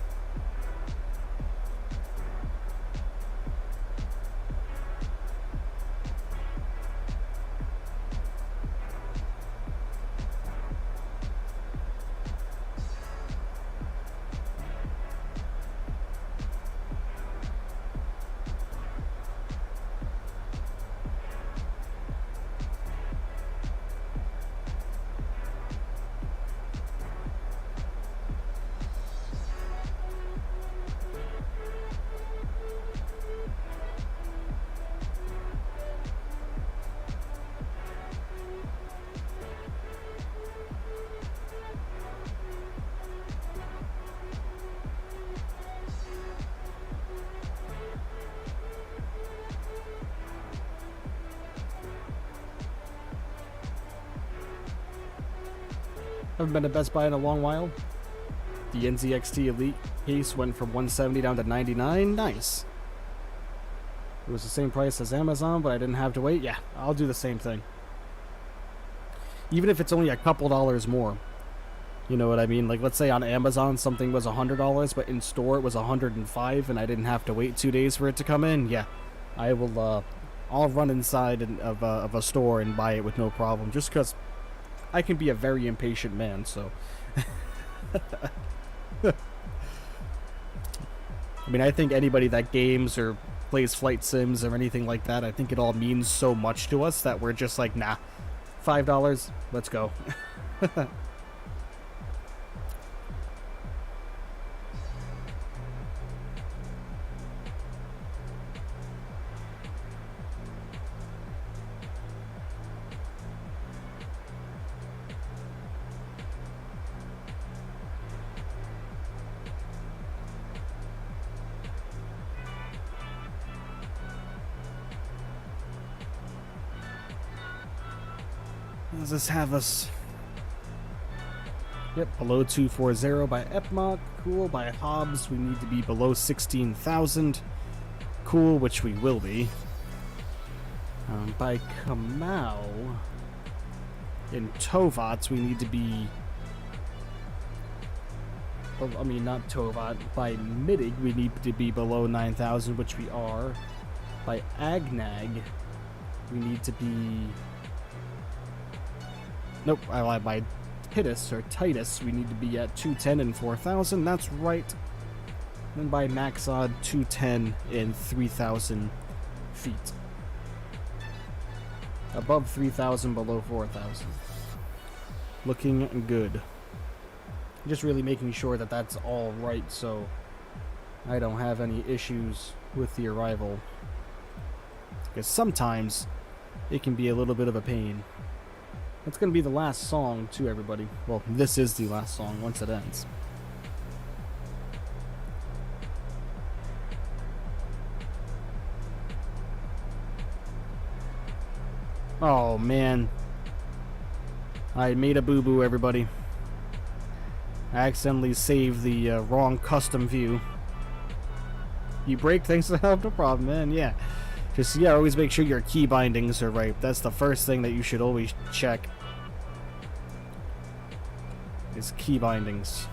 Haven't been to Best Buy in a long while. The NZXT Elite case went from 170 down to 99. Nice. It was the same price as Amazon, but I didn't have to wait. Yeah, I'll do the same thing. Even if it's only a couple dollars more. You know what I mean? Like, let's say on Amazon something was $100, but in store it was $105, and I didn't have to wait 2 days for it to come in. Yeah, I will. I'll run inside of a store and buy it with no problem, just because I can be a very impatient man. So, I mean, I think anybody that games or plays flight sims or anything like that, I think it all means so much to us that we're just like, nah, $5, let's go. Does this have us? Yep, below 240 by Epmont. Cool. By Hobbs, we need to be below 16,000. Cool, which we will be. By Kamau, in Tovats, we need to be... Well, I mean, not Tovat. By Midig, we need to be below 9,000, which we are. By Agnag, we need to be... Nope, I lied. By Titus, or Titus, we need to be at 210 and 4,000. That's right. And by Maxod, 210 and 3,000 feet. Above 3,000, below 4,000. Looking good. Just really making sure that that's all right, so I don't have any issues with the arrival. Because sometimes it can be a little bit of a pain. That's going to be the last song, too, everybody. Well, this is the last song once it ends. Oh, man. I made a boo-boo, everybody. I accidentally saved the wrong custom view. You break things, no problem, man. Yeah. Just, yeah, always make sure your key bindings are right. That's the first thing that you should always check. Is key bindings.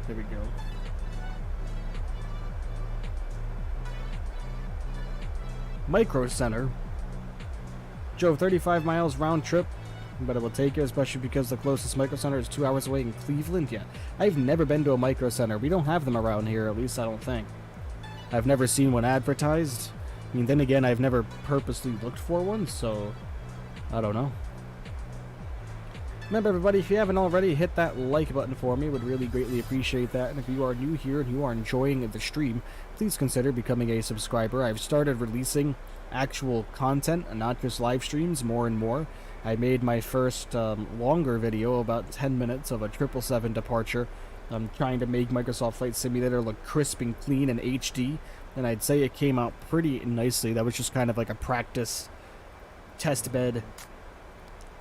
There we go. Micro Center. Drove 35 miles round trip, but it will take it, especially because the closest Micro Center is 2 hours away in Cleveland. Yeah, I've never been to a Micro Center. We don't have them around here, at least I don't think. I've never seen one advertised. I mean, then again, I've never purposely looked for one, so I don't know. Remember, everybody, if you haven't already, hit that like button for me. Would really greatly appreciate that. And if you are new here and you are enjoying the stream, please consider becoming a subscriber. I've started releasing actual content and not just live streams more and more. I made my first longer video, about 10 minutes, of a 777 departure. I'm trying to make Microsoft Flight Simulator look crisp and clean and HD, and I'd say it came out pretty nicely. That was just kind of like a practice test bed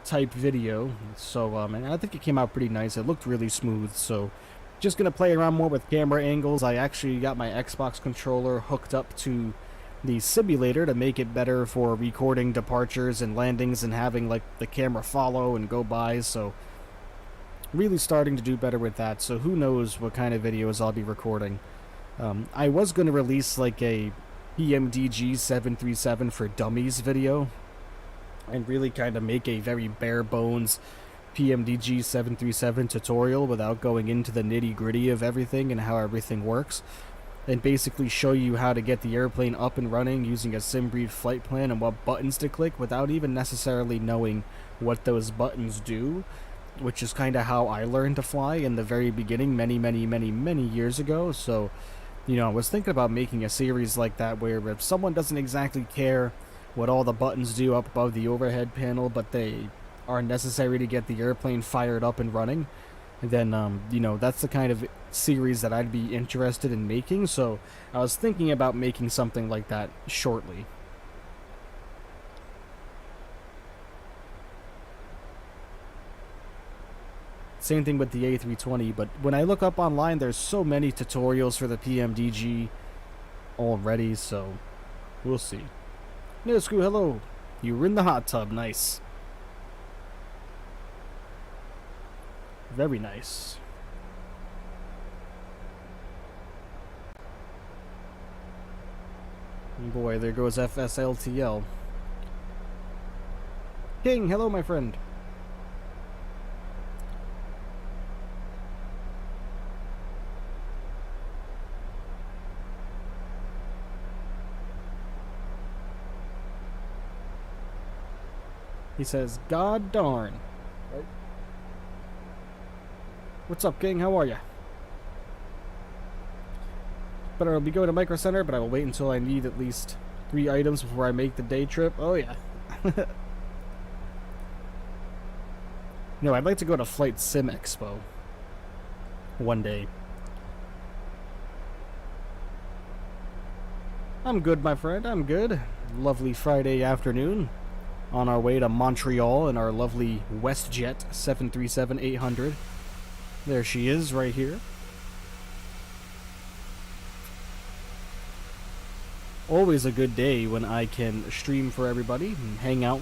type video, so and I think it came out pretty nice. It looked really smooth, so just gonna play around more with camera angles. I actually got my Xbox controller hooked up to the simulator to make it better for recording departures and landings and having like the camera follow and go by, so really starting to do better with that. So who knows what kind of videos I'll be recording. I was going to release like a PMDG 737 for dummies video and really kind of make a very bare bones PMDG 737 tutorial without going into the nitty gritty of everything and how everything works, and basically show you how to get the airplane up and running using a SimBrief flight plan and what buttons to click without even necessarily knowing what those buttons do, which is kind of how I learned to fly in the very beginning many years ago. So, you know, I was thinking about making a series like that where if someone doesn't exactly care what all the buttons do up above the overhead panel, but they are necessary to get the airplane fired up and running, then, you know, that's the kind of series that I'd be interested in making. So I was thinking about making something like that shortly. Same thing with the A320, but when I look up online, there's so many tutorials for the PMDG already, so we'll see. No, Screw, hello. You were in the hot tub, nice. Very nice. Boy, there goes FSLTL. King, hello, my friend. He says, God darn. Right? What's up, King? How are ya? But I'll be going to Micro Center, but I will wait until I need at least 3 items before I make the day trip. Oh, yeah. No, I'd like to go to Flight Sim Expo one day. I'm good, my friend. I'm good. Lovely Friday afternoon. On our way to Montreal in our lovely WestJet 737-800. There she is, right here. Always a good day when I can stream for everybody and hang out.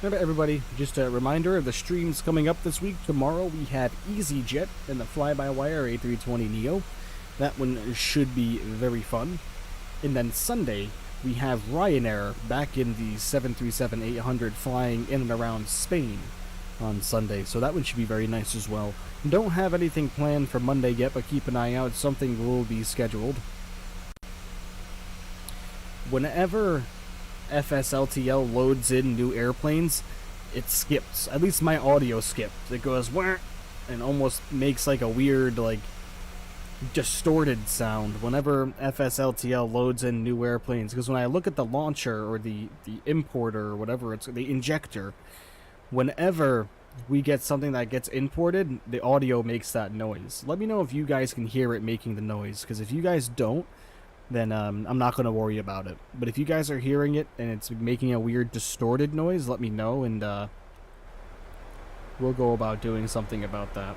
Remember, everybody, just a reminder of the streams coming up this week. Tomorrow we have EasyJet and the FlyByWire A320neo. That one should be very fun. And then Sunday we have Ryanair back in the 737-800 flying in and around Spain on Sunday. So that one should be very nice as well. Don't have anything planned for Monday yet, but keep an eye out. Something will be scheduled. whenever FSLTL loads in new airplanes, it skips. At least my audio skips. It goes wah, and almost makes like a weird, like, distorted sound whenever FSLTL loads in new airplanes. Because when I look at the launcher or the importer or whatever, it's the injector, whenever we get something that gets imported, the audio makes that noise. Let me know if you guys can hear it making the noise, because if you guys don't, then I'm not going to worry about it. But if you guys are hearing it and it's making a weird distorted noise, let me know, and we'll go about doing something about that.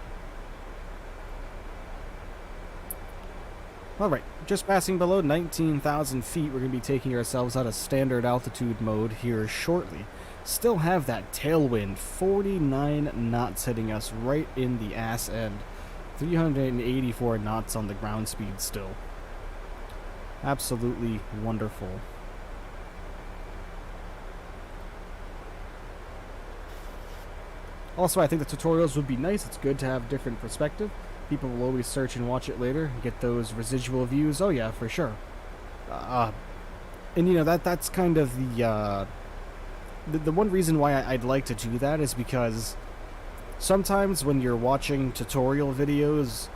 Alright, just passing below 19,000 feet, we're going to be taking ourselves out of standard altitude mode here shortly. Still have that tailwind, 49 knots hitting us right in the ass end. 384 knots on the ground speed still. Absolutely wonderful. Also, I think the tutorials would be nice. It's good to have different perspective. People will always search and watch it later, get those residual views. Oh yeah, for sure. And you know, that's kind of the one reason why I'd like to do that is because sometimes when you're watching tutorial videos,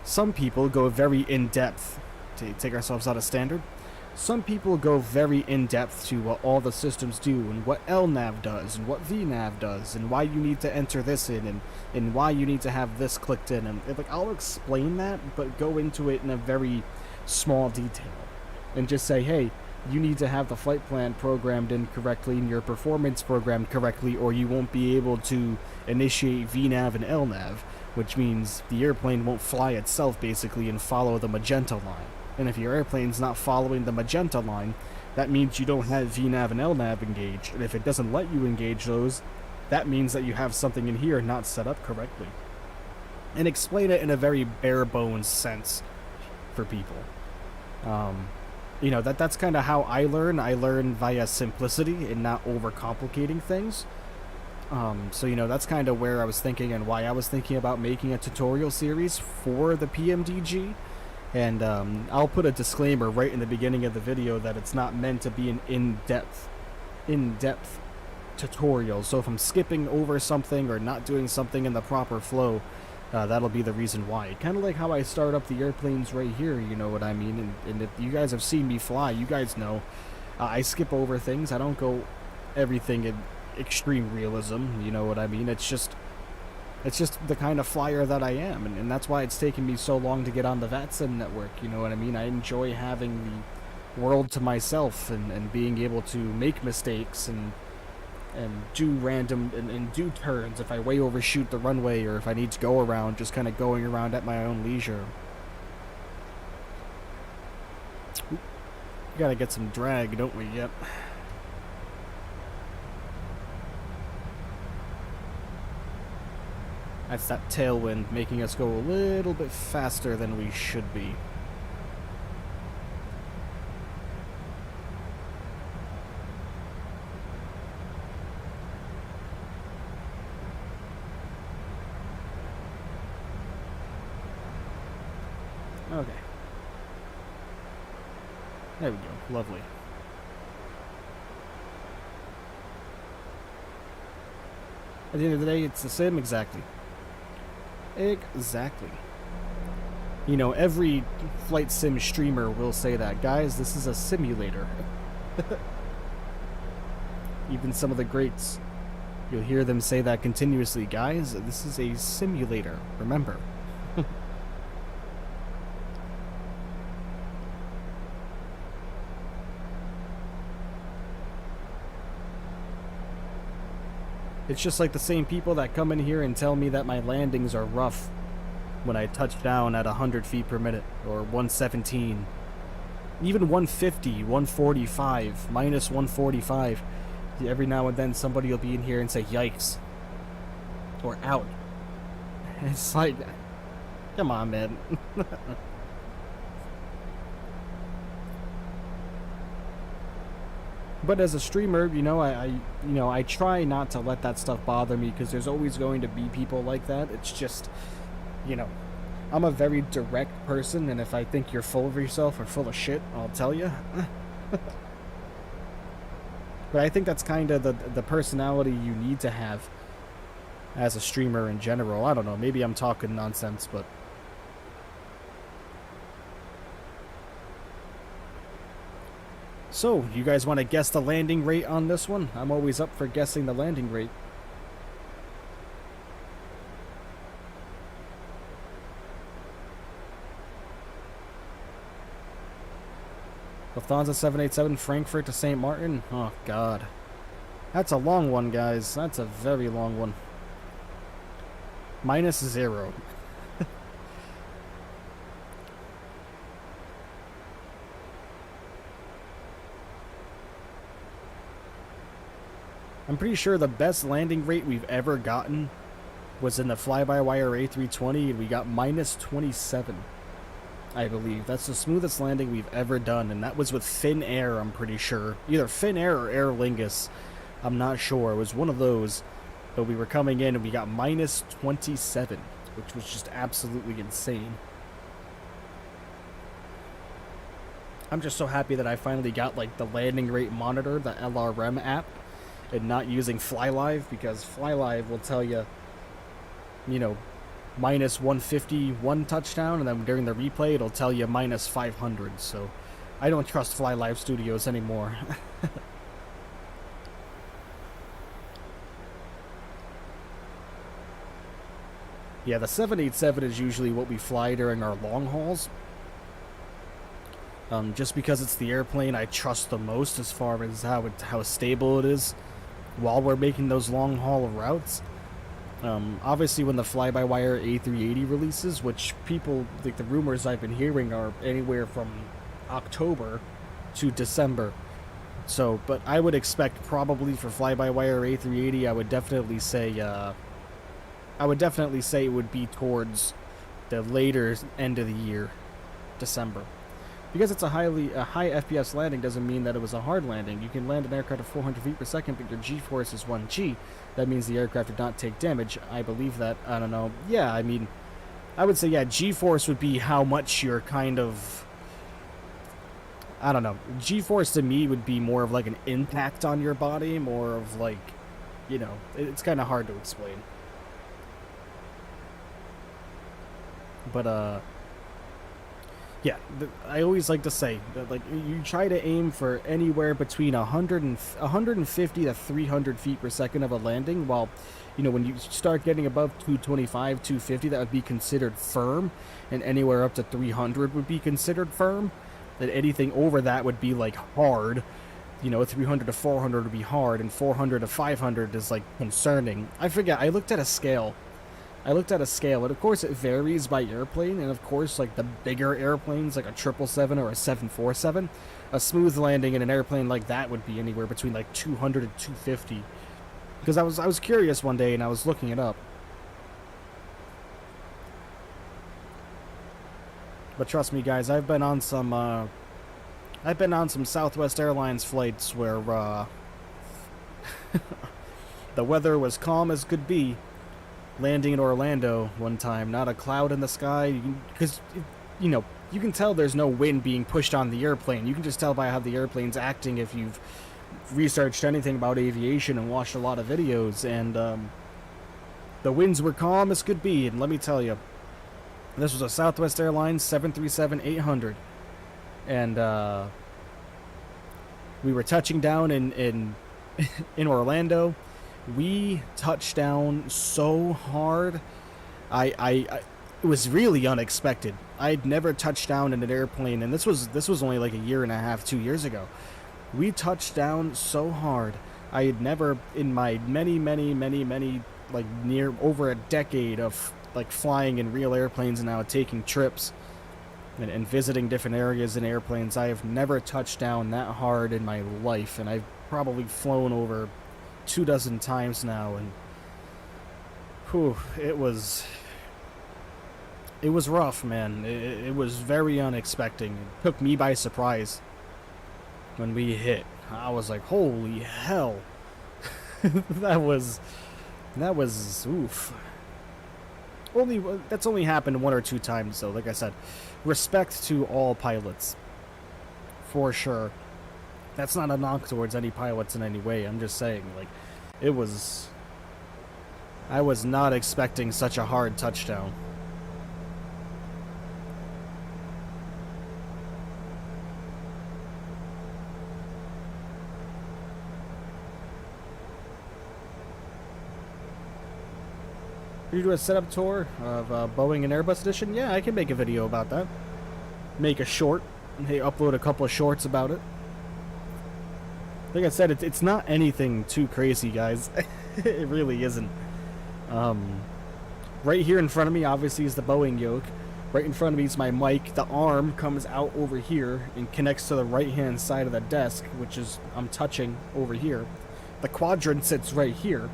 some people go very in-depth. To take ourselves out of standard, some people go very in-depth to what all the systems do, and what LNAV does, and what VNAV does, and why you need to enter this in, and why you need to have this clicked in, and like, I'll explain that, but go into it in a very small detail, and just say, hey, you need to have the flight plan programmed in correctly, and your performance programmed correctly, or you won't be able to initiate VNAV and LNAV, which means the airplane won't fly itself, basically, and follow the magenta line. And if your airplane's not following the magenta line, that means you don't have VNAV and LNAV engaged. And if it doesn't let you engage those, that means that you have something in here not set up correctly. And explain it in a very bare bones sense for people. You know, that's kind of how I learn. I learn via simplicity and not overcomplicating things. So, you know, that's kind of where I was thinking and why I was thinking about making a tutorial series for the PMDG. And I'll put a disclaimer right in the beginning of the video that it's not meant to be an in-depth tutorial. So if I'm skipping over something or not doing something in the proper flow, that'll be the reason why. Kind of like how I start up the airplanes right here, you know what I mean? And if you guys have seen me fly, you guys know I skip over things. I don't go everything in extreme realism, you know what I mean? It's just the kind of flyer that I am, and that's why it's taken me so long to get on the VATSIM network, you know what I mean? I enjoy having the world to myself and being able to make mistakes and do random and do turns if I way overshoot the runway or if I need to go around, just kind of going around at my own leisure. We gotta get some drag, don't we? Yep. That's that tailwind making us go a little bit faster than we should be. Okay. There we go. Lovely. At the end of the day, it's the sim, exactly. Exactly. You know, every flight sim streamer will say that. Guys, this is a simulator. Even some of the greats. You'll hear them say that continuously. Guys, this is a simulator. Remember. It's just like the same people that come in here and tell me that my landings are rough when I touch down at 100 feet per minute, or 117. Even 150, 145, minus 145. Every now and then somebody will be in here and say, yikes. Or out. It's like, come on, man. But as a streamer, you know, I try not to let that stuff bother me, because there's always going to be people like that. It's just, you know, I'm a very direct person, and if I think you're full of yourself or full of shit, I'll tell you. But I think that's kind of the personality you need to have as a streamer in general. I don't know, maybe I'm talking nonsense, but... So, you guys want to guess the landing rate on this one? I'm always up for guessing the landing rate. Lufthansa 787 Frankfurt to St. Martin? Oh, God. That's a long one, guys. That's a very long one. -0. I'm pretty sure the best landing rate we've ever gotten was in the FlyByWire A320, and we got -27. I believe. That's the smoothest landing we've ever done, and that was with Finnair, I'm pretty sure. Either Finnair or Aer Lingus. I'm not sure. It was one of those. But we were coming in and we got -27, which was just absolutely insane. I'm just so happy that I finally got, like, the landing rate monitor, the LRM app, and not using FlyLive, because FlyLive will tell you, you know, -150 one touchdown, and then during the replay it'll tell you -500, so I don't trust FlyLiveStudios anymore. Yeah, the 787 is usually what we fly during our long hauls. Just because it's the airplane I trust the most as far as how stable it is while we're making those long haul routes. Obviously, when the fly-by-wire A380 releases, which people, like the rumors I've been hearing are anywhere from October to December. So, but I would expect probably for fly-by-wire A380, I would definitely say it would be towards the later end of the year, December. Because it's a high FPS landing doesn't mean that it was a hard landing. You can land an aircraft at 400 feet per second, but your G-force is 1G. That means the aircraft did not take damage. I believe that. I don't know. Yeah, I mean, I would say, yeah, G-force would be how much you're kind of... I don't know. G-force to me would be more of like an impact on your body, more of like, you know, it's kind of hard to explain. But, yeah, I always like to say that, like, you try to aim for anywhere between 150 to 300 feet per second of a landing, while, you know, when you start getting above 225, 250, that would be considered firm, and anywhere up to 300 would be considered firm, and anything over that would be, like, hard. You know, 300 to 400 would be hard, and 400 to 500 is, like, concerning. I forget, I looked at a scale, and of course it varies by airplane, and of course, like, the bigger airplanes, like a 777 or a 747, a smooth landing in an airplane like that would be anywhere between, like, 200 and 250. Because I was curious one day, and I was looking it up. But trust me, guys, I've been on some Southwest Airlines flights where, the weather was calm as could be. Landing in Orlando one time, not a cloud in the sky, because, you know, you can tell there's no wind being pushed on the airplane. You can just tell by how the airplane's acting if you've researched anything about aviation and watched a lot of videos, and the winds were calm as could be, and let me tell you, this was a Southwest Airlines 737-800, and we were touching down in Orlando. We touched down so hard, it was really unexpected. I'd never touched down in an airplane, and this was only like a year and a half, 2 years ago. We touched down so hard. I had never, in my many, like, near over a decade of, like, flying in real airplanes and now taking trips and visiting different areas in airplanes, I have never touched down that hard in my life, and I've probably flown over 24 times now, and whew, it was rough, man. It was very unexpected. It took me by surprise when we hit. I was like, holy hell. that was oof. That's only happened 1 or 2 times, though. Like I said, respect to all pilots, for sure. That's not a knock towards any pilots in any way. I'm just saying, like, it was... I was not expecting such a hard touchdown. You do a setup tour of Boeing and Airbus edition? Yeah, I can make a video about that. Make a short. And hey, upload a couple of shorts about it. Like I said, it's not anything too crazy, guys. It really isn't. Right here in front of me, obviously, is the Boeing yoke. Right in front of me is my mic. The arm comes out over here and connects to the right-hand side of the desk, which is, I'm touching over here. The Quadrant sits right here.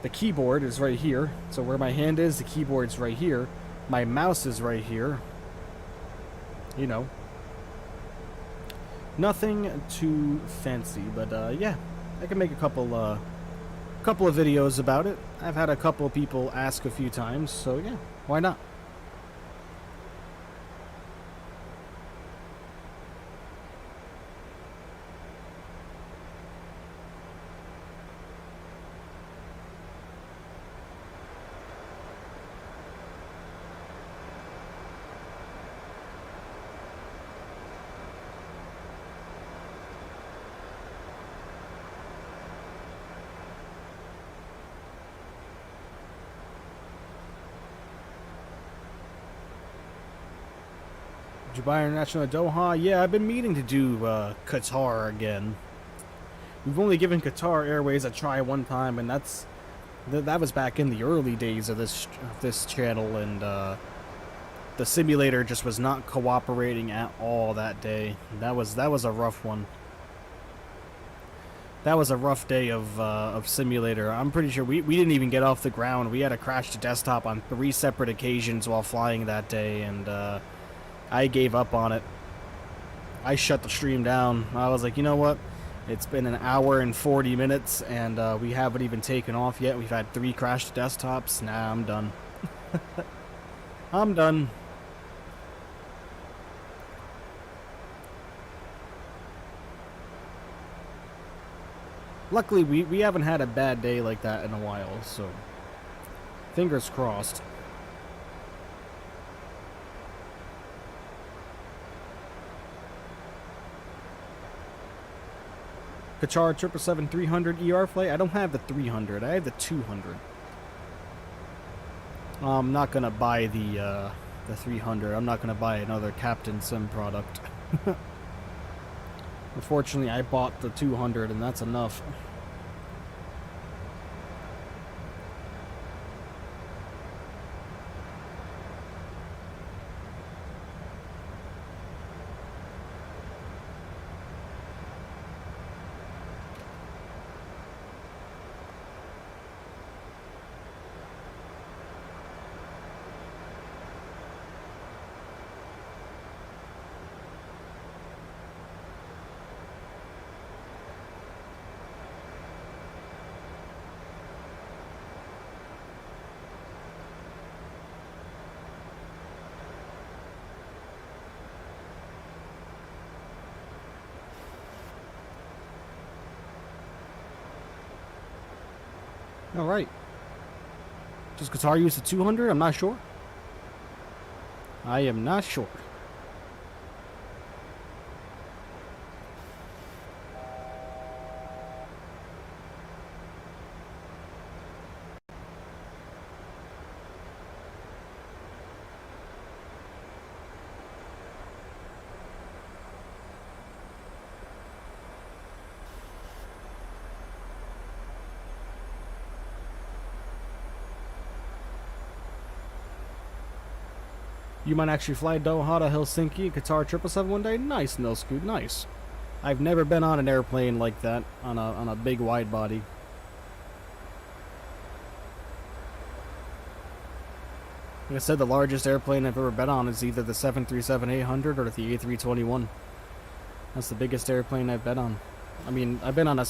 The keyboard is right here. So where my hand is, the keyboard's right here. My mouse is right here. You know. Nothing too fancy, but yeah, I can make a couple of videos about it. I've had a couple of people ask a few times, so yeah, why not? Dubai International Doha. Yeah, I've been meaning to do Qatar again. We've only given Qatar Airways a try one time, and that was back in the early days of this channel, and the simulator just was not cooperating at all that day. That was a rough one. That was a rough day of simulator. I'm pretty sure we didn't even get off the ground. We had to crash the desktop on 3 separate occasions while flying that day, and I gave up on it. I shut the stream down. I was like, you know what? It's been an hour and 40 minutes, and we haven't even taken off yet. We've had 3 crashed desktops. Nah, I'm done. I'm done. Luckily, we haven't had a bad day like that in a while, so fingers crossed. Qatar 777-300 ER flight. I don't have the 300. I have the 200. I'm not gonna buy the 300. I'm not gonna buy another Captain Sim product. Unfortunately, I bought the 200, and that's enough. All right. Does Qatar use the 200? I'm not sure. I am not sure. You might actually fly Doha to Helsinki, Qatar 777 one day. Nice, no scoot, nice. I've never been on an airplane like that, on a big wide body. Like I said, the largest airplane I've ever been on is either the 737-800 or the A321. That's the biggest airplane I've been on. I mean, I've been on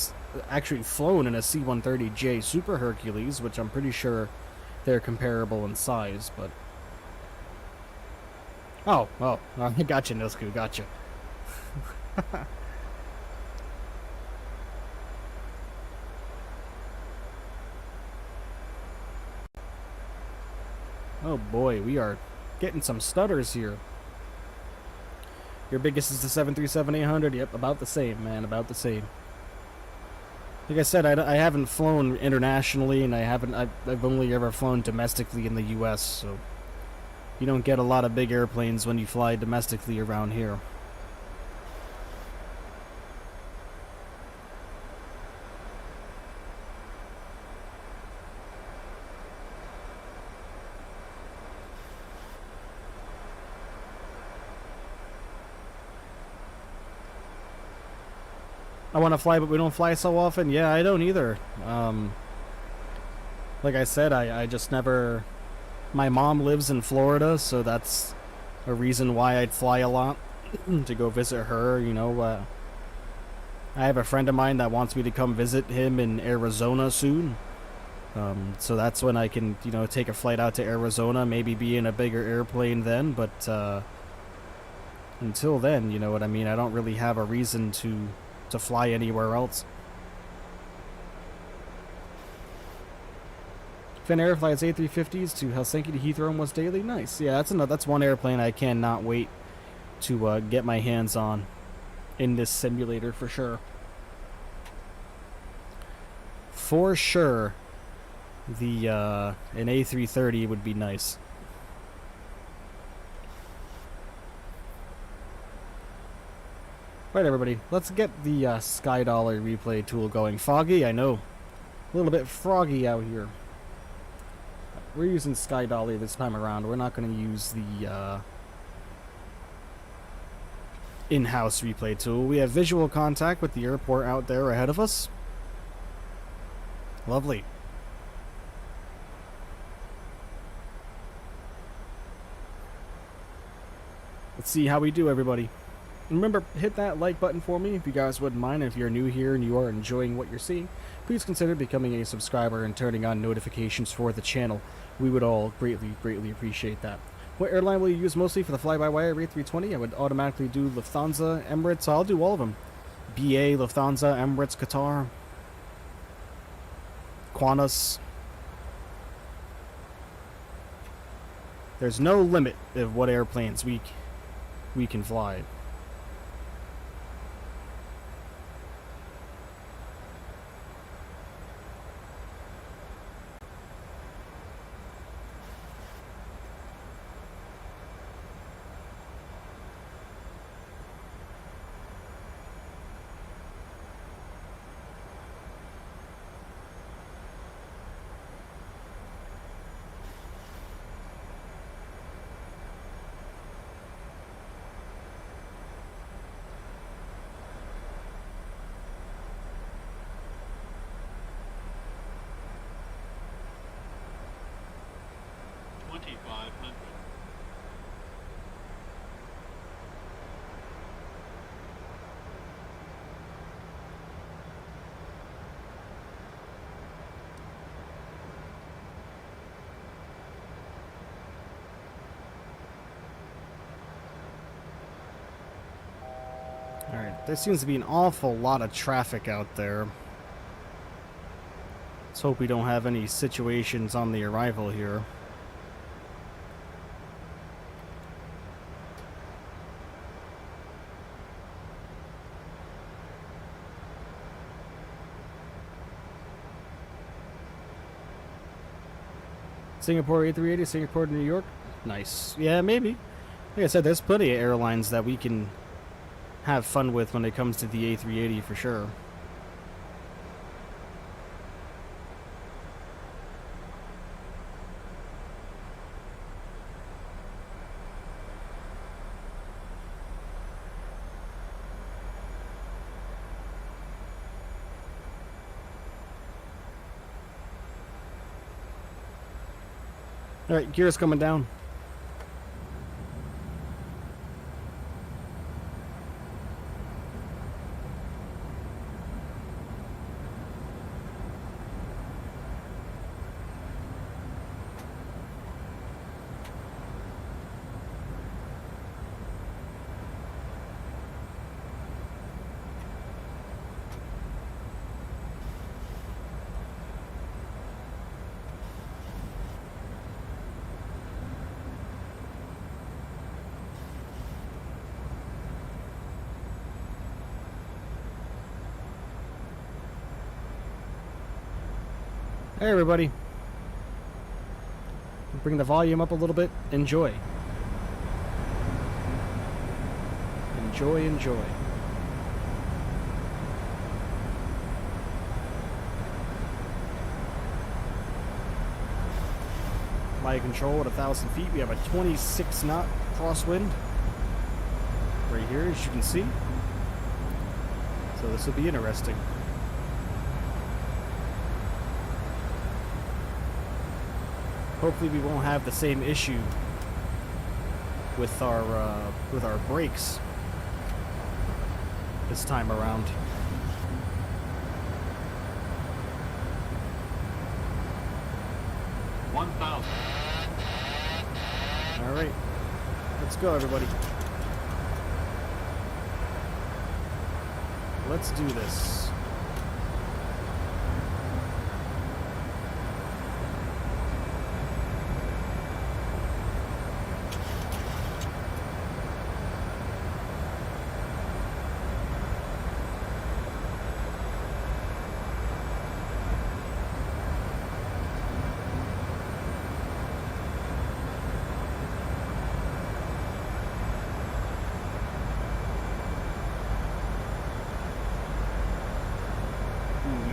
actually flown in a C-130J Super Hercules, which I'm pretty sure they're comparable in size, but... Oh, I gotcha, no scoot, gotcha. Oh boy, we are getting some stutters here. Your biggest is the 737-800. Yep, about the same, man. About the same. Like I said, I haven't flown internationally, and I've only ever flown domestically in the U.S., so you don't get a lot of big airplanes when you fly domestically around here. I want to fly, but we don't fly so often. Yeah, I don't either. Like I said, I just never... My mom lives in Florida, so that's a reason why I'd fly a lot, to go visit her, you know. I have a friend of mine that wants me to come visit him in Arizona soon. So that's when I can, you know, take a flight out to Arizona, maybe be in a bigger airplane then, but until then, you know what I mean, I don't really have a reason to fly anywhere else. Finnair flies A350s to Helsinki to Heathrow once daily. Nice. Yeah, that's one airplane I cannot wait to get my hands on in this simulator for sure. For sure, the an A330 would be nice. Right, everybody, let's get the SkyDollar replay tool going. Foggy, I know. A little bit froggy out here. We're using SkyDollar this time around. We're not going to use the in-house replay tool. We have visual contact with the airport out there ahead of us. Lovely. Let's see how we do, everybody. Remember, hit that like button for me if you guys wouldn't mind. If you're new here and you are enjoying what you're seeing, please consider becoming a subscriber and turning on notifications for the channel. We would all greatly appreciate that. What airline will you use mostly for the FlyByWire A320? I would automatically do Lufthansa, Emirates. I'll do all of them. BA, Lufthansa, Emirates, Qatar, Qantas. There's no limit of what airplanes we can fly. Alright, there seems to be an awful lot of traffic out there. Let's hope we don't have any situations on the arrival here. Singapore A380, Singapore to New York. Nice. Yeah, maybe. Like I said, there's plenty of airlines that we can have fun with when it comes to the A380 for sure. Alright, gear's coming down. Hey everybody. Bring the volume up a little bit. Enjoy. Enjoy, enjoy. My control at 1,000 feet. We have a 26 knot crosswind right here, as you can see. So this will be interesting. Hopefully we won't have the same issue with our brakes this time around. All right, let's go, everybody. Let's do this.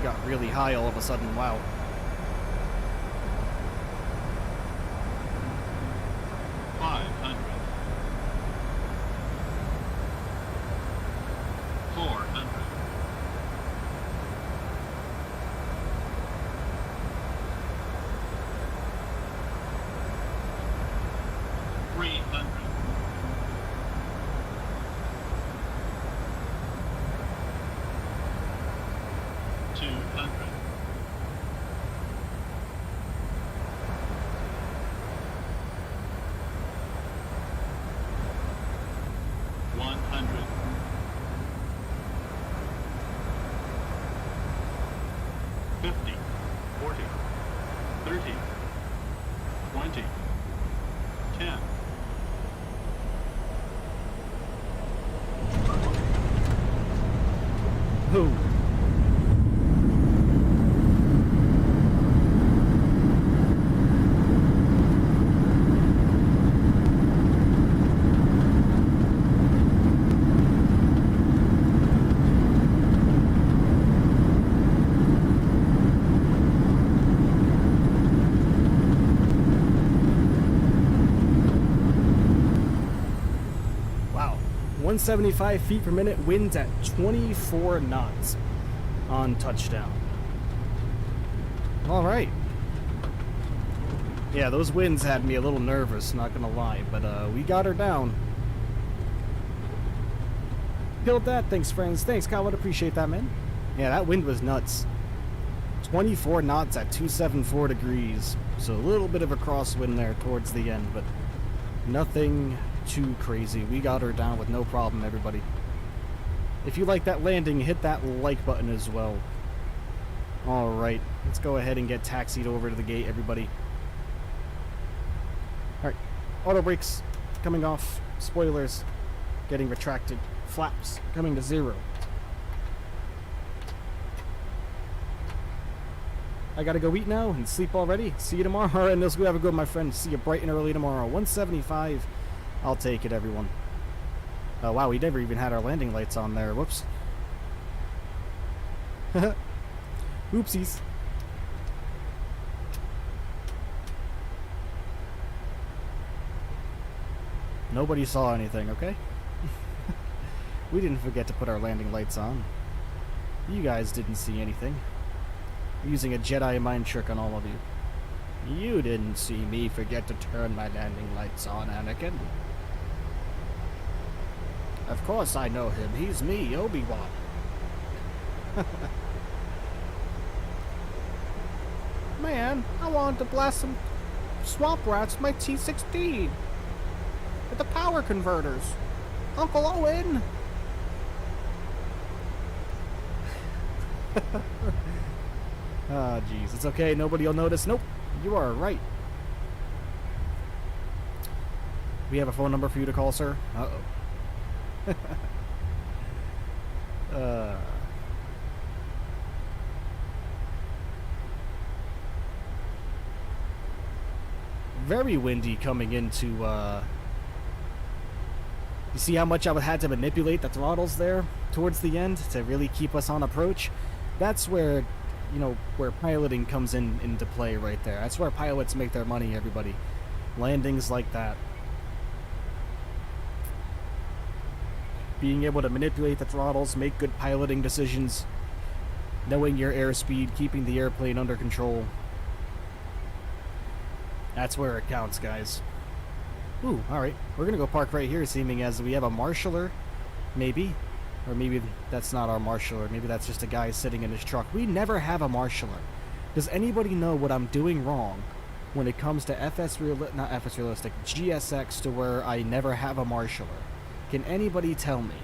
Got really high all of a sudden. Wow. Who? Wow. 175 feet per minute, winds at 24 knots on touchdown. All right. Yeah, those winds had me a little nervous, not gonna lie, but we got her down. Killed that. Thanks, friends. Thanks, Kyle. Would appreciate that, man. Yeah, that wind was nuts. 24 knots at 274 degrees. So a little bit of a crosswind there towards the end, but nothing too crazy. We got her down with no problem, everybody. If you like that landing, hit that like button as well. Alright, let's go ahead and get taxied over to the gate, everybody. Alright, auto brakes coming off, spoilers getting retracted, flaps coming to 0. I gotta go eat now and sleep already. See you tomorrow. Alright, let's go have a good, my friend. See you bright and early tomorrow. 175. I'll take it, everyone. Oh, wow, we never even had our landing lights on there. Whoops. Oopsies. Nobody saw anything, okay? We didn't forget to put our landing lights on. You guys didn't see anything. I'm using a Jedi mind trick on all of you. You didn't see me forget to turn my landing lights on, Anakin. Of course I know him. He's me, Obi-Wan. Man, I wanted to blast some swamp rats with my T-16. With the power converters. Uncle Owen! Ah, jeez. It's okay. Nobody will notice. Nope. You are right. We have a phone number for you to call, sir? Uh-oh. very windy coming into, you see how much I would had to manipulate the throttles there towards the end to really keep us on approach? That's where, you know, where piloting comes into play right there. That's where pilots make their money, everybody. Landings like that. Being able to manipulate the throttles, make good piloting decisions, knowing your airspeed, keeping the airplane under control. That's where it counts, guys. Ooh, alright. We're gonna go park right here, seeming as we have a marshaller, maybe. Or maybe that's not our marshaller. Maybe that's just a guy sitting in his truck. We never have a marshaller. Does anybody know what I'm doing wrong when it comes to not FSRealistic, GSX, to where I never have a marshaller? Can anybody tell me?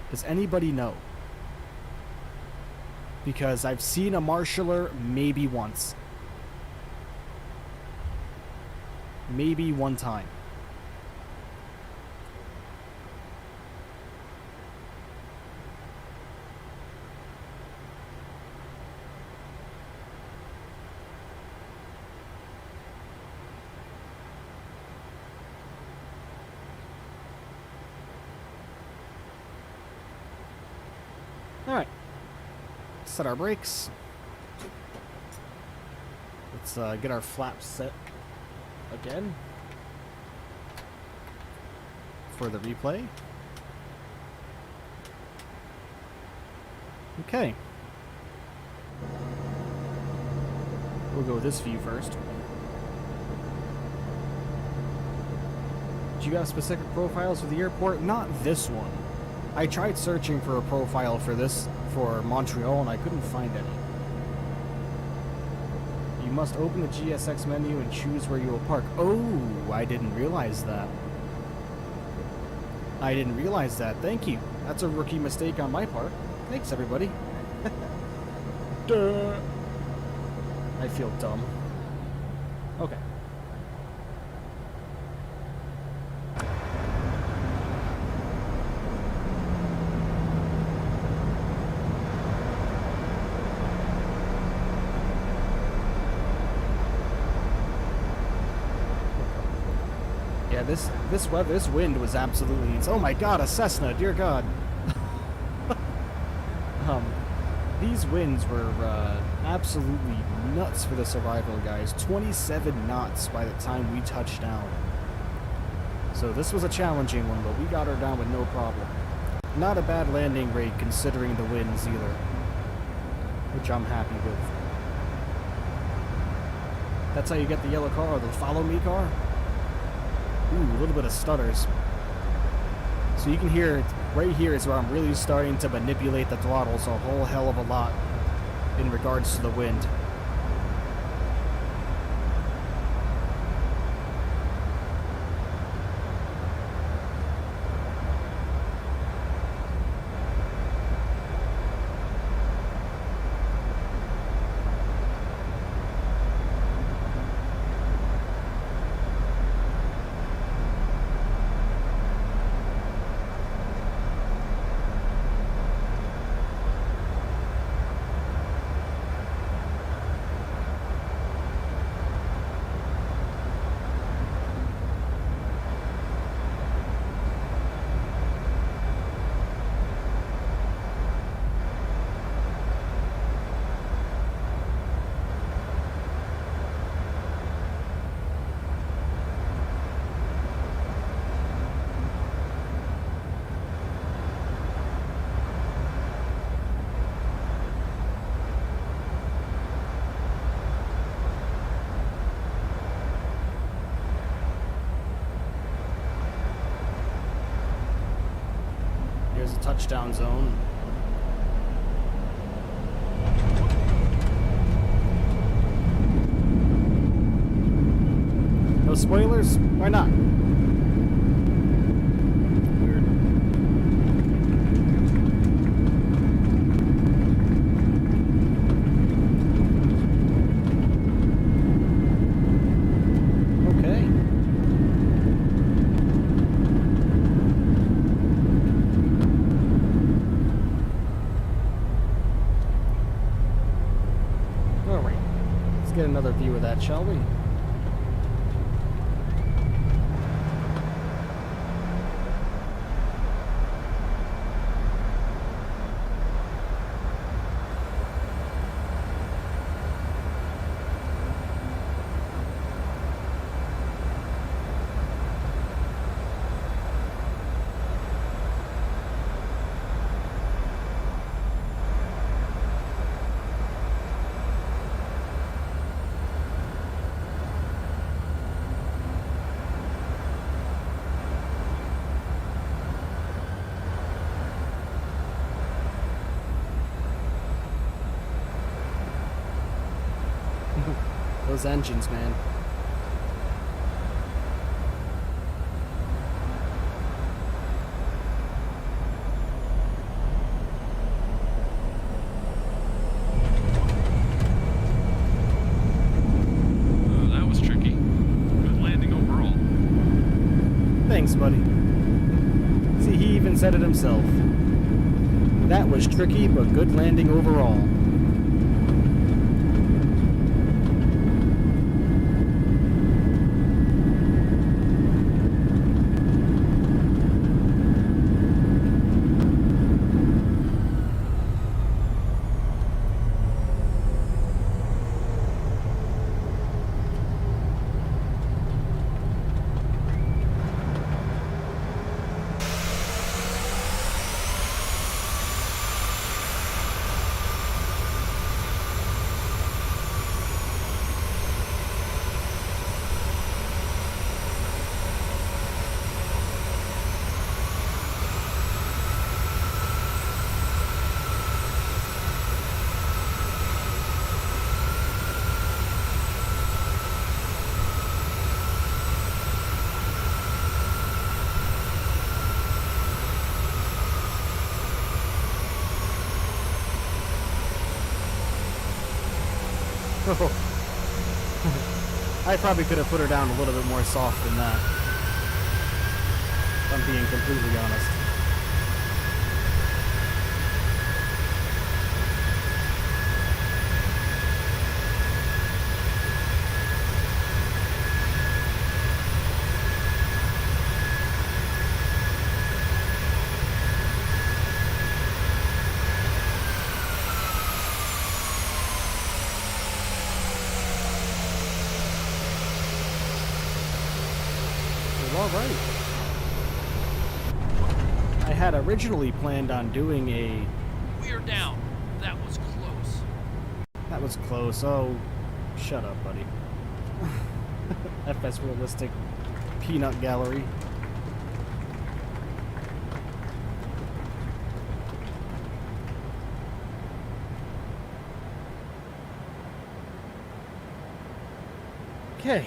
Does anybody know? Because I've seen a marshaller maybe once. Maybe one time. Alright. Set our brakes. Let's get our flaps set again for the replay. Okay. We'll go with this view first. Do you have specific profiles for the airport? Not this one. I tried searching for a profile for this, for Montreal, and I couldn't find any. You must open the GSX menu and choose where you will park. Oh, I didn't realize that. I didn't realize that. Thank you. That's a rookie mistake on my part. Thanks, everybody. Duh. I feel dumb. Okay. Yeah, this wind was absolutely... Oh my god, a Cessna, dear god. These winds were absolutely nuts for this arrival, guys. 27 knots by the time we touched down. So this was a challenging one, but we got her down with no problem. Not a bad landing rate considering the winds either, which I'm happy with. That's how you get the yellow car, or the follow me car. Ooh, a little bit of stutters. So you can hear, right here is where I'm really starting to manipulate the throttles a whole hell of a lot in regards to the wind. Here's a touchdown zone. No spoilers? Why not? Weird. Okay. Get another view of that, shall we? Those engines, man. That was tricky. Good landing overall. Thanks, buddy. See, he even said it himself. That was tricky, but good landing overall. I probably could have put her down a little bit more soft than that. If I'm being completely honest. Alright. I had originally planned on doing a... We're down. That was close. That was close. Oh, shut up, buddy. FSRealistic peanut gallery. Okay.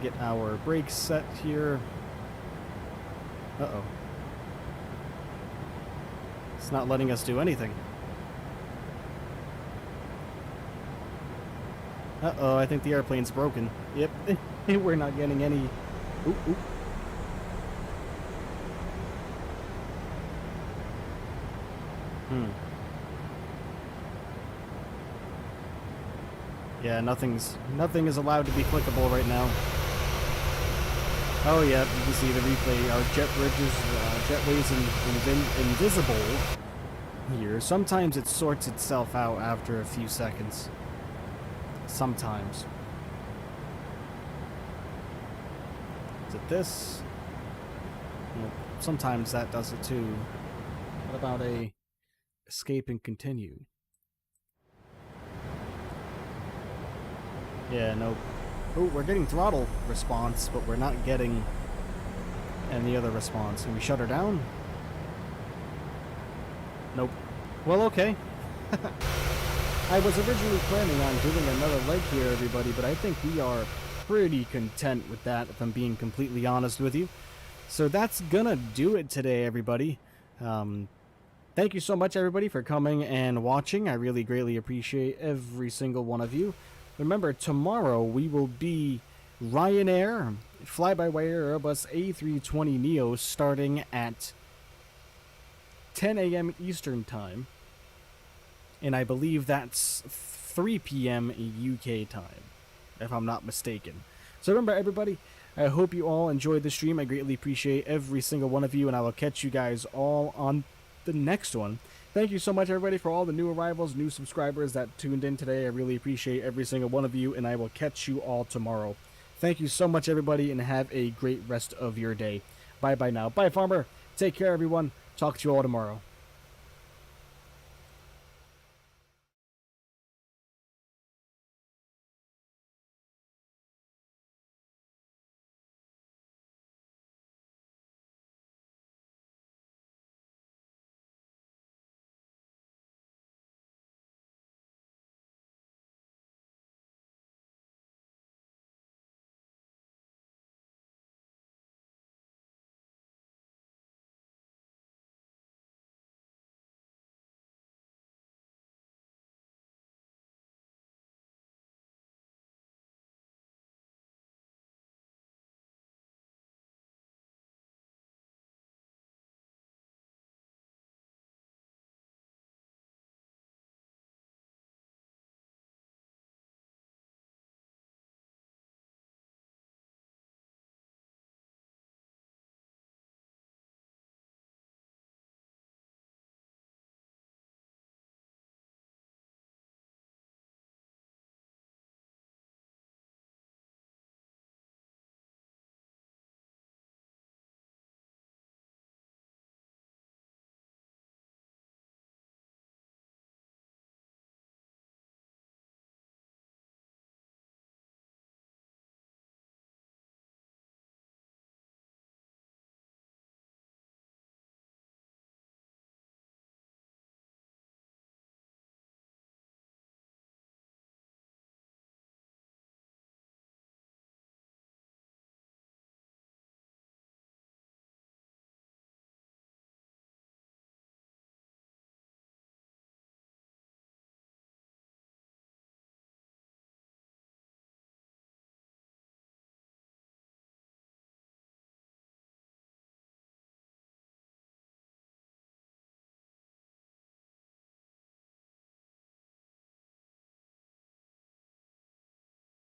Get our brakes set here. Uh-oh. It's not letting us do anything. Uh-oh, I think the airplane's broken. Yep, we're not getting any... Oop, oop. Yeah, nothing is allowed to be clickable right now. Oh yeah, you can see the replay. Our jet bridges, jetways invisible here. Sometimes it sorts itself out after a few seconds. Sometimes. Is it this? Well, sometimes that does it too. What about a escape and continue? Yeah, nope. Oh, we're getting throttle response, but we're not getting any other response. Can we shut her down? Nope. Well, okay. I was originally planning on doing another leg here, everybody, but I think we are pretty content with that, if I'm being completely honest with you. So that's gonna do it today, everybody. Thank you so much, everybody, for coming and watching. I really greatly appreciate every single one of you. Remember, tomorrow we will be Ryanair, FlyByWire Airbus A320neo starting at 10 a.m. Eastern Time. And I believe that's 3 p.m. UK time, if I'm not mistaken. So remember, everybody, I hope you all enjoyed the stream. I greatly appreciate every single one of you, and I will catch you guys all on the next one. Thank you so much, everybody, for all the new arrivals, new subscribers that tuned in today. I really appreciate every single one of you, and I will catch you all tomorrow. Thank you so much, everybody, and have a great rest of your day. Bye-bye now. Bye, Farmer. Take care, everyone. Talk to you all tomorrow.